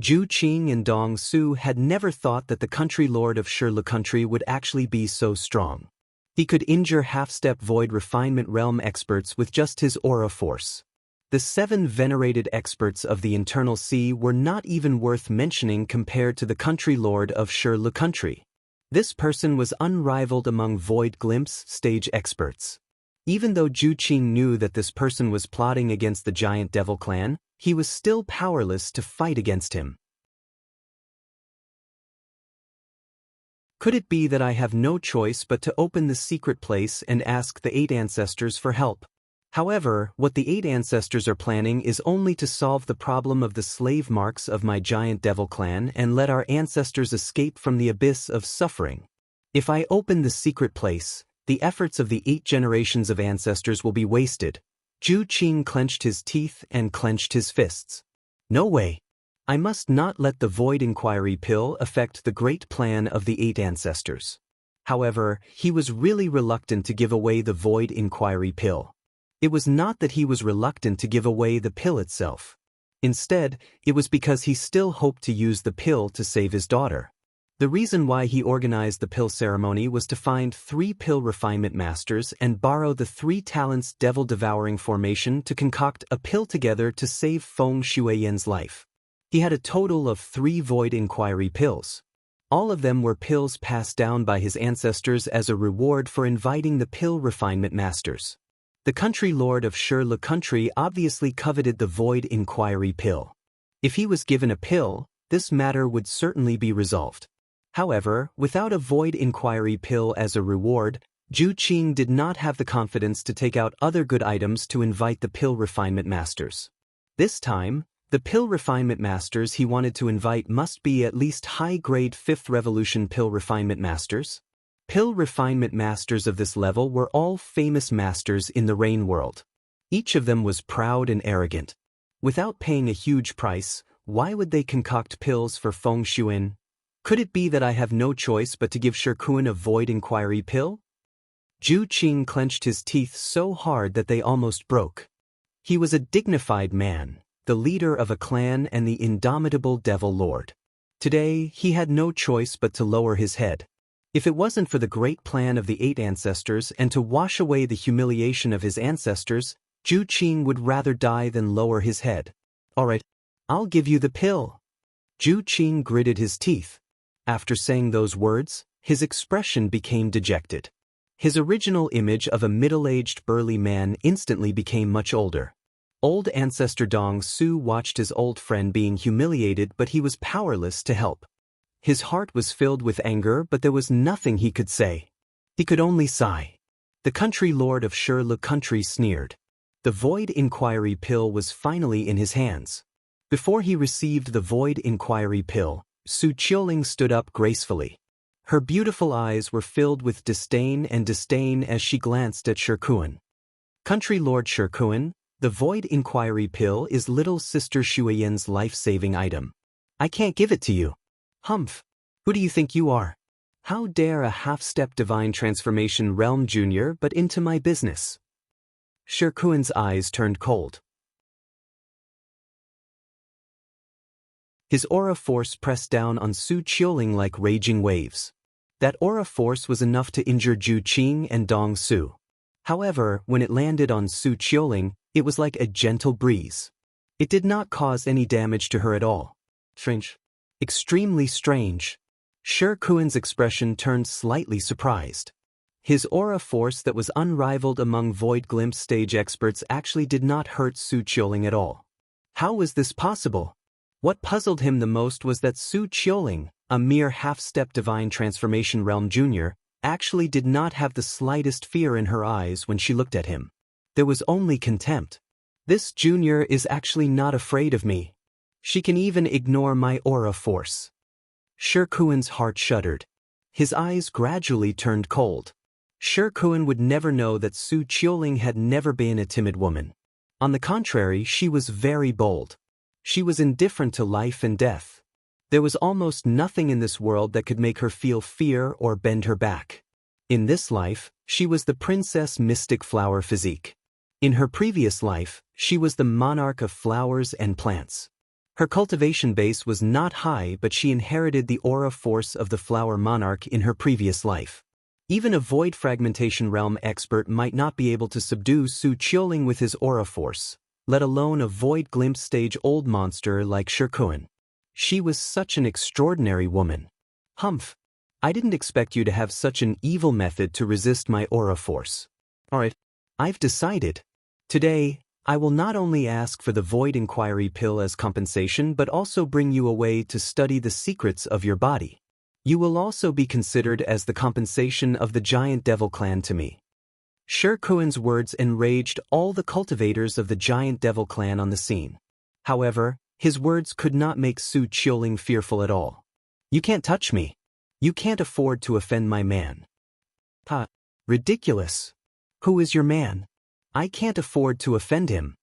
[SPEAKER 1] Zhu Qing and Dong Su had never thought that the country lord of Shirley country would actually be so strong. He could injure half-step void refinement realm experts with just his aura force. The 7 venerated experts of the internal sea were not even worth mentioning compared to the country lord of Shirley country. This person was unrivaled among Void Glimpse stage experts. Even though Zhu Qing knew that this person was plotting against the Giant Devil clan, he was still powerless to fight against him. Could it be that I have no choice but to open the secret place and ask the 8 ancestors for help? However, what the 8 ancestors are planning is only to solve the problem of the slave marks of my giant devil clan and let our ancestors escape from the abyss of suffering. If I open the secret place, the efforts of the 8 generations of ancestors will be wasted. Zhu Qing clenched his teeth and clenched his fists. No way. I must not let the Void Inquiry Pill affect the great plan of the 8 ancestors. However, he was really reluctant to give away the Void Inquiry Pill. It was not that he was reluctant to give away the pill itself. Instead, it was because he still hoped to use the pill to save his daughter. The reason why he organized the pill ceremony was to find 3 pill refinement masters and borrow the 3 talents devil-devouring formation to concoct a pill together to save Feng Shuiyan's life. He had a total of 3 Void Inquiry pills. All of them were pills passed down by his ancestors as a reward for inviting the pill refinement masters. The country lord of Le Country obviously coveted the Void Inquiry Pill. If he was given a pill, this matter would certainly be resolved. However, without a Void Inquiry Pill as a reward, Zhu Qing did not have the confidence to take out other good items to invite the pill refinement masters. This time, the pill refinement masters he wanted to invite must be at least high-grade 5th Revolution pill refinement masters. Pill refinement masters of this level were all famous masters in the Rain world. Each of them was proud and arrogant. Without paying a huge price, why would they concoct pills for Feng Shuiyan? Could it be that I have no choice but to give Shikuan a Void Inquiry Pill? Zhu Qing clenched his teeth so hard that they almost broke. He was a dignified man, the leader of a clan and the indomitable Devil Lord. Today, he had no choice but to lower his head. If it wasn't for the great plan of the 8 ancestors and to wash away the humiliation of his ancestors, Zhu Qing would rather die than lower his head. Alright, I'll give you the pill. Zhu Qing gritted his teeth. After saying those words, his expression became dejected. His original image of a middle-aged burly man instantly became much older. Old ancestor Dong Su watched his old friend being humiliated, but he was powerless to help. His heart was filled with anger, but there was nothing he could say. He could only sigh. The country lord of Le Country sneered. The Void Inquiry Pill was finally in his hands. Before he received the Void Inquiry Pill, Su Qiuling stood up gracefully. Her beautiful eyes were filled with disdain as she glanced at Shikuan. Country Lord Shikuan, the Void Inquiry Pill is little sister Shuiyan's life-saving item. I can't give it to you. Humph! Who do you think you are? How dare a half-step divine transformation realm junior but into my business? Shikuan's eyes turned cold. His aura force pressed down on Su Qiuling like raging waves. That aura force was enough to injure Zhu Qing and Dong Su. However, when it landed on Su Qiuling, it was like a gentle breeze. It did not cause any damage to her at all. Strange. Extremely strange. Shikuan's expression turned slightly surprised. His aura force that was unrivaled among Void Glimpse stage experts actually did not hurt Su Qiuling at all. How was this possible? What puzzled him the most was that Su Qiuling, a mere half-step divine transformation realm junior, actually did not have the slightest fear in her eyes when she looked at him. There was only contempt. This junior is actually not afraid of me. She can even ignore my aura force. Shikuan's heart shuddered. His eyes gradually turned cold. Shikuan would never know that Su Qiuling had never been a timid woman. On the contrary, she was very bold. She was indifferent to life and death. There was almost nothing in this world that could make her feel fear or bend her back. In this life, she was the Princess Mystic Flower physique. In her previous life, she was the monarch of flowers and plants. Her cultivation base was not high, but she inherited the aura force of the flower monarch in her previous life. Even a void fragmentation realm expert might not be able to subdue Su Qiuling with his aura force, let alone a void glimpse stage old monster like Shikuan. She was such an extraordinary woman. Humph! I didn't expect you to have such an evil method to resist my aura force. Alright, I've decided. Today, I will not only ask for the Void Inquiry Pill as compensation but also bring you away to study the secrets of your body. You will also be considered as the compensation of the giant devil clan to me. Shirkuan's words enraged all the cultivators of the giant devil clan on the scene. However, his words could not make Su Qiuling fearful at all. You can't touch me. You can't afford to offend my man. Ha! Ridiculous. Who is your man? I can't afford to offend him.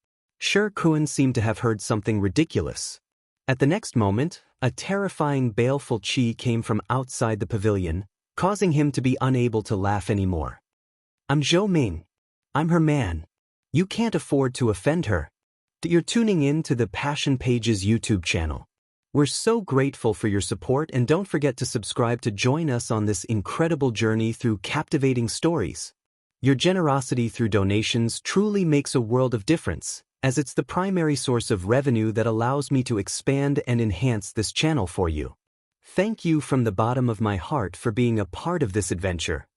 [SPEAKER 1] Shirkuan seemed to have heard something ridiculous. At the next moment, a terrifying baleful qi came from outside the pavilion, causing him to be unable to laugh anymore. I'm Zhou Ming. I'm her man. You can't afford to offend her. You're tuning in to the Passion Pages YouTube channel. We're so grateful for your support, and don't forget to subscribe to join us on this incredible journey through captivating stories. Your generosity through donations truly makes a world of difference, as it's the primary source of revenue that allows me to expand and enhance this channel for you. Thank you from the bottom of my heart for being a part of this adventure.